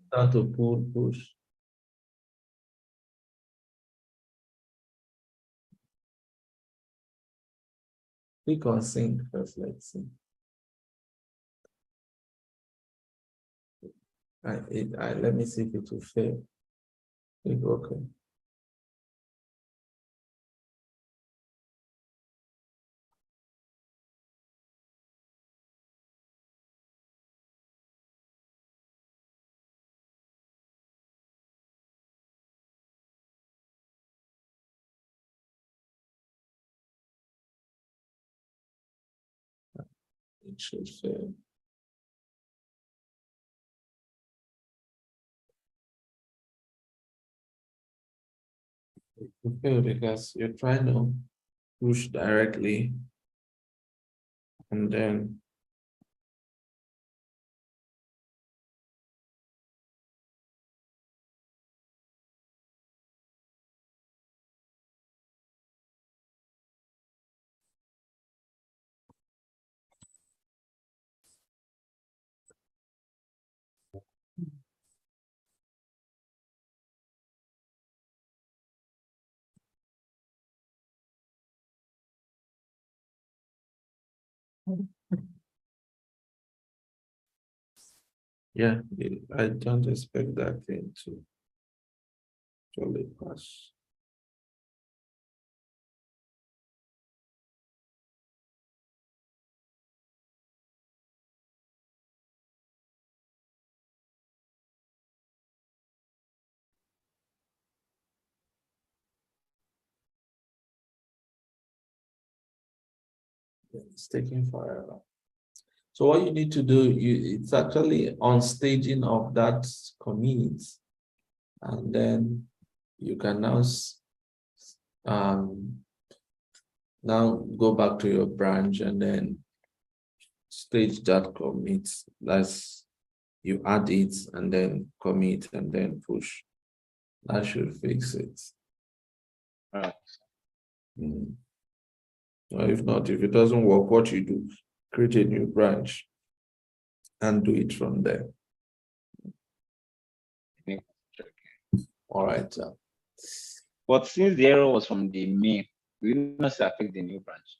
Start to push. Click on sync first. Let's see. Let me see if it will fail. Click OK. It should fail. It will fail because you're trying to push directly and then yeah, I don't expect that thing to actually pass. It's taking forever. So what you need to do, it's actually on staging of that commit, and then you can now go back to your branch and then stage that commit. That's you add it and then commit and then push. That should fix it. All right. Or if not, if it doesn't work, what you do, create a new branch and do it from there. All right. But since the error was from the main, we must affect the new branch.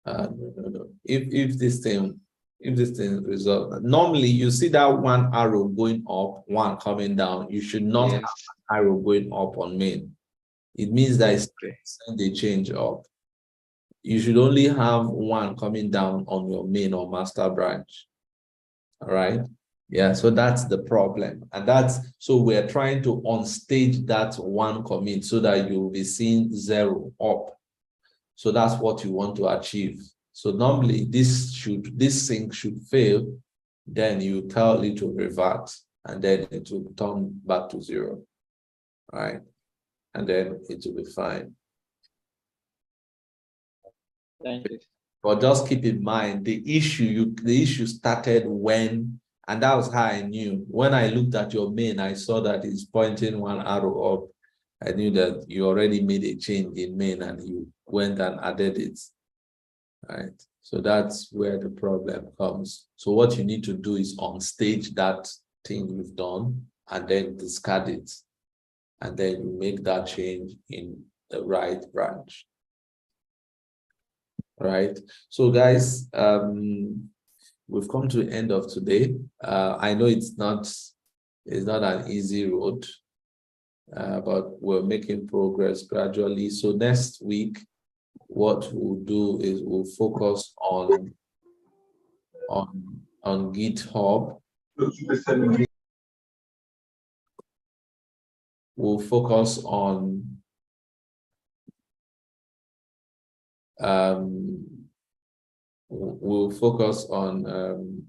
No. If this thing resolved, normally you see that one arrow going up, one coming down. You should not have an arrow going up on main. It means that it's the change up. You should only have one coming down on your main or master branch. All right. Yeah, so that's the problem. And so we're trying to unstage that one commit so that you'll be seeing 0 up. So that's what you want to achieve. So normally this sync should fail, then you tell it to revert, and then it will turn back to 0, right? And then it will be fine. Thank you. But just keep in mind the issue started when, and that was how I knew. When I looked at your main, I saw that it's pointing one arrow up. I knew that you already made a change in main and you went and added it. Right. So that's where the problem comes. So what you need to do is unstage that thing you've done and then discard it. And then you make that change in the right branch. Right. So guys, we've come to the end of today. I know it's not an easy road, but we're making progress gradually. So next week, what we'll do is we'll focus on GitHub. We'll focus on